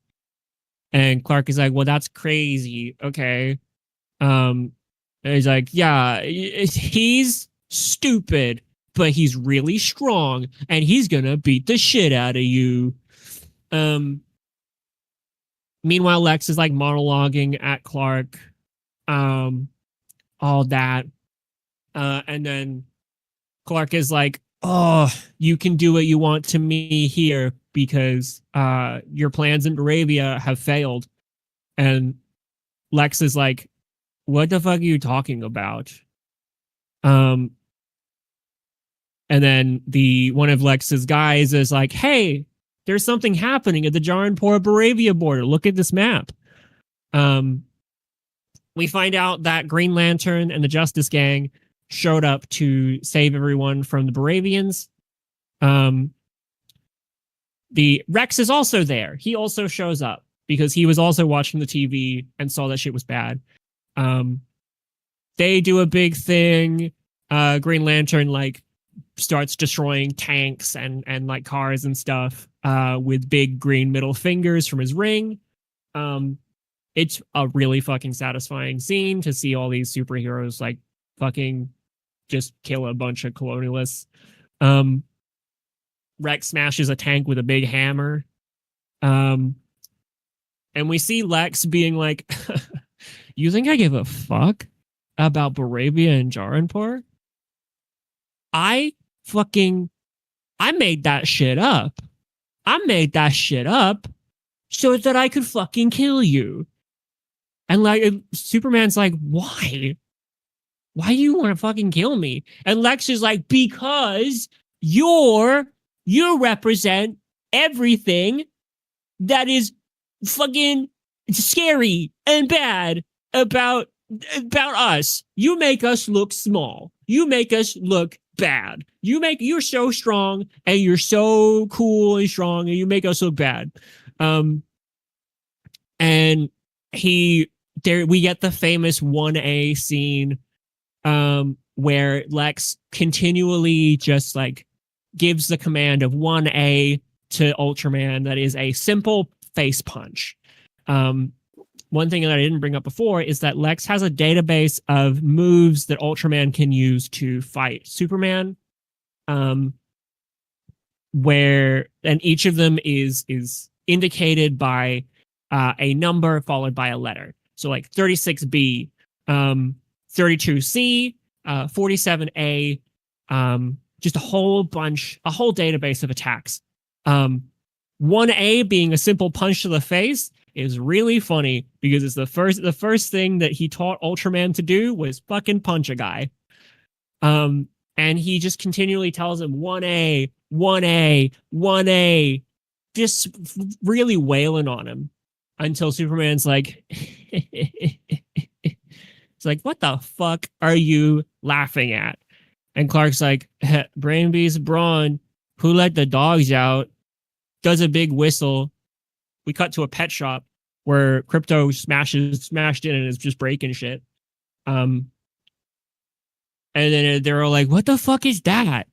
And Clark is like, well, that's crazy. Okay. And he's like, yeah, he's stupid, but he's really strong, and he's gonna beat the shit out of you. Meanwhile, Lex is like monologuing at Clark, all that. And then Clark is like, oh, you can do what you want to me here because your plans in Baravia have failed. And Lex is like, what the fuck are you talking about? And then one of Lex's guys is like, hey, there's something happening at the Jaranpur Baravia border. Look at this map. We find out that Green Lantern and the Justice Gang showed up to save everyone from the Baravians. the Rex is also there. He also shows up because he was also watching the TV and saw that shit was bad. They do a big thing. Green Lantern like starts destroying tanks and like cars and stuff with big green middle fingers from his ring. It's a really fucking satisfying scene to see all these superheroes like fucking just kill a bunch of colonialists. Rex smashes a tank with a big hammer. And we see Lex being like, you think I give a fuck about Barabia and Jaranpur? I made that shit up. I made that shit up so that I could fucking kill you. And like Superman's like, why? Why do you want to fucking kill me? And Lex is like, because you represent everything that is fucking scary and bad about us. You make us look small. You make us look bad. You're so strong and you're so cool and strong and you make us look bad. And we get the famous 1A scene where Lex continually just like gives the command of 1A to Ultraman that is a simple face punch. One thing that I didn't bring up before is that Lex has a database of moves that Ultraman can use to fight Superman, and each of them is indicated by a number followed by a letter. So like 36B, 32C, 47A, just a whole database of attacks. 1A being a simple punch to the face is really funny because it's the first thing that he taught Ultraman to do was fucking punch a guy. And he just continually tells him 1A, 1A, 1A, just really wailing on him until Superman's like, it's like, what the fuck are you laughing at? And Clark's like, Brain Beast Brawn, who let the dogs out, does a big whistle. We cut to a pet shop where Crypto smashed in and is just breaking shit. And then they're all like, what the fuck is that?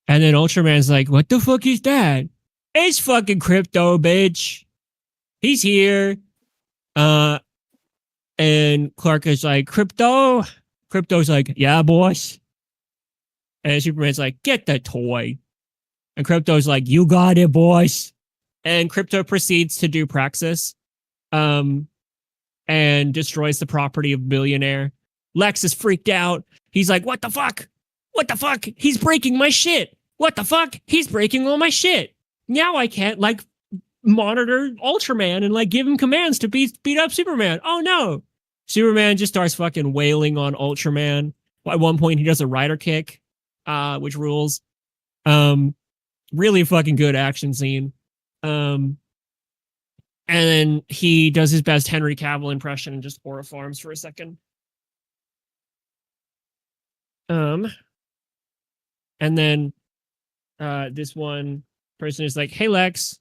And then Ultraman's like, what the fuck is that? It's fucking Crypto, bitch. He's here. And Clark is like, Crypto? Crypto's like, yeah, boss. And Superman's like, get the toy. And Crypto's like, you got it, boss. And Crypto proceeds to do Praxis, and destroys the property of Billionaire. Lex is freaked out. He's like, what the fuck? What the fuck? He's breaking my shit. What the fuck? He's breaking all my shit. Now I can't, like, monitor Ultraman and, like, give him commands to beat up Superman. Oh, no. Superman just starts fucking wailing on Ultraman. At one point, he does a rider kick, which rules. Really fucking good action scene. And then he does his best Henry Cavill impression and just oroforms for a second. And then this one person is like, hey Lex,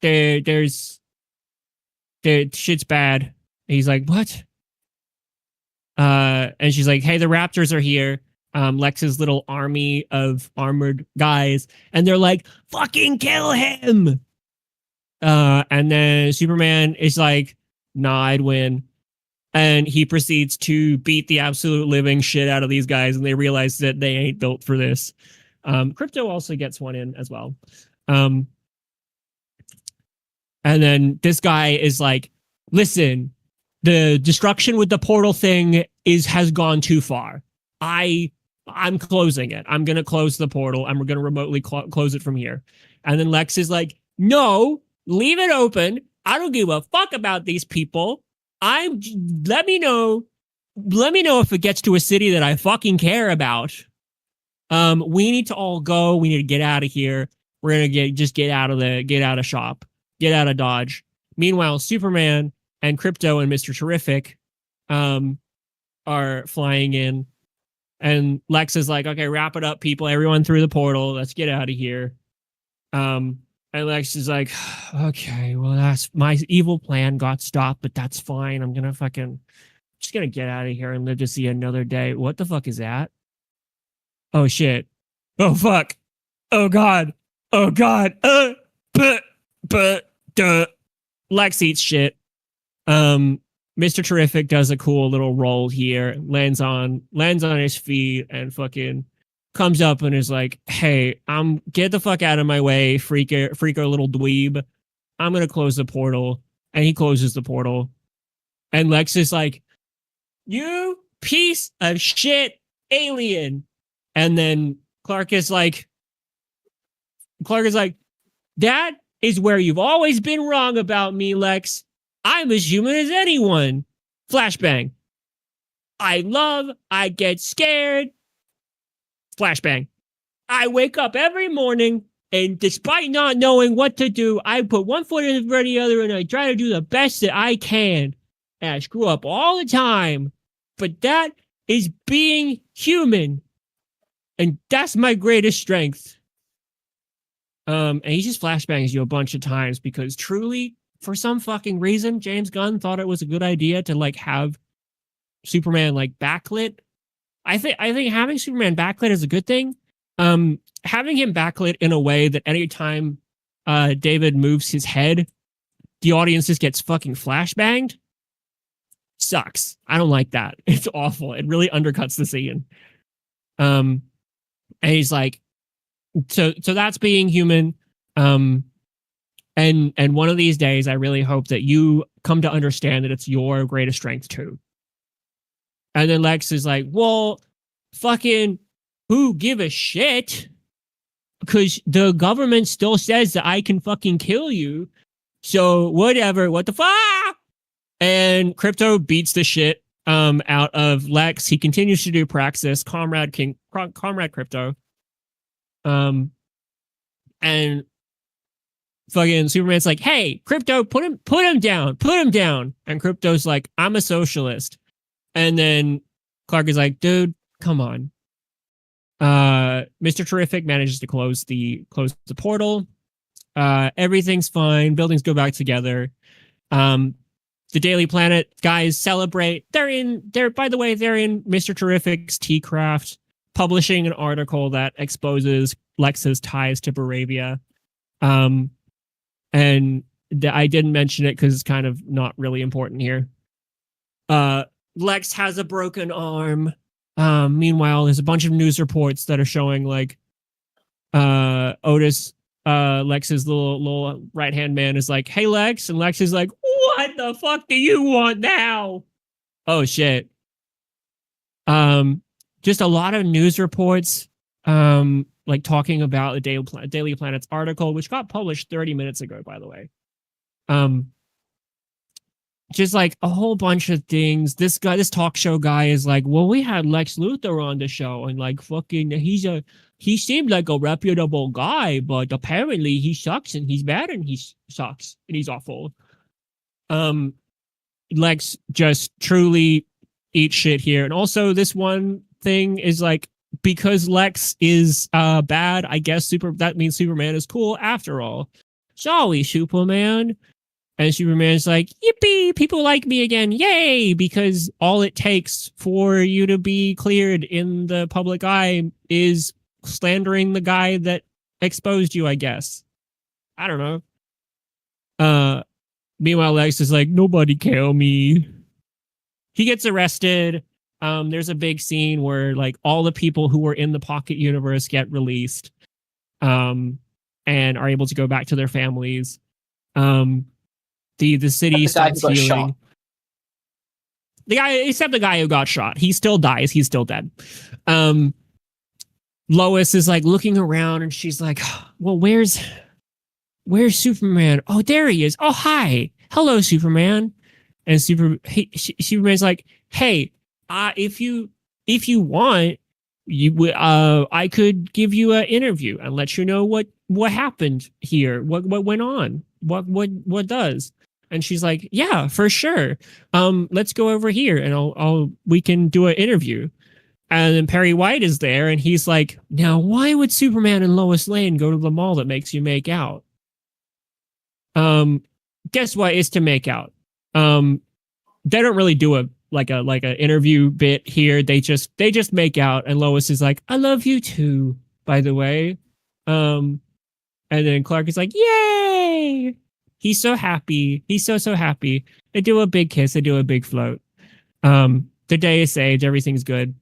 there's shit's bad. And he's like, what? And she's like, hey, the Raptors are here. Lex's little army of armored guys, and they're like, fucking kill him. And then Superman is like, nah, I'd win. And he proceeds to beat the absolute living shit out of these guys, and they realize that they ain't built for this. Crypto also gets one in as well. And then this guy is like, listen, the destruction with the portal thing has gone too far. I'm closing it. I'm going to close the portal and we're going to remotely close it from here. And then Lex is like, no, leave it open. I don't give a fuck about these people. Let me know if it gets to a city that I fucking care about. We need to all go. We need to get out of here. We're going to get out of shop, get out of Dodge. Meanwhile, Superman and Crypto and Mr. Terrific, are flying in. And Lex is like, okay, wrap it up, people. Everyone through the portal. Let's get out of here. And Lex is like, okay, well, that's my evil plan got stopped, but that's fine. I'm gonna just gonna get out of here and live to see another day. What the fuck is that? Oh shit. Oh fuck. Oh god. Oh god. Lex eats shit. Mr. Terrific does a cool little roll here, lands on his feet, and fucking comes up and is like, hey, get the fuck out of my way, freaker little dweeb. I'm gonna close the portal. And he closes the portal. And Lex is like, you piece of shit alien. And then Clark is like, that is where you've always been wrong about me, Lex. I'm as human as anyone. Flashbang. I get scared. Flashbang. I wake up every morning, and despite not knowing what to do, I put one foot in front of the other, and I try to do the best that I can. And I screw up all the time. But that is being human. And that's my greatest strength. And he just flashbangs you a bunch of times because truly, for some fucking reason, James Gunn thought it was a good idea to like have Superman like backlit. I think having Superman backlit is a good thing. Having him backlit in a way that anytime David moves his head, the audience just gets fucking flashbanged sucks. I don't like that. It's awful. It really undercuts the scene. And he's like, so that's being human. And one of these days, I really hope that you come to understand that it's your greatest strength too. And then Lex is like, well, fucking who give a shit? Because the government still says that I can fucking kill you. So whatever, what the fuck? And Crypto beats the shit out of Lex. He continues to do Praxis, Comrade Crypto. And fucking Superman's like, hey, Crypto, put him down. And Crypto's like, I'm a socialist. And then Clark is like, dude, come on. Mr. Terrific manages to close the portal. Everything's fine. Buildings go back together. The Daily Planet guys celebrate. They're in Mr. Terrific's T-Craft, publishing an article that exposes Lex's ties to Baravia. And I didn't mention it because it's kind of not really important here. Lex has a broken arm. Meanwhile, there's a bunch of news reports that are showing like Otis, Lex's little right-hand man, is like, hey, Lex. And Lex is like, what the fuck do you want now? Oh, shit. Just a lot of news reports, like talking about the Daily Planet's article, which got published 30 minutes ago, by the way. Just like a whole bunch of things. This talk show guy is like, well, we had Lex Luthor on the show, and like fucking he seemed like a reputable guy, but apparently he sucks and he's bad and he sucks and he's awful. Lex just truly eats shit here. And also this one thing is like, because Lex is bad, I guess that means Superman is cool after all. Sorry, Superman. And Superman's like, yippee, people like me again, yay! Because all it takes for you to be cleared in the public eye is slandering the guy that exposed you, I guess. I don't know. Meanwhile, Lex is like, nobody kill me. He gets arrested. There's a big scene where like all the people who were in the Pocket Universe get released, and are able to go back to their families. The city starts healing. The guy, except the guy who got shot, he still dies. He's still dead. Lois is like looking around, and she's like, "Well, where's Superman? Oh, there he is. Oh, hi, hello, Superman." And Superman's like, "Hey, if you want, I could give you an interview and let you know what happened here, what went on, what does." And she's like, "Yeah, for sure. Let's go over here and we can do an interview." And then Perry White is there, and he's like, now, why would Superman and Lois Lane go to the mall that makes you make out? Guess what? It's to make out. They don't really do a interview bit here. They just make out, and Lois is like, I love you too, by the way. And then Clark is like, yay! He's so happy. He's so happy. They do a big kiss. They do a big float. The day is saved. Everything's good.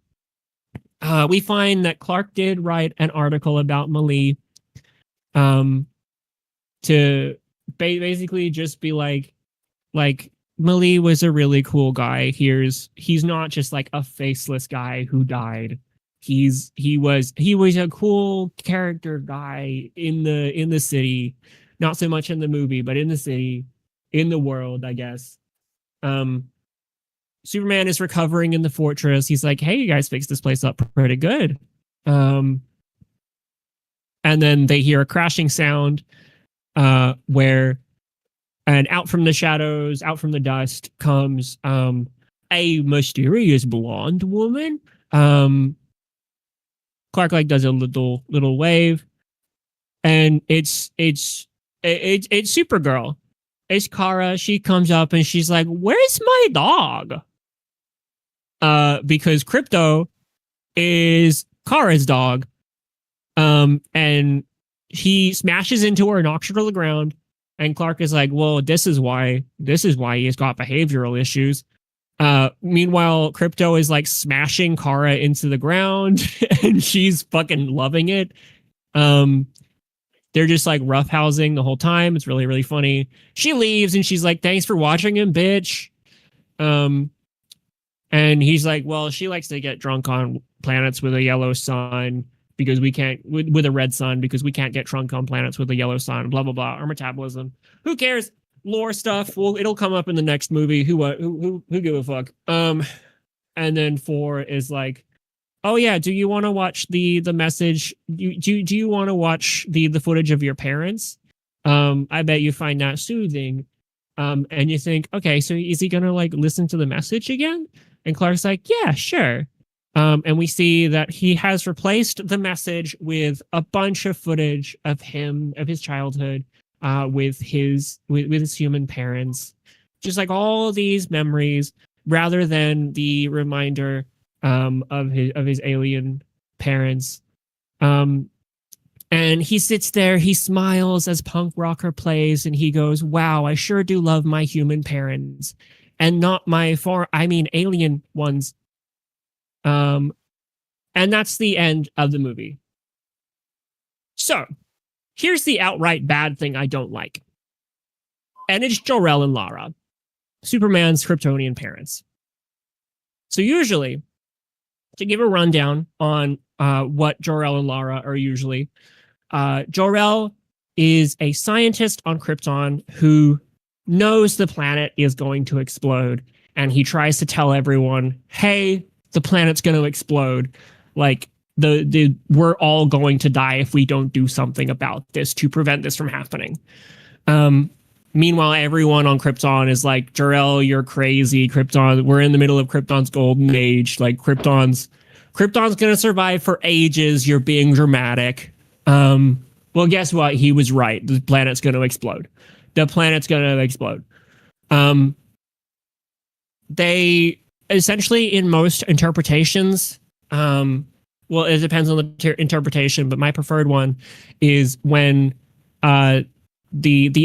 We find that Clark did write an article about Malie to basically just be like Malie was a really cool guy. He's not just like a faceless guy who died. He was a cool character guy in the city, not so much in the movie, but in the city, in the world, I guess. Superman is recovering in the fortress. He's like, hey, you guys fixed this place up pretty good. And then they hear a crashing sound where, and out from the shadows, out from the dust comes a mysterious blonde woman. Clark like does a little wave, and it's Supergirl. It's Kara. She comes up and she's like, where's my dog? Because Crypto is Kara's dog. And he smashes into her, knocks her to the ground, and Clark is like, well, this is why he's got behavioral issues. Meanwhile, Crypto is like smashing Kara into the ground and she's fucking loving it. They're just like roughhousing the whole time. It's really, really funny. She leaves and she's like, thanks for watching him, bitch. And he's like, well, she likes to get drunk on planets with a yellow sun because we can't, with a red sun, because we can't get drunk on planets with a yellow sun, blah, blah, blah. Our metabolism. Who cares? Lore stuff. Well, it'll come up in the next movie. Who give a fuck? And then 4 is like, oh yeah, do you want to watch the message? Do you want to watch the footage of your parents? I bet you find that soothing. And you think, okay, so is he gonna like listen to the message again? And Clark's like, yeah, sure. And we see that he has replaced the message with a bunch of footage of him, of his childhood, with his human parents, just like all these memories, rather than the reminder of his alien parents. And he sits there, he smiles as punk rocker plays, and he goes, wow, I sure do love my human parents, and not my alien ones. And that's the end of the movie. So here's the outright bad thing I don't like. And it's Jor-El and Lara, Superman's Kryptonian parents. So usually, to give a rundown on what Jor-El and Lara are usually, Jor-El is a scientist on Krypton who knows the planet is going to explode, and he tries to tell everyone, hey, the planet's going to explode. Like, we're all going to die if we don't do something about this to prevent this from happening. Meanwhile, everyone on Krypton is like, Jor-El, you're crazy. Krypton, we're in the middle of Krypton's golden age. Like, Krypton's going to survive for ages. You're being dramatic. Well, guess what? He was right. The planet's going to explode. The planet's going to explode. They essentially, in most interpretations, well, it depends on the interpretation, but my preferred one is when the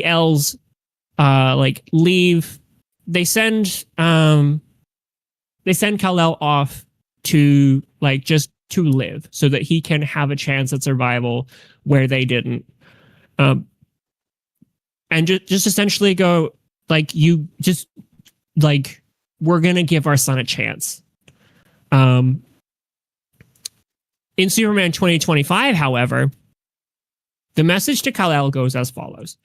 elves like leave. They send Kal-El off to like just to live, so that he can have a chance at survival where they didn't. And just essentially go like, you just like, we're gonna give our son a chance. In Superman 2025, however, the message to Kal-El goes as follows.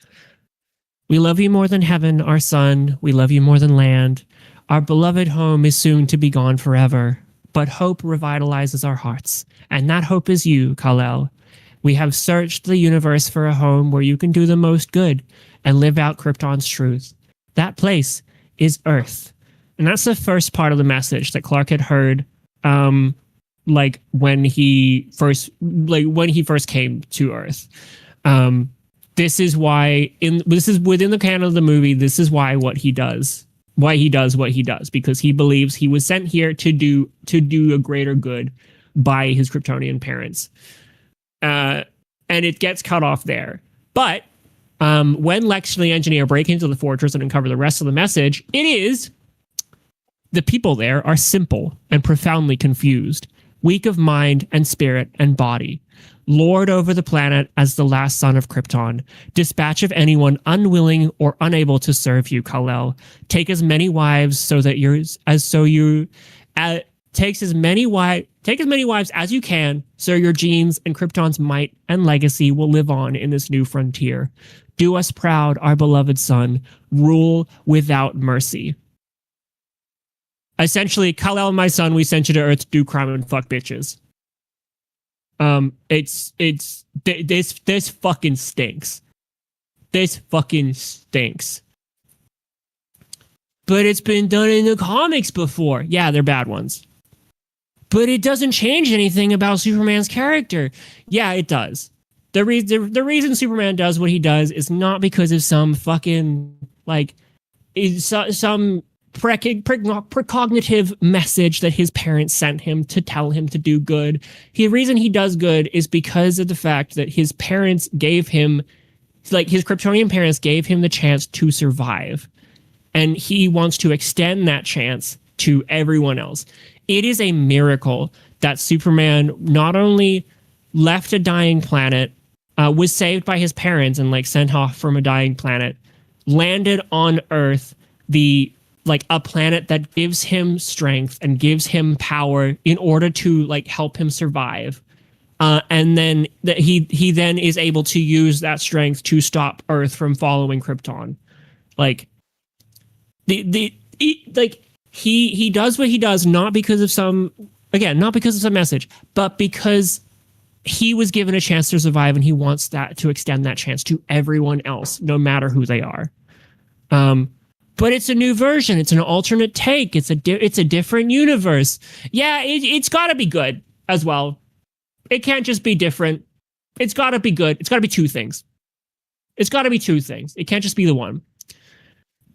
We love you more than heaven, our son. We love you more than land. Our beloved home is soon to be gone forever, but hope revitalizes our hearts, and that hope is you, Kal-El. We have searched the universe for a home where you can do the most good and live out Krypton's truth. That place is Earth. And that's the first part of the message that Clark had heard like when he first came to Earth. This is within the canon of the movie. This is why he does what he does, because he believes he was sent here to do a greater good by his Kryptonian parents. And it gets cut off there. But when Lex and the engineer break into the fortress and uncover the rest of the message, it is the people there are simple and profoundly confused, weak of mind and spirit and body. Lord over the planet as the last son of Krypton. Dispatch of anyone unwilling or unable to serve you, Kal-El. Take as many wives take as many wives as you can, so your genes and Krypton's might and legacy will live on in this new frontier. Do us proud, our beloved son. Rule without mercy. Essentially, Kal-El, my son, we sent you to Earth to do crime and fuck bitches. This fucking stinks. This fucking stinks. But it's been done in the comics before. Yeah, they're bad ones. But it doesn't change anything about Superman's character. Yeah, it does. The reason Superman does what he does is not because of some fucking, like, some precognitive message that his parents sent him to tell him to do good. The reason he does good is because of the fact that his parents gave him, like, his Kryptonian parents gave him the chance to survive. And he wants to extend that chance to everyone else. It is a miracle that Superman not only left a dying planet, was saved by his parents and, like, sent off from a dying planet, landed on Earth, a planet that gives him strength and gives him power in order to, like, help him survive. And then he then is able to use that strength to stop Earth from following Krypton. Like, he does what he does not because of some message, but because he was given a chance to survive, and he wants that to extend that chance to everyone else, no matter who they are. But it's a new version. It's an alternate take. It's a different universe. Yeah, it's got to be good as well. It can't just be different. It's got to be good. It's got to be two things. It can't just be the one.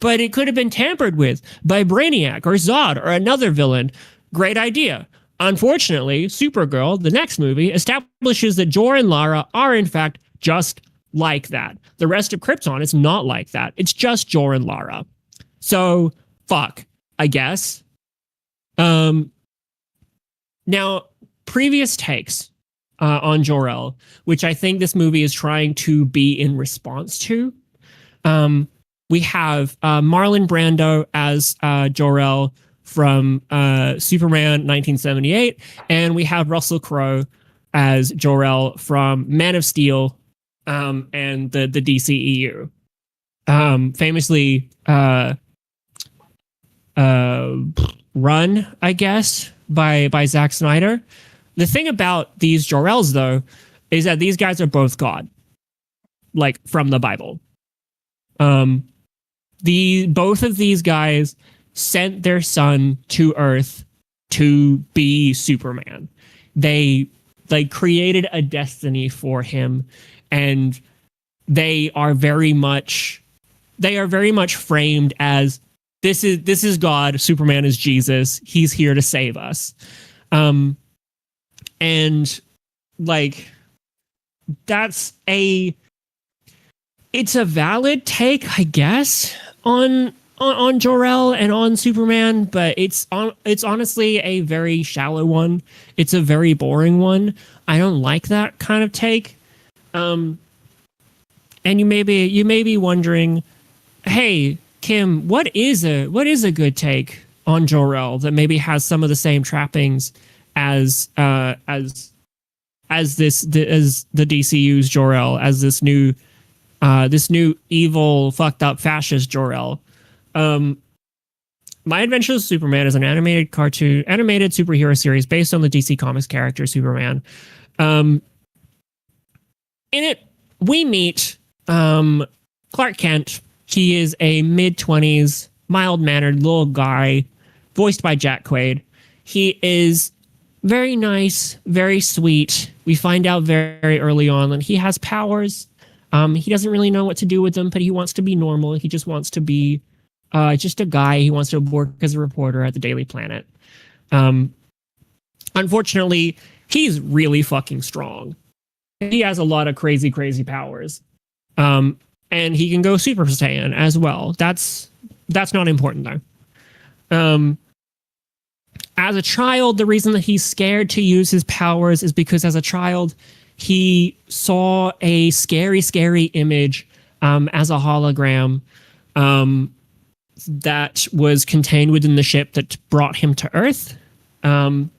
But it could have been tampered with by Brainiac or Zod or another villain. Great idea. Unfortunately, Supergirl, the next movie, establishes that Jor and Lara are, in fact, just like that. The rest of Krypton is not like that. It's just Jor and Lara. So, fuck, I guess. Now, previous takes on Jor-El, which I think this movie is trying to be in response to. We have Marlon Brando as Jor-El from Superman 1978, and we have Russell Crowe as Jor-El from Man of Steel and the DCEU. Famously run, I guess, by Zack Snyder. The thing about these Jor-Els, though, is that these guys are both God, like from the Bible. Both of these guys sent their son to Earth to be Superman. They created a destiny for him, and they are very much framed as this is God, Superman is Jesus, he's here to save us. And like it's a valid take, I guess, on Jor-El and on Superman, but it's honestly a very shallow one. It's a very boring one. I don't like that kind of take. And you may be wondering, hey, Kim, what is a good take on Jor-El that maybe has some of the same trappings as the DCU's Jor-El, as this new evil, fucked up fascist Jor-El? My Adventures with Superman is an animated superhero series based on the DC Comics character Superman. In it, we meet Clark Kent. He is a mid-20s, mild-mannered little guy, voiced by Jack Quaid. He is very nice, very sweet. We find out very early on that he has powers. He doesn't really know what to do with them, but he wants to be normal. He just wants to be just a guy. He wants to work as a reporter at the Daily Planet. Unfortunately, he's really fucking strong. He has a lot of crazy, crazy powers. And he can go Super Saiyan as well. That's not important though. As a child, the reason that he's scared to use his powers is because as a child, he saw a scary, scary image as a hologram that was contained within the ship that brought him to Earth. And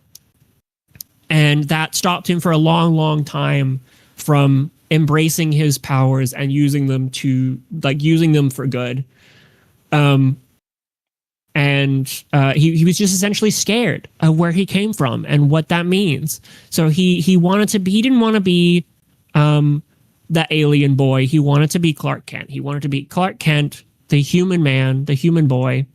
that stopped him for a long, long time from embracing his powers and using them for good. He was just essentially scared of where he came from and what that means. So he didn't want to be the alien boy. He wanted to be Clark Kent. He wanted to be Clark Kent, the human man, the human boy,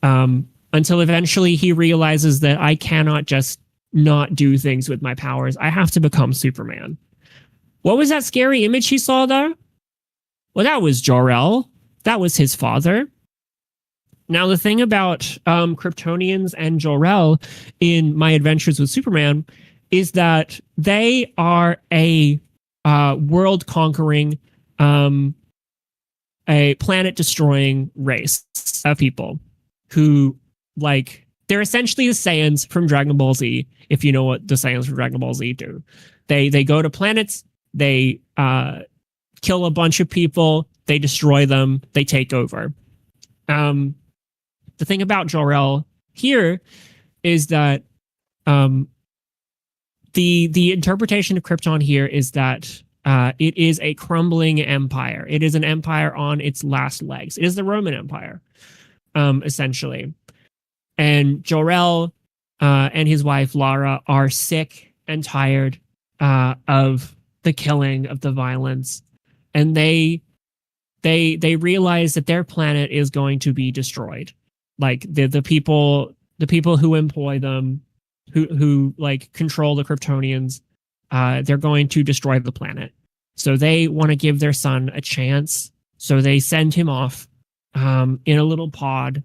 until eventually he realizes that I cannot just not do things with my powers. I have to become Superman. What was that scary image he saw there? Well, that was Jor-El. That was his father. Now, the thing about Kryptonians and Jor-El in My Adventures with Superman is that they are a world-conquering, a planet-destroying race of people who, like, they're essentially the Saiyans from Dragon Ball Z, if you know what the Saiyans from Dragon Ball Z do. They go to planets, they kill a bunch of people, they destroy them, they take over. The thing about Jor-El here is that the interpretation of Krypton here is that it is a crumbling empire. It is an empire on its last legs. It is the Roman Empire, essentially. And Jor-El and his wife Lara are sick and tired of the killing, of the violence, and they realize that their planet is going to be destroyed. Like the people who employ them, who like control the Kryptonians, they're going to destroy the planet. So they want to give their son a chance. So they send him off in a little pod.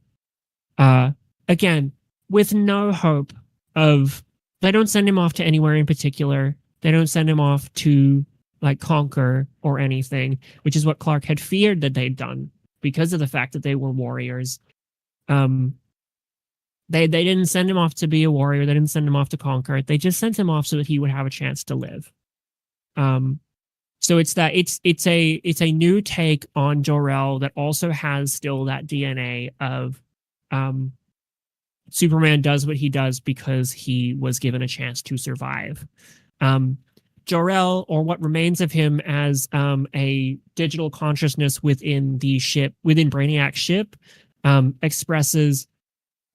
Again, with no hope of. They don't send him off to anywhere in particular. They don't send him off to like conquer or anything, which is what Clark had feared that they'd done because of the fact that they were warriors. They didn't send him off to be a warrior. They didn't send him off to conquer. They just sent him off so that he would have a chance to live. So it's a new take on Jor-El that also has still that DNA of Superman does what he does because he was given a chance to survive. Jor-El, or what remains of him as a digital consciousness within the ship, within Brainiac's ship, expresses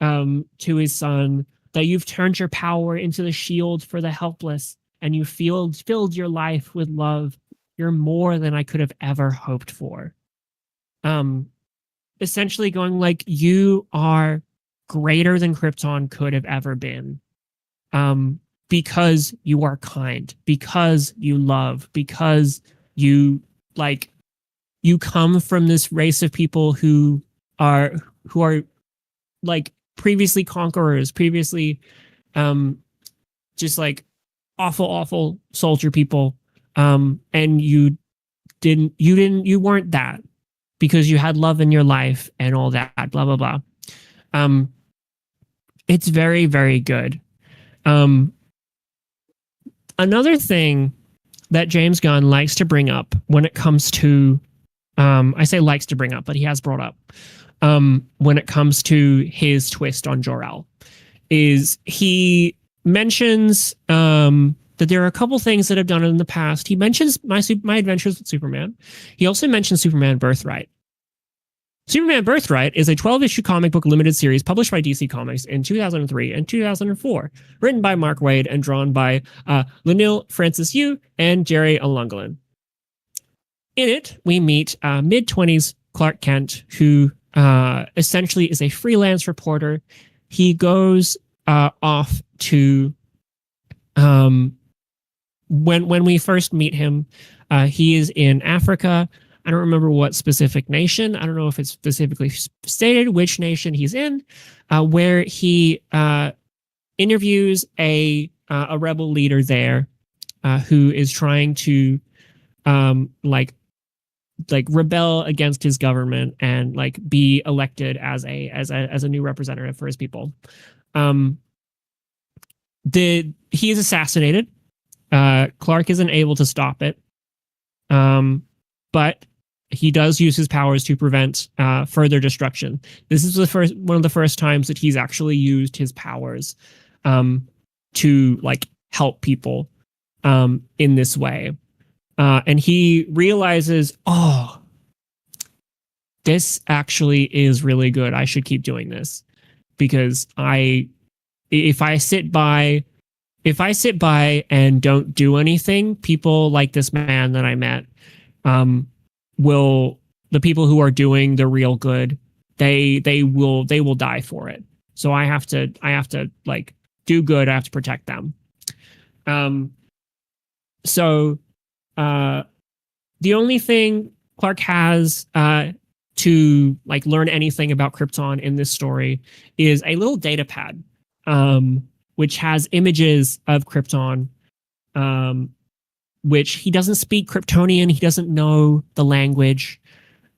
to his son that you've turned your power into the shield for the helpless, and you filled your life with love. You're more than I could have ever hoped for. Essentially going like, you are greater than Krypton could have ever been. Because you are kind, because you love, because you come from this race of people who are like previously conquerors, previously just like awful soldier people, and you weren't that because you had love in your life and all that, blah blah blah. It's very, very good. Another thing that James Gunn likes to bring up when it comes to, I say likes to bring up, but he has brought up, when it comes to his twist on Jor-El, is he mentions that there are a couple things that have done in the past. He mentions My Adventures with Superman. He also mentions Superman Birthright. Superman Birthright is a 12-issue comic book limited series published by DC Comics in 2003 and 2004, written by Mark Waid and drawn by Leinil Francis Yu and Jerry Alungalan. In it, we meet mid-20s Clark Kent, who essentially is a freelance reporter. He goes off to when we first meet him, he is in Africa. I don't remember what specific nation. I don't know if it's specifically stated which nation he's in, where he interviews a rebel leader there who is trying to like rebel against his government and like be elected as a new representative for his people. He is assassinated. Clark isn't able to stop it, but he does use his powers to prevent further destruction. This is one of the first times that he's actually used his powers to like help people in this way. And he realizes, oh, this actually is really good. I should keep doing this because if I sit by and don't do anything, people like this man that I met, the people who are doing the real good, they will die for it. So I have to like do good. I have to protect them. So the only thing Clark has to like learn anything about Krypton in this story is a little data pad, which has images of Krypton, which he doesn't speak Kryptonian. He doesn't know the language.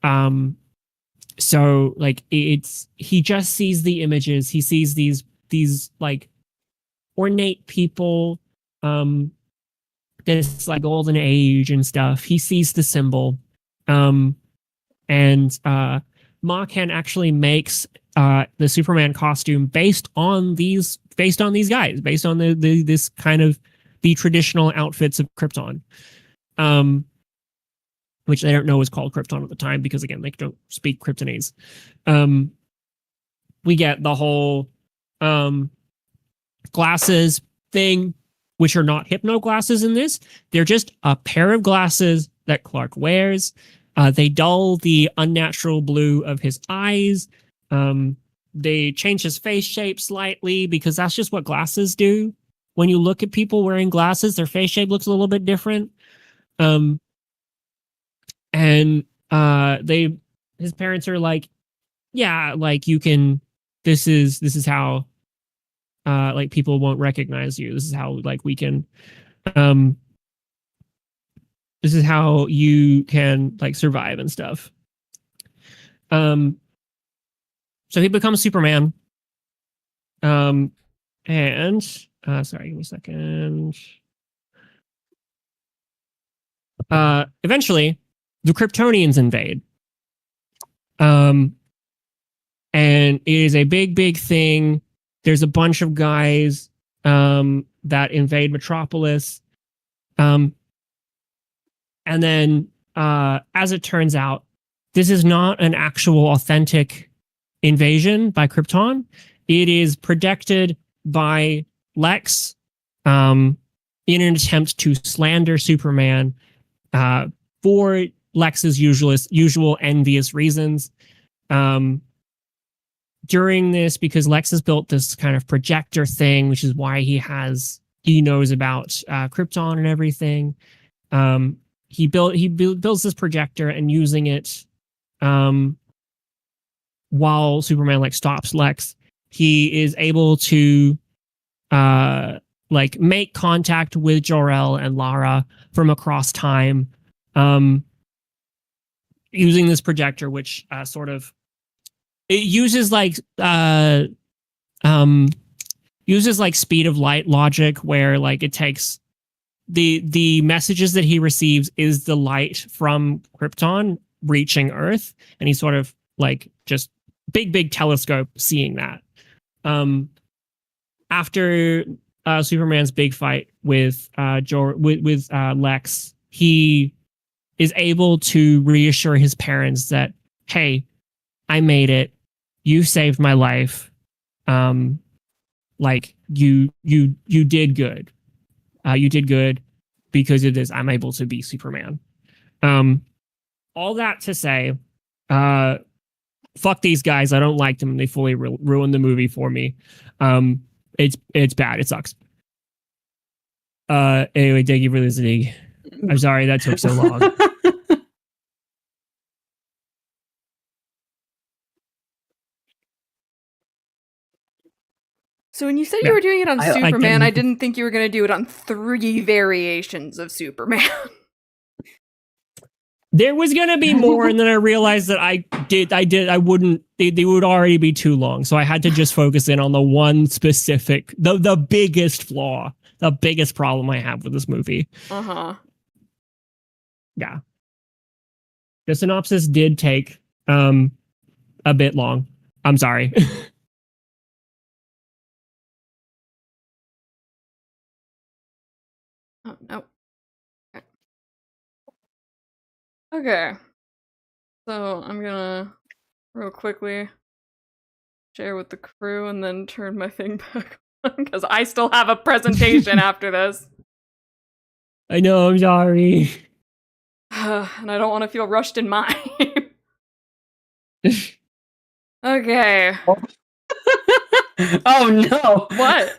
So like he just sees the images. He sees these like ornate people, this like golden age and stuff. He sees the symbol. And Macan actually makes the Superman costume based on these guys, based on this kind of the traditional outfits of Krypton, which they don't know is called Krypton at the time because again they don't speak Kryptonese. We get the whole glasses thing, which are not hypno glasses in this. They're just a pair of glasses that Clark wears. They dull the unnatural blue of his eyes. They change his face shape slightly because that's just what glasses do. When you look at people wearing glasses, their face shape looks a little bit different. And his parents are like, yeah, like you can, this is how, like people won't recognize you. This is how like we can, this is how you can like survive and stuff. So he becomes Superman. And sorry, give me a second. Eventually, the Kryptonians invade. And it is a big thing. There's a bunch of guys that invade Metropolis. And then, as it turns out, this is not an actual authentic invasion by Krypton. It is projected by Lex in an attempt to slander Superman for Lex's usual envious reasons. During this, because Lex has built this kind of projector thing, which is why he knows about Krypton and everything. He builds this projector and using it while Superman like stops Lex, he is able to like make contact with Jor-El and Lara from across time using this projector, which sort of it uses like speed of light logic, where like it takes the messages that he receives is the light from Krypton reaching Earth, and he's sort of like just big telescope seeing that. After Superman's big fight with Lex, he is able to reassure his parents that, hey, I made it. You saved my life. Like you did good. You did good because of this. I'm able to be Superman. All that to say, fuck these guys. I don't like them. They fully ruined the movie for me. It's bad. It sucks. Anyway, thank you for listening. I'm sorry that took so long. So when you said you were doing it on I Superman, I didn't think you were going to do it on 3 variations of Superman. There was gonna be more, and then I realized that I wouldn't. They would already be too long, so I had to just focus in on the one specific, the biggest flaw, the biggest problem I have with this movie. Yeah, the synopsis did take a bit long. I'm sorry. Oh, no. Okay. So I'm gonna real quickly share with the crew and then turn my thing back on because I still have a presentation after this. I know, I'm sorry. And I don't want to feel rushed in mine. Okay. Oh no! What?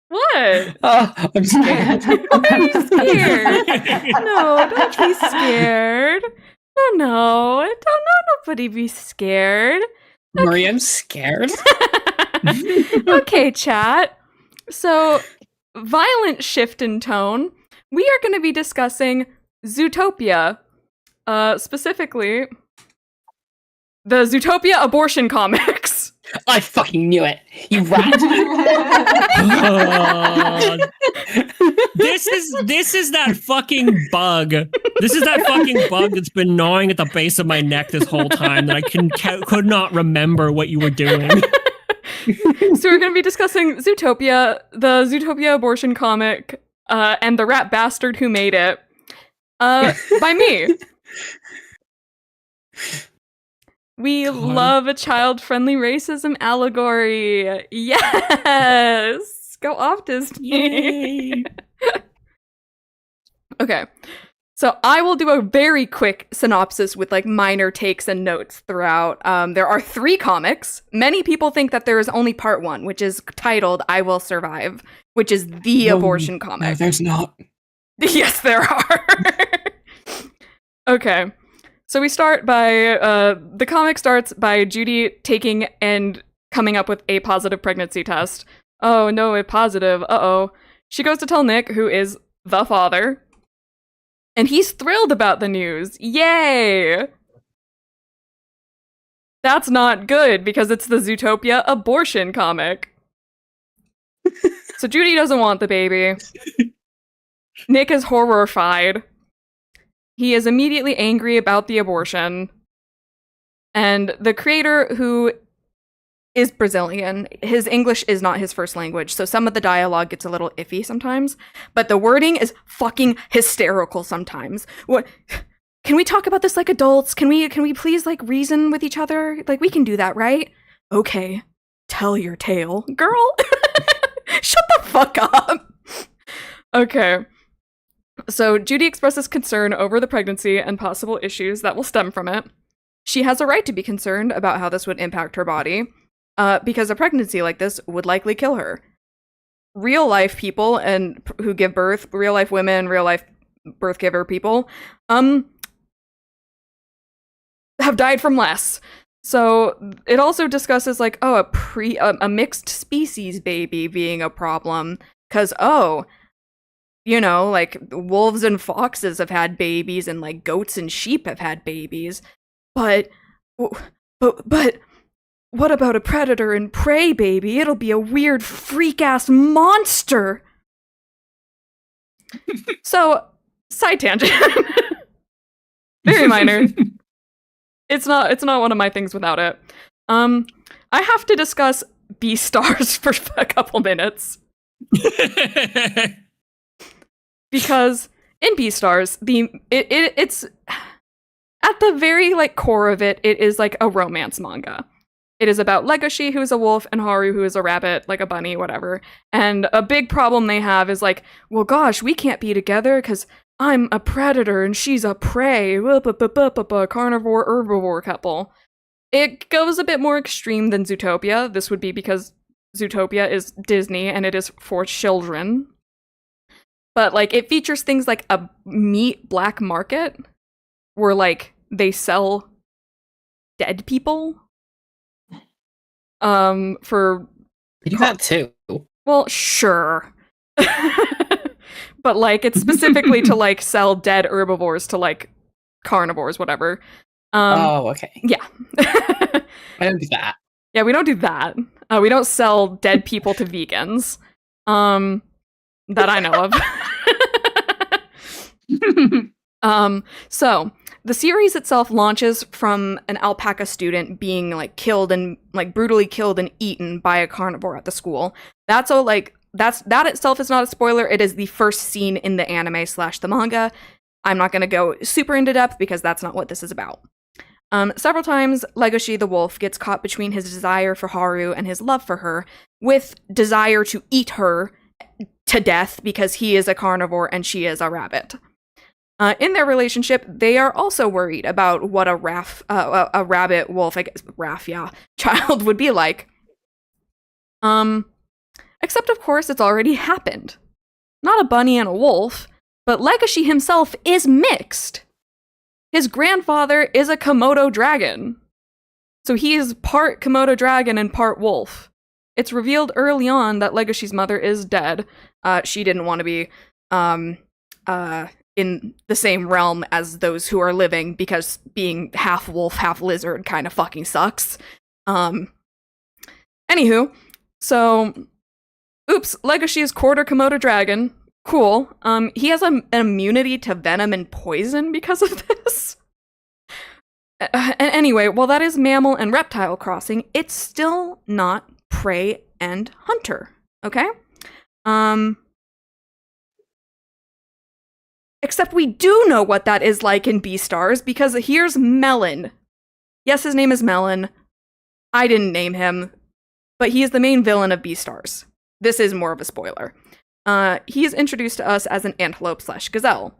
What? I'm scared. Why are you scared? No, don't be scared. No, don't nobody be scared. Marie, I'm scared. Okay, chat. So, violent shift in tone. We are going to be discussing Zootopia. Specifically, the Zootopia abortion comics. I fucking knew it. You rat. This is that fucking bug. This is that fucking bug that's been gnawing at the base of my neck this whole time that I could not remember what you were doing. So we're going to be discussing Zootopia, the Zootopia abortion comic, and the rat bastard who made it, by me. We love a child-friendly racism allegory. Yes! Go off, Disney. Okay. So I will do a very quick synopsis with like minor takes and notes throughout. There are 3 comics. Many people think that there is only part 1, which is titled I Will Survive, which is the abortion comic. No, there's not. Yes, there are. Okay. So we start by, the comic starts by Judy taking and coming up with a positive pregnancy test. Oh no, a positive, uh-oh. She goes to tell Nick, who is the father, and he's thrilled about the news. Yay! That's not good, because it's the Zootopia abortion comic. So Judy doesn't want the baby. Nick is horrified. He is immediately angry about the abortion. And the creator, who is Brazilian, his English is not his first language, so some of the dialogue gets a little iffy sometimes, but the wording is fucking hysterical sometimes. What? Can we talk about this like adults? Can we please like reason with each other? Like we can do that, right? Okay. Tell your tale. Girl. Shut the fuck up. Okay. So Judy expresses concern over the pregnancy and possible issues that will stem from it. She has a right to be concerned about how this would impact her body, because a pregnancy like this would likely kill her. Real life people and who give birth, real life women, real life birth giver people, have died from less. So it also discusses like, oh, a mixed species baby being a problem, because you know, like, wolves and foxes have had babies, and, like, goats and sheep have had babies. But what about a predator and prey baby? It'll be a weird, freak-ass monster! So, side tangent. Very minor. It's not one of my things without it. I have to discuss Beastars for a couple minutes. Because in Beastars, it's at the very like core of it is like a romance manga. It is about Legoshi, who is a wolf, and Haru, who is a rabbit, like a bunny, whatever. And a big problem they have is like, well, gosh, we can't be together because I'm a predator and she's a prey. Carnivore herbivore couple. It goes a bit more extreme than Zootopia. This would be because Zootopia is Disney and it is for children. but like it features things like a meat black market where like they sell dead people. For We do that too. well, sure. But like it's specifically to like sell dead herbivores to like carnivores, whatever. Oh, okay. Yeah. I don't do that. Yeah, we don't do that. We don't sell dead people to vegans. That I know of. So the series itself launches from an alpaca student being like killed and like brutally killed and eaten by a carnivore at the school. That itself is not a spoiler. It is the first scene in the anime / the manga. I'm not going to go super into depth because that's not what this is about. Several times, Legoshi the wolf gets caught between his desire for Haru and his love for her, with desire to eat her to death because he is a carnivore and she is a rabbit. In their relationship, they are also worried about what a rabbit wolf, I guess, child would be like. Except, of course, it's already happened. Not a bunny and a wolf, but Legoshi himself is mixed. His grandfather is a Komodo dragon. So he is part Komodo dragon and part wolf. It's revealed early on that Legoshi's mother is dead. She didn't want to be in the same realm as those who are living because being half wolf, half lizard kind of fucking sucks. Anywho, so oops, Legoshi is quarter Komodo dragon. Cool. He has an immunity to venom and poison because of this. And anyway, while that is mammal and reptile crossing, it's still not prey and hunter. Okay? Except we do know what that is like in Beastars, because here's Melon. Yes, his name is Melon. I didn't name him, but he is the main villain of Beastars. This is more of a spoiler. He is introduced to us as an antelope / gazelle.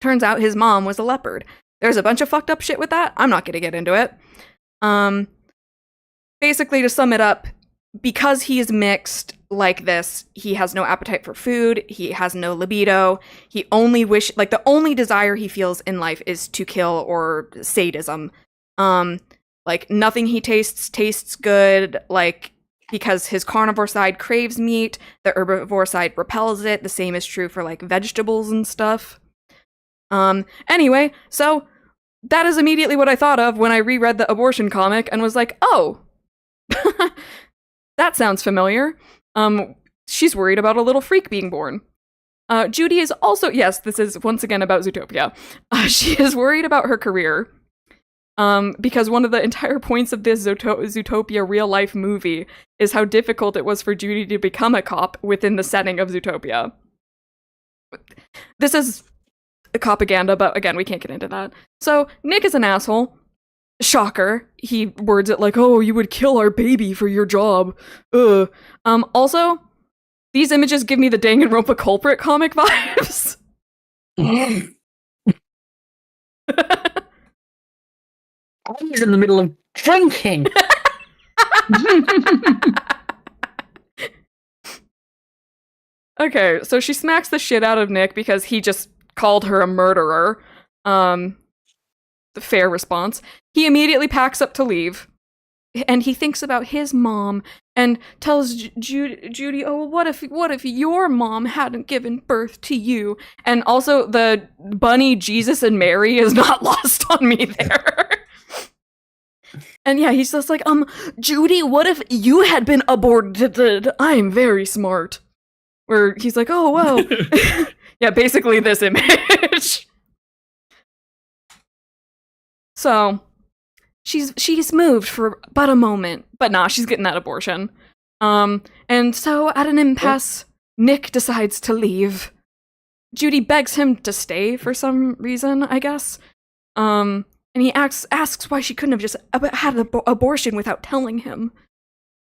Turns out his mom was a leopard. There's a bunch of fucked up shit with that. I'm not gonna get into it. Basically, to sum it up, because he is mixed like this, he has no appetite for food, he has no libido, he only the only desire he feels in life is to kill or sadism. Like, nothing he tastes good, like, because his carnivore side craves meat, the herbivore side repels it. The same is true for, like, vegetables and stuff. Anyway, so that is immediately what I thought of when I reread the abortion comic and was like, oh, that sounds familiar. She's worried about a little freak being born. Judy is also, yes, this is once again about Zootopia. She is worried about her career. Because one of the entire points of this Zootopia real-life movie is how difficult it was for Judy to become a cop within the setting of Zootopia. This is a propaganda, but again, we can't get into that. So, Nick is an asshole. Shocker. He words it like, oh, you would kill our baby for your job. Ugh. Also, these images give me the Danganronpa Culprit comic vibes. He's in the middle of drinking. Okay, so she smacks the shit out of Nick because he just called her a murderer. Fair response. He immediately packs up to leave, and he thinks about his mom and tells Judy, oh, what if your mom hadn't given birth to you? And also the bunny Jesus and Mary is not lost on me there. And yeah, he's just like, Judy, what if you had been aborted? I'm very smart. Where he's like, oh, wow. Yeah, basically this image. So, she's moved for but a moment. But nah, she's getting that abortion. And so, at an impasse, Nick decides to leave. Judy begs him to stay for some reason, I guess. And he asks why she couldn't have just had an abortion without telling him.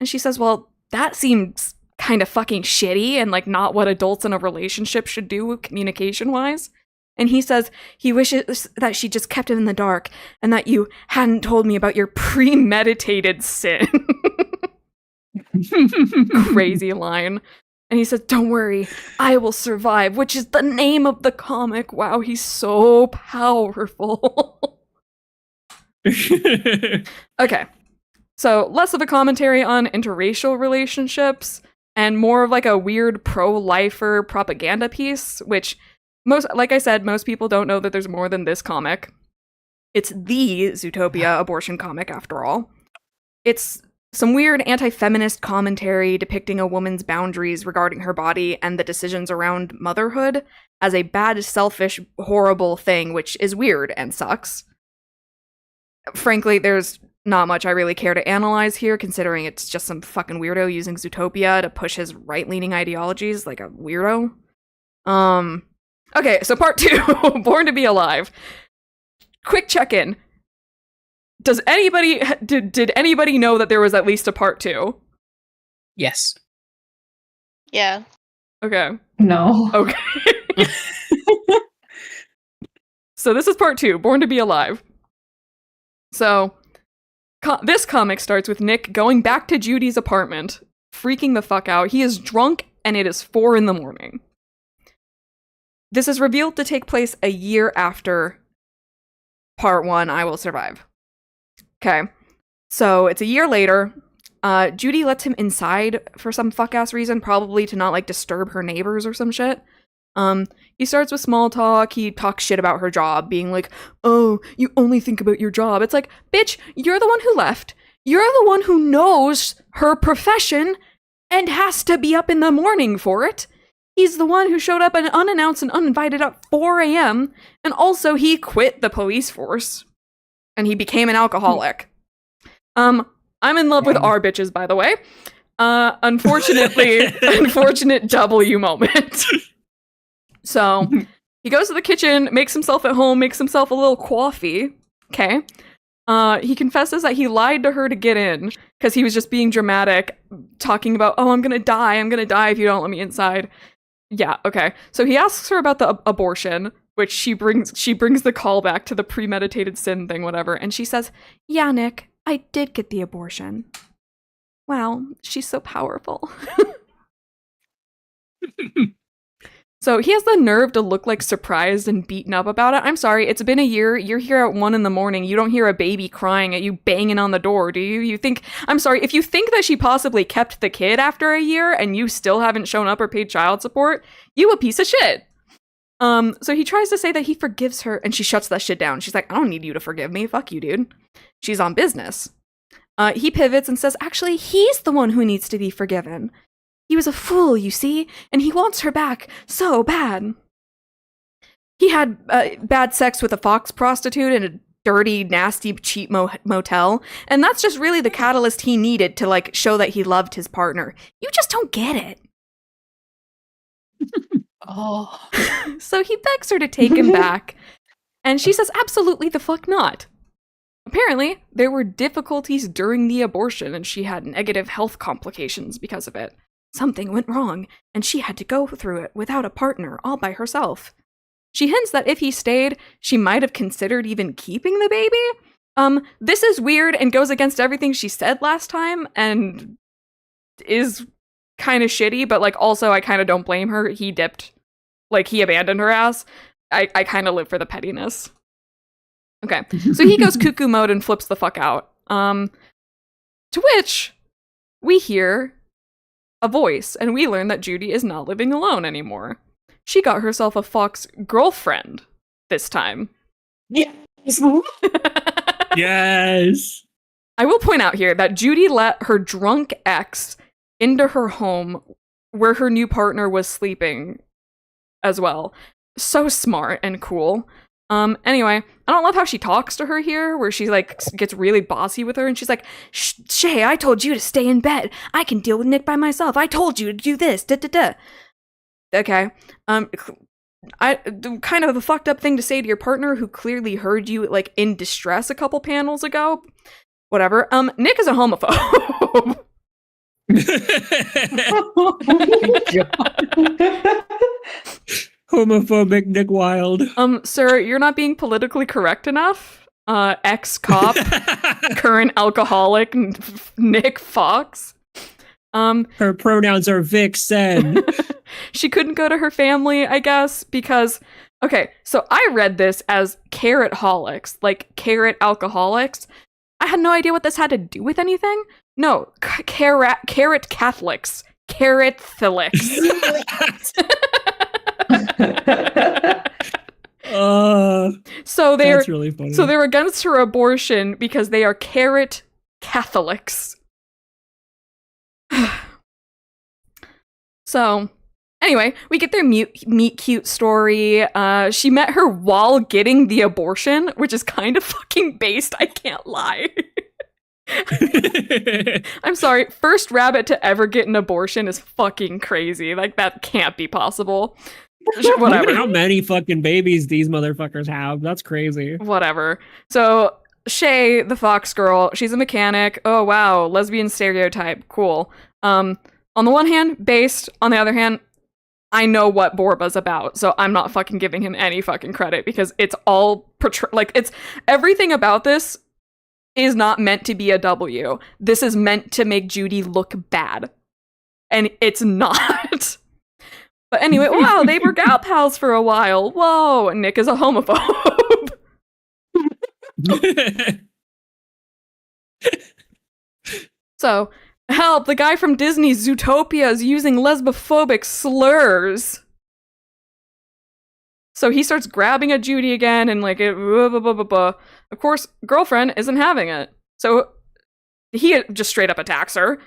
And she says, well, that seems kind of fucking shitty and, like, not what adults in a relationship should do communication-wise. And he says he wishes that she just kept him in the dark and that you hadn't told me about your premeditated sin. Crazy line. And he says, "Don't worry, I will survive," which is the name of the comic. Wow, he's so powerful. Okay. So, less of a commentary on interracial relationships and more of like a weird pro-lifer propaganda piece, which like I said, most people don't know that there's more than this comic. It's the Zootopia abortion comic, after all. It's some weird anti-feminist commentary depicting a woman's boundaries regarding her body and the decisions around motherhood as a bad, selfish, horrible thing, which is weird and sucks. Frankly, there's not much I really care to analyze here, considering it's just some fucking weirdo using Zootopia to push his right-leaning ideologies like a weirdo. Okay, so part 2, Born to Be Alive. Quick check-in. Did anybody know that there was at least a part 2? Yes. Yeah. Okay. No. Okay. So this is part 2, Born to Be Alive. So, this comic starts with Nick going back to Judy's apartment, freaking the fuck out. He is drunk, and it is 4 a.m. This is revealed to take place a year after part 1, I Will Survive. Okay, so it's a year later. Judy lets him inside for some fuck-ass reason, probably to not, like, disturb her neighbors or some shit. He starts with small talk. He talks shit about her job, being like, "Oh, you only think about your job." It's like, bitch, you're the one who left. You're the one who knows her profession and has to be up in the morning for it. He's the one who showed up unannounced and uninvited at 4 a.m. And also he quit the police force. And he became an alcoholic. I'm in love with our bitches, by the way. Unfortunately, unfortunate W moment. So, he goes to the kitchen, makes himself at home, makes himself a little coffee. Okay. He confesses that he lied to her to get in because he was just being dramatic, talking about, "Oh, I'm gonna die if you don't let me inside." Yeah, okay. So he asks her about the abortion, which she brings the call back to the premeditated sin thing, whatever, and she says, "Yeah, Nick, I did get the abortion." Wow, she's so powerful. So he has the nerve to look like surprised and beaten up about it. I'm sorry, it's been a year. You're here at 1 a.m. You don't hear a baby crying at you banging on the door, do you? You think, I'm sorry, if you think that she possibly kept the kid after a year and you still haven't shown up or paid child support, you a piece of shit. So he tries to say that he forgives her and she shuts that shit down. She's like, "I don't need you to forgive me. Fuck you, dude." She's on business. He pivots and says, actually, he's the one who needs to be forgiven. He was a fool, you see, and he wants her back so bad. He had bad sex with a fox prostitute in a dirty, nasty, cheap motel, and that's just really the catalyst he needed to, like, show that he loved his partner. You just don't get it. Oh. So he begs her to take him back, and she says absolutely the fuck not. Apparently, there were difficulties during the abortion, and she had negative health complications because of it. Something went wrong, and she had to go through it without a partner, all by herself. She hints that if he stayed, she might have considered even keeping the baby. This is weird and goes against everything she said last time, and is kind of shitty, but, like, also I kind of don't blame her. He dipped. Like, he abandoned her ass. I kind of live for the pettiness. Okay, so he goes cuckoo mode and flips the fuck out. To which we hear a voice, and we learn that Judy is not living alone anymore. She got herself a fox girlfriend this time. Yes. Yes. I will point out here that Judy let her drunk ex into her home where her new partner was sleeping as well. So smart and cool. Anyway, I don't love how she talks to her here, where she, like, gets really bossy with her, and she's like, "Shay, I told you to stay in bed. I can deal with Nick by myself. I told you to do this, da-da-da." Okay, kind of a fucked up thing to say to your partner who clearly heard you, like, in distress a couple panels ago. Whatever. Nick is a homophobe. Homophobic Nick Wilde. Sir, you're not being politically correct enough. Ex-cop, current alcoholic, Nick Fox. Her pronouns are vixen. She couldn't go to her family, I guess, because okay, so I read this as carrot holics, like carrot alcoholics. I had no idea what this had to do with anything. No, carrot Catholics, carrot thilics. So they're that's really funny. So they're against her abortion because they are carrot Catholics. So anyway, we get their meet cute story. She met her while getting the abortion, which is kind of fucking based, I can't lie. I'm sorry, first rabbit to ever get an abortion is fucking crazy. Like, that can't be possible. Whatever. How many fucking babies these motherfuckers have? That's crazy. Whatever. So, Shay, the fox girl, she's a mechanic. Oh, wow, lesbian stereotype. Cool. On the one hand, based. On the other hand, I know what Borba's about, so I'm not fucking giving him any fucking credit because it's all it's everything about this is not meant to be a W. This is meant to make Judy look bad. And it's not. But anyway, wow, they were gal pals for a while. Whoa, Nick is a homophobe. So, help, the guy from Disney's Zootopia is using lesbophobic slurs. So he starts grabbing at Judy again and like, of course, girlfriend isn't having it. So he just straight up attacks her.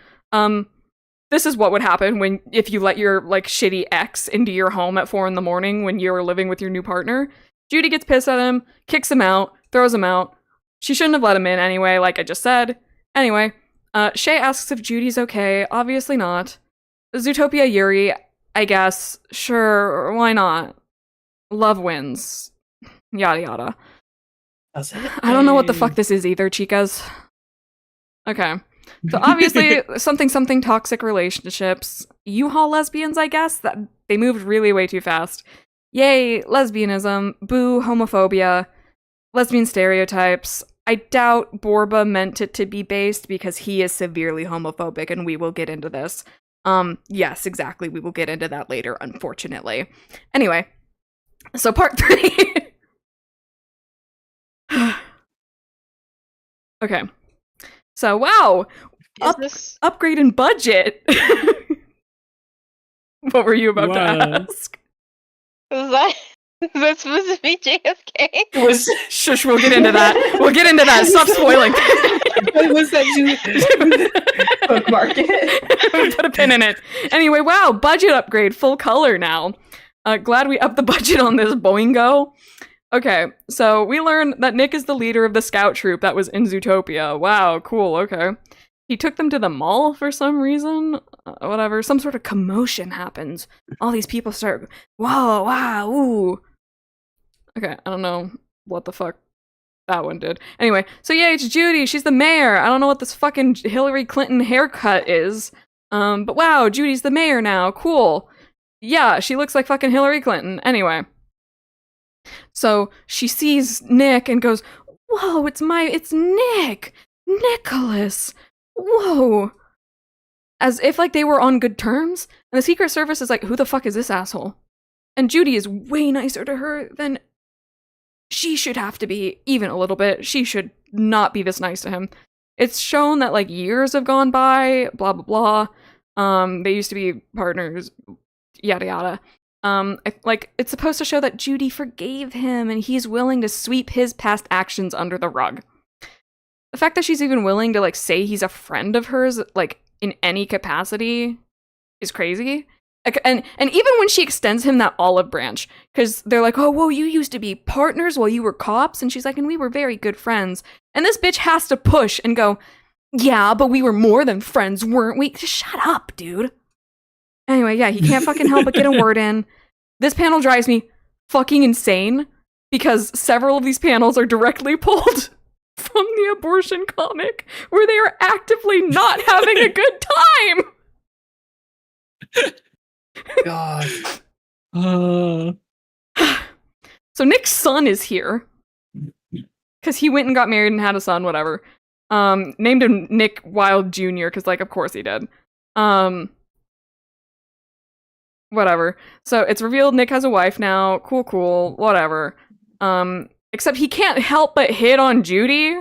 This is what would happen if you let your like shitty ex into your home at 4 a.m. when you're living with your new partner. Judy gets pissed at him, kicks him out, throws him out. She shouldn't have let him in anyway, like I just said. Anyway, Shay asks if Judy's okay. Obviously not. Zootopia Yuri, I guess. Sure, why not? Love wins. Yada yada. I don't know what the fuck this is either, chicas. Okay. So obviously, something toxic relationships. U-Haul lesbians, I guess? That they moved really way too fast. Yay, lesbianism. Boo, homophobia. Lesbian stereotypes. I doubt Borba meant it to be based because he is severely homophobic, and we will get into this. Yes, exactly. We will get into that later, unfortunately. Anyway, so part 3. Okay. So, wow. Upgrade in budget. What were you about to ask? Is that supposed to be JFK? Shush, we'll get into that. We'll get into that. Stop spoiling. What was that? Bookmark it. Put a pin in it. Anyway, wow, budget upgrade, full color now. Glad we upped the budget on this boingo. Okay, so we learned that Nick is the leader of the scout troop that was in Zootopia. Wow, cool, okay. He took them to the mall for some reason. Whatever, some sort of commotion happens. All these people start, whoa, wow, ooh. Okay, I don't know what the fuck that one did. Anyway, so yeah, it's Judy. She's the mayor. I don't know what this fucking Hillary Clinton haircut is. But wow, Judy's the mayor now. Cool. Yeah, she looks like fucking Hillary Clinton. Anyway. So she sees Nick and goes, whoa, it's Nick. Nicholas. Whoa. As if like they were on good terms. And the Secret Service is like, who the fuck is this asshole? And Judy is way nicer to her than she should have to be, even a little bit. She should not be this nice to him. It's shown that like years have gone by, blah, blah, blah. They used to be partners, yada, yada. It's supposed to show that Judy forgave him and he's willing to sweep his past actions under the rug. The fact that she's even willing to, like, say he's a friend of hers, like, in any capacity is crazy. And even when she extends him that olive branch, because they're like, oh, whoa, you used to be partners while you were cops, and she's like, and we were very good friends. And this bitch has to push and go, yeah, but we were more than friends, weren't we? Just shut up, dude. Anyway, yeah, he can't fucking help but get a word in. This panel drives me fucking insane, because several of these panels are directly pulled from the abortion comic, where they are actively not having a good time. God. So Nick's son is here because he went and got married and had a son, whatever. Named him Nick Wilde Jr. because, like, of course he did. Whatever. So it's revealed Nick has a wife now. Cool, whatever. Except he can't help but hit on Judy.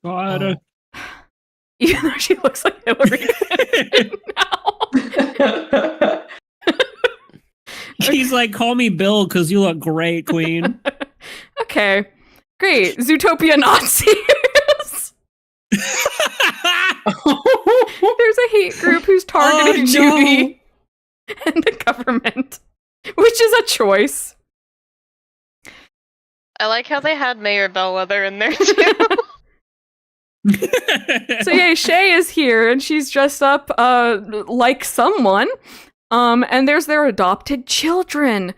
God. Even though she looks like Hillary Clinton now. He's like, call me Bill because you look great, Queen. Okay. Great. Zootopia Nazis. There's a hate group who's targeting Judy and the government, which is a choice. I like how they had Mayor Bellwether in there too. So yeah, Shay is here and she's dressed up like someone. And there's their adopted children.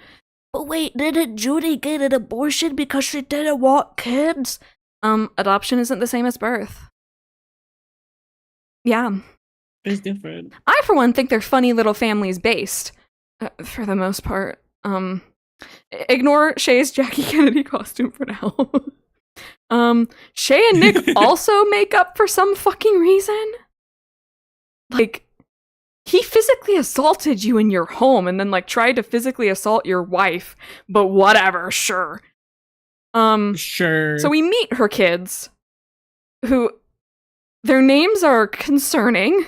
But wait, didn't Judy get an abortion because she didn't want kids? Adoption isn't the same as birth. Yeah. It's different. I, for one, think they're funny little families based. For the most part. Ignore Shay's Jackie Kennedy costume for now. Shay and Nick also make up for some fucking reason. Like, he physically assaulted you in your home and then, like, tried to physically assault your wife. But whatever, sure. Sure. So we meet her kids, who, their names are concerning.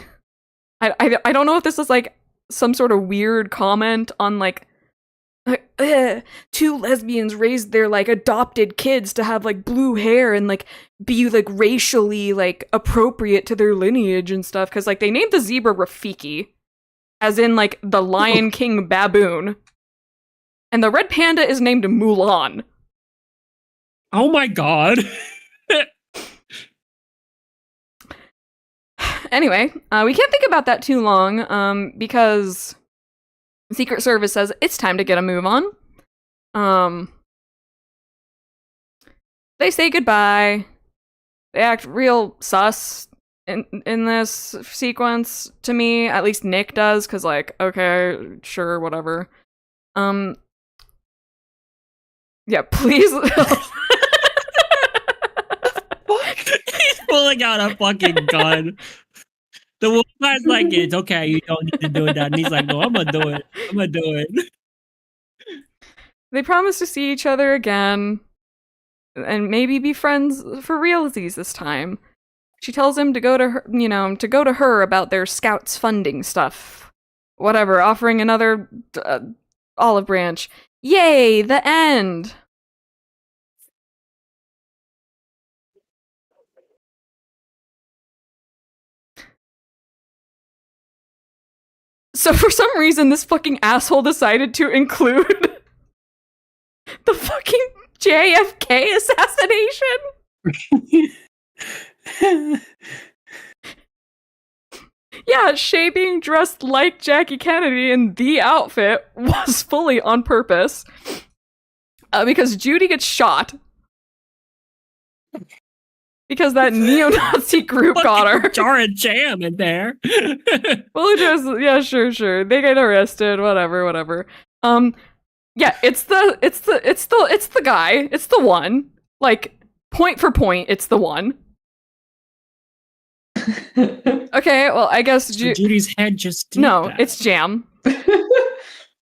I don't know if this is, like, some sort of weird comment on, like, two lesbians raised their, like, adopted kids to have, like, blue hair and, like, be, like, racially, like, appropriate to their lineage and stuff. Because, like, they named the zebra Rafiki, as in, like, the Lion King baboon. And the red panda is named Mulan. Oh my god. Anyway, we can't think about that too long, because Secret Service says it's time to get a move on. They say goodbye. They act real sus in this sequence to me. At least Nick does, because, like, okay, sure, whatever. Yeah, please. He's pulling out a fucking gun. The wolf guy's like, it's okay, you don't need to do that. And he's like, no, I'm gonna do it. I'm gonna do it. They promise to see each other again and maybe be friends for realsies this time. She tells him to go to her, to go to her about their scouts funding stuff. Whatever, offering another olive branch. Yay, the end! So for some reason, this fucking asshole decided to include the fucking JFK assassination. Yeah, Shay being dressed like Jackie Kennedy in the outfit was fully on purpose. Because Judy gets shot. Because that neo-Nazi group got her. Jar and jam in there. Well, yeah, sure. They get arrested, whatever. Yeah, it's the guy. It's the one. Like, point for point, it's the one. Okay, well, I guess So Judy's head just did no, that. it's Jam.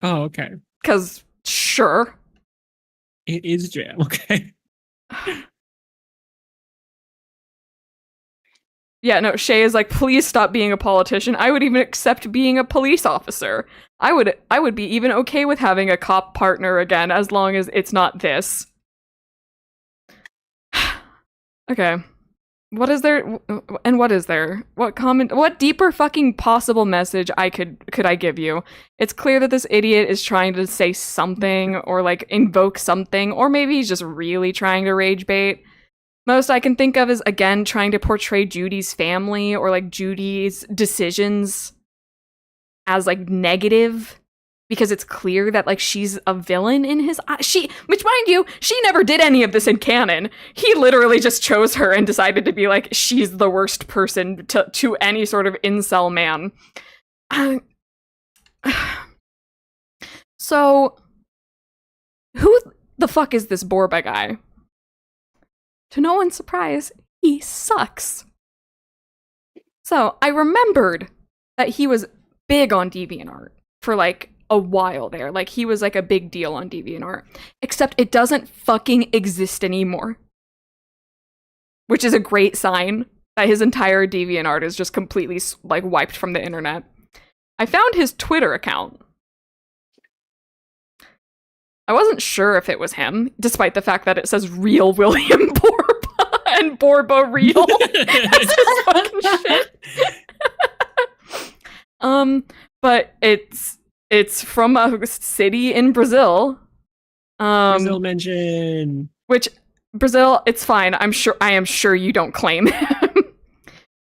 Oh, okay. Because sure, It is jam. Okay. yeah, no. Shay is like, please stop being a politician. I would even accept being a police officer. I would be even okay with having a cop partner again, as long as it's not this. Okay. What is there? And what is there? What deeper fucking possible message could I give you? It's clear that this idiot is trying to say something, or like invoke something, or maybe he's just really trying to rage bait. Most I can think of is, again, trying to portray Judy's family or like Judy's decisions as like negative, because it's clear that like she's a villain in his eyes. Which, mind you, she never did any of this in canon. He literally just chose her and decided to be like, she's the worst person to any sort of incel man. So, who the fuck is this Borba guy? To no one's surprise, he sucks. So I remembered that he was big on DeviantArt for like a while there. Like he was like a big deal on DeviantArt. Except it doesn't fucking exist anymore. Which is a great sign that his entire DeviantArt is just completely like wiped from the internet. I found his Twitter account. I wasn't sure if it was him, despite the fact that it says real William Borba and Borba real. That's his fucking shit. But it's from a city in Brazil. Brazil mention. Which Brazil, it's fine. I am sure you don't claim him.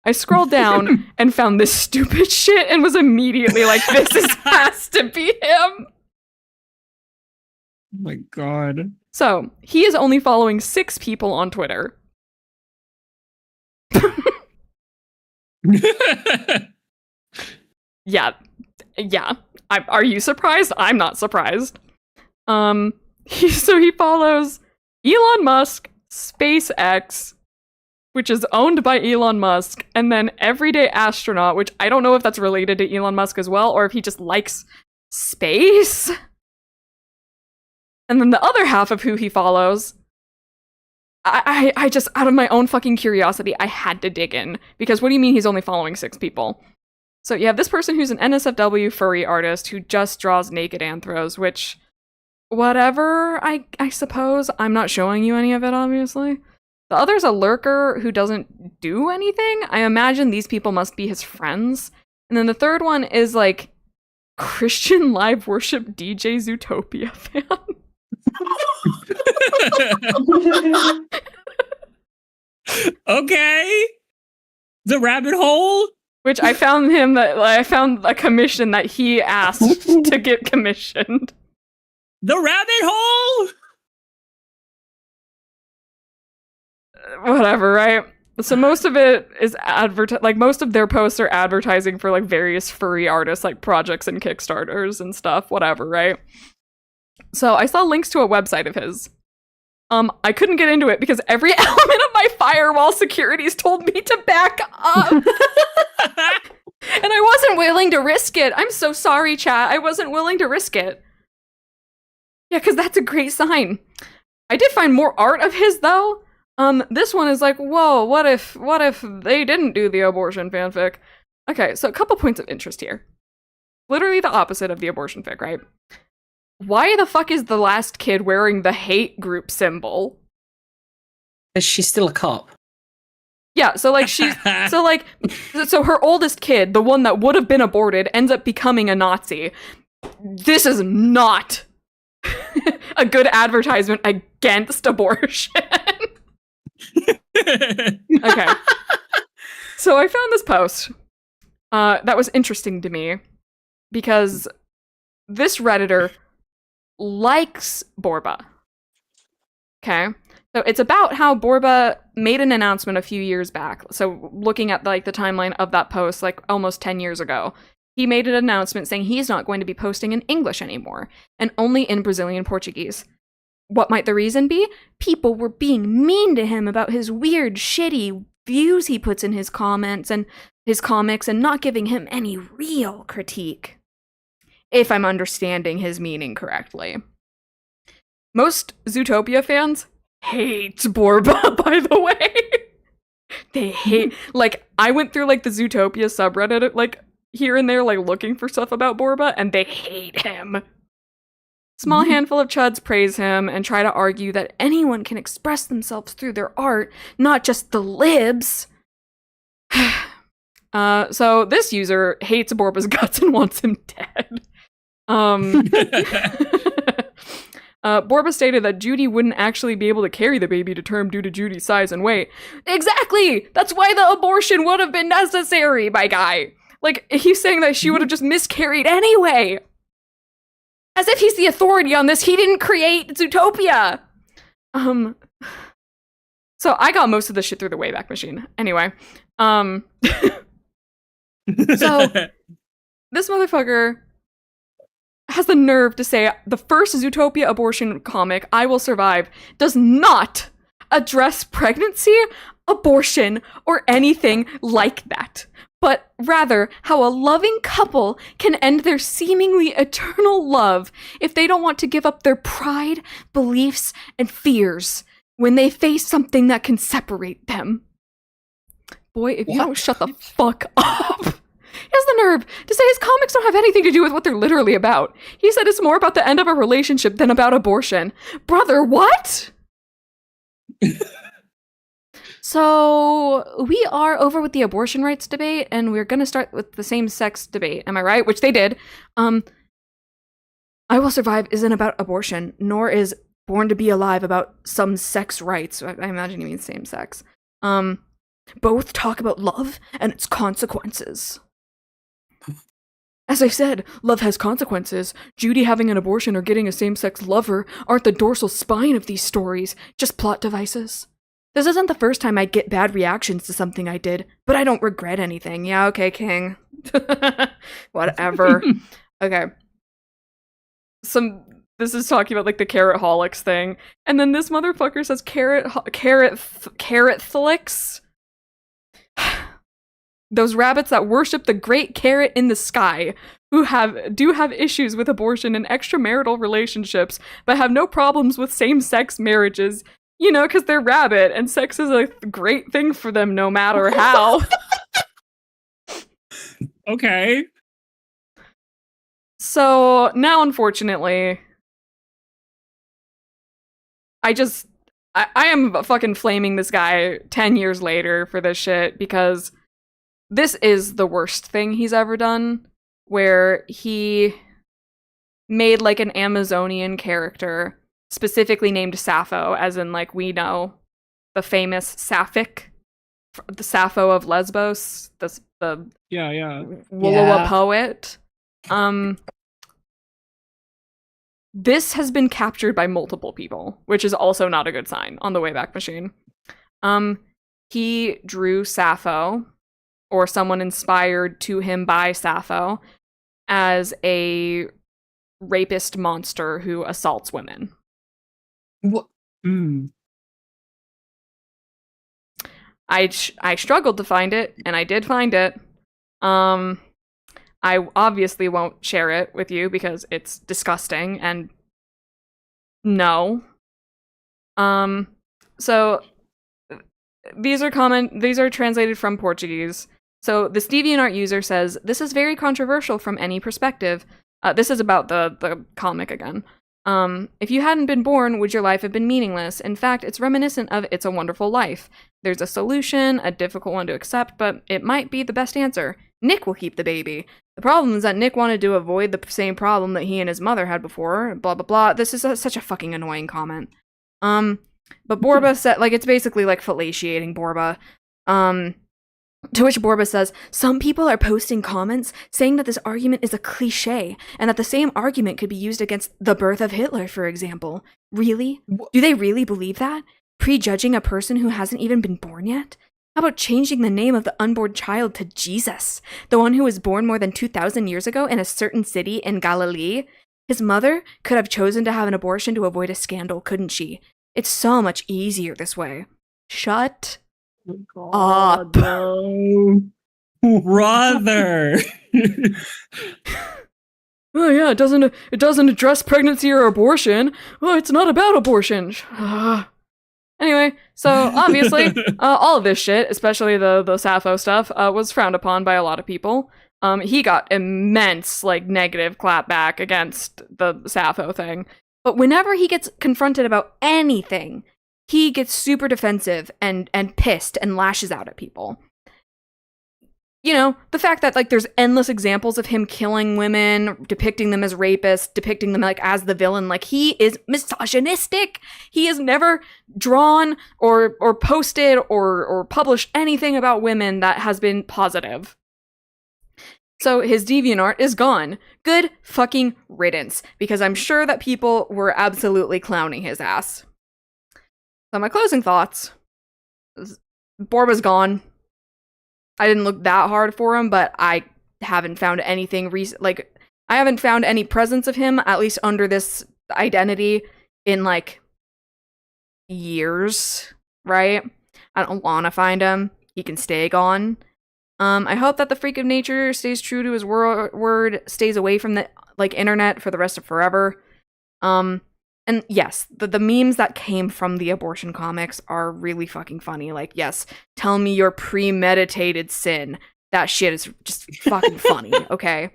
I scrolled down and found this stupid shit and was immediately like, has to be him. Oh my god. So, he is only following 6 people on Twitter. Yeah. Are you surprised? I'm not surprised. He follows Elon Musk, SpaceX, which is owned by Elon Musk, and then Everyday Astronaut, which I don't know if that's related to Elon Musk as well, or if he just likes space. And then the other half of who he follows, I just, out of my own fucking curiosity, I had to dig in. Because what do you mean he's only following 6 people? So you have this person who's an NSFW furry artist who just draws naked anthros, which, whatever, I suppose. I'm not showing you any of it, obviously. The other's a lurker who doesn't do anything. I imagine these people must be his friends. And then the third one is, like, Christian live worship DJ Zootopia fan. Okay. The rabbit hole? Which I found a commission that he asked to get commissioned. The rabbit hole? Whatever, right? So most of it is most of their posts are advertising for like various furry artists, like projects and Kickstarters and stuff, whatever, right? So I saw links to a website of his. I couldn't get into it because every element of my firewall securities told me to back up. And I wasn't willing to risk it. I'm so sorry, chat. I wasn't willing to risk it. Yeah, because that's a great sign. I did find more art of his, though. This one is like, whoa, what if they didn't do the abortion fanfic? Okay, so a couple points of interest here. Literally the opposite of the abortion fic, right? Why the fuck is the last kid wearing the hate group symbol? Is she still a cop? Yeah, so like so her oldest kid, the one that would have been aborted, ends up becoming a Nazi. This is not a good advertisement against abortion. Okay. So I found this post that was interesting to me because this Redditor likes Borba. Okay. So it's about how Borba made an announcement a few years back. So looking at like the timeline of that post, like almost 10 years ago, he made an announcement saying he's not going to be posting in English anymore and only in Brazilian Portuguese. What might the reason be? People were being mean to him about his weird, shitty views he puts in his comments and his comics and not giving him any real critique. If I'm understanding his meaning correctly. Most Zootopia fans hate Borba, by the way. They hate, like, I went through, like, the Zootopia subreddit, like, here and there, like, looking for stuff about Borba, and they hate him. Small handful of chuds praise him and try to argue that anyone can express themselves through their art, not just the libs. So this user hates Borba's guts and wants him dead. Borba stated that Judy wouldn't actually be able to carry the baby to term due to Judy's size and weight. Exactly! That's why the abortion would have been necessary, my guy! Like, he's saying that she would have just miscarried anyway! As if he's the authority on this, he didn't create Zootopia! So I got most of the shit through the Wayback Machine. Anyway, so this motherfucker has the nerve to say the first Zootopia abortion comic, I Will Survive, does not address pregnancy, abortion, or anything like that. but rather how a loving couple can end their seemingly eternal love if they don't want to give up their pride, beliefs, and fears when they face something that can separate them. Boy, if you don't shut the fuck up. He has the nerve to say his comics don't have anything to do with what they're literally about. He said it's more about the end of a relationship than about abortion. Brother, what? So, we are over with the abortion rights debate, and we're gonna start with the same-sex debate. Am I right? Which they did. I Will Survive isn't about abortion, nor is Born to Be Alive about some sex rights. I imagine you mean same-sex. Both talk about love and its consequences. As I said, love has consequences. Judy having an abortion or getting a same-sex lover aren't the dorsal spine of these stories, just plot devices. This isn't the first time I get bad reactions to something I did, but I don't regret anything. Yeah, okay, King. Whatever. Okay. This is talking about, like, the carrot-holics thing, and then this motherfucker says carrot flicks. Those rabbits that worship the great carrot in the sky, who do have issues with abortion and extramarital relationships, but have no problems with same-sex marriages. You know, because they're rabbit, and sex is a great thing for them no matter how. Okay. So, now, unfortunately, I am fucking flaming this guy 10 years later for this shit, because this is the worst thing he's ever done, where he made, like, an Amazonian character, specifically named Sappho, as in, like, we know the famous Sapphic, the Sappho of Lesbos, the poet. This has been captured by multiple people, which is also not a good sign on the Wayback Machine. He drew Sappho, or someone inspired to him by Sappho, as a rapist monster who assaults women. What? I struggled to find it, and I did find it. I obviously won't share it with you because it's disgusting, and no. So these are translated from Portuguese. So this DeviantArt user says, "This is very controversial from any perspective." This is about the comic again. If you hadn't been born, would your life have been meaningless? In fact, it's reminiscent of It's a Wonderful Life. There's a solution, a difficult one to accept, but it might be the best answer. Nick will keep the baby. The problem is that Nick wanted to avoid the same problem that he and his mother had before, blah blah blah. This is such a fucking annoying comment. But Borba said, like, it's basically like fellatiating Borba. To which Borba says, "Some people are posting comments saying that this argument is a cliche, and that the same argument could be used against the birth of Hitler, for example. Really? Do they really believe that? Prejudging a person who hasn't even been born yet? How about changing the name of the unborn child to Jesus, the one who was born more than 2,000 years ago in a certain city in Galilee? His mother could have chosen to have an abortion to avoid a scandal, couldn't she? It's so much easier this way." Shut up. Brother. Oh yeah, it doesn't address pregnancy or abortion. Oh, it's not about abortion. Anyway, so obviously, all of this shit, especially the Sappho stuff, was frowned upon by a lot of people. He got immense, like, negative clapback against the Sappho thing. But whenever he gets confronted about anything, he gets super defensive and pissed and lashes out at people. You know, the fact that, like, there's endless examples of him killing women, depicting them as rapists, depicting them, like, as the villain. Like, he is misogynistic. He has never drawn or posted or published anything about women that has been positive. So his DeviantArt is gone. Good fucking riddance, because I'm sure that people were absolutely clowning his ass. So my closing thoughts. Borba's gone. I didn't look that hard for him, but I haven't found anything I haven't found any presence of him, at least under this identity, in, like, years, right? I don't want to find him. He can stay gone. I hope that the freak of nature stays true to his word, stays away from the internet for the rest of forever. And yes, the memes that came from the abortion comics are really fucking funny. Like, yes, tell me your premeditated sin. That shit is just fucking funny, okay?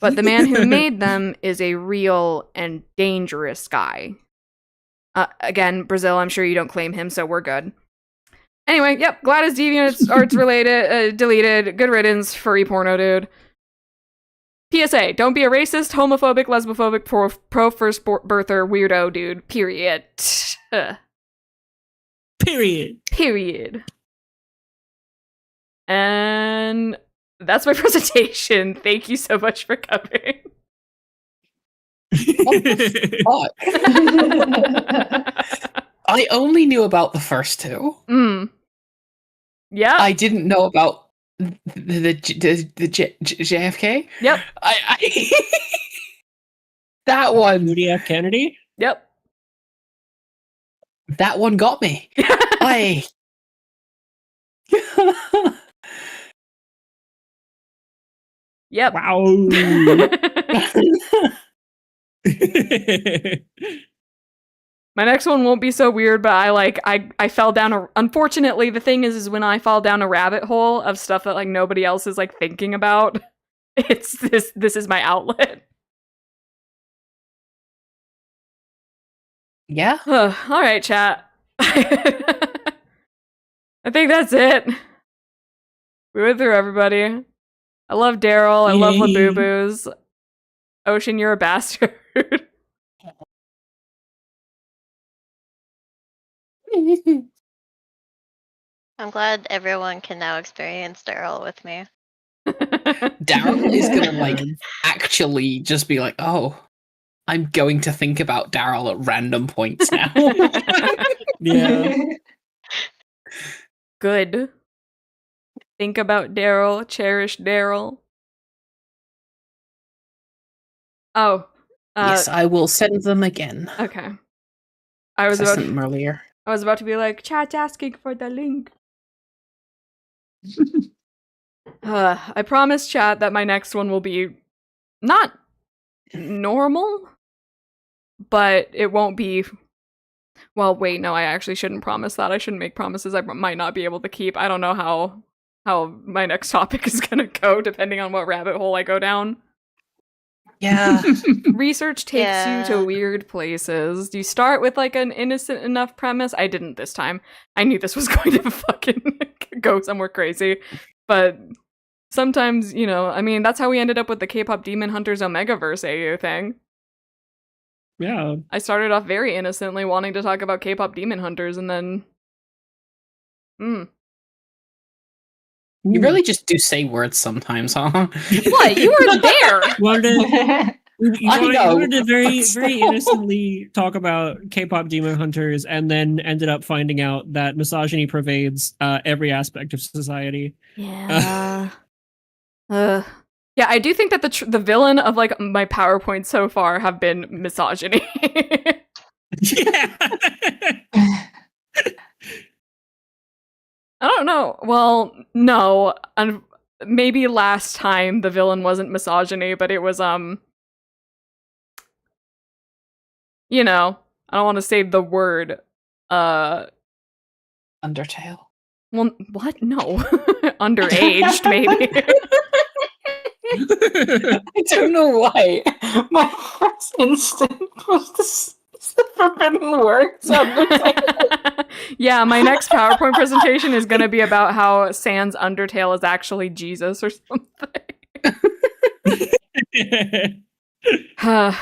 But the man who made them is a real and dangerous guy. Again, Brazil, I'm sure you don't claim him, so we're good. Anyway, yep, glad his DeviantArts related, deleted. Good riddance, furry porno dude. PSA, don't be a racist, homophobic, lesbophobic, pro first birther, weirdo dude. Period. Period. And that's my presentation. Thank you so much for coming. What the fuck? I only knew about the first two. Yeah. I didn't know about the JFK. Yep. I that one. Rudy F. Kennedy? Yep. That one got me. Yep. Wow. My next one won't be so weird, but I fell down unfortunately, the thing is when I fall down a rabbit hole of stuff that like nobody else is like thinking about, it's this is my outlet. Yeah. All right, chat. I think that's it. We went through everybody. I love Daryl. I love Labubu's. Ocean, you're a bastard. I'm glad everyone can now experience Daryl with me. Daryl is gonna like actually just be like, oh, I'm going to think about Daryl at random points now. Yeah. Good. Think about Daryl. Cherish Daryl. Oh. Yes, I will send them again. Okay. I sent them earlier. I was about to be like, chat's asking for the link. I promise chat that my next one will be not normal, but it won't be. Well, wait, no, I actually shouldn't promise that. I shouldn't make promises I might not be able to keep. I don't know how my next topic is gonna go, depending on what rabbit hole I go down. Yeah. Research takes you to weird places. Do you start with like an innocent enough premise? I didn't this time. I knew this was going to fucking go somewhere crazy. But sometimes, you know, I mean, that's how we ended up with the K-pop Demon Hunters Omegaverse AU thing. Yeah. I started off very innocently wanting to talk about K-pop Demon Hunters, and then You really just do say words sometimes, huh? What? You were there! You wanted to very, very innocently talk about K-pop Demon Hunters, and then ended up finding out that misogyny pervades every aspect of society. Yeah. Yeah, I do think that the villain of like my PowerPoint so far have been misogyny. Yeah. I don't know. Well, no. Maybe last time the villain wasn't misogyny, but it was you know, I don't want to say the word Undertale. Well, what? No. Underaged, maybe. I don't know why. My first instinct was the forbidden words. Yeah, my next PowerPoint presentation is going to be about how Sans Undertale is actually Jesus or something.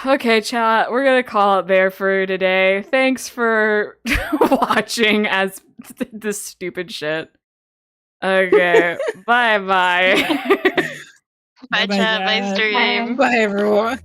Okay, chat, we're going to call it there for today. Thanks for watching as this stupid shit. Okay, bye-bye. Bye, chat. Bye, stream. Bye, everyone.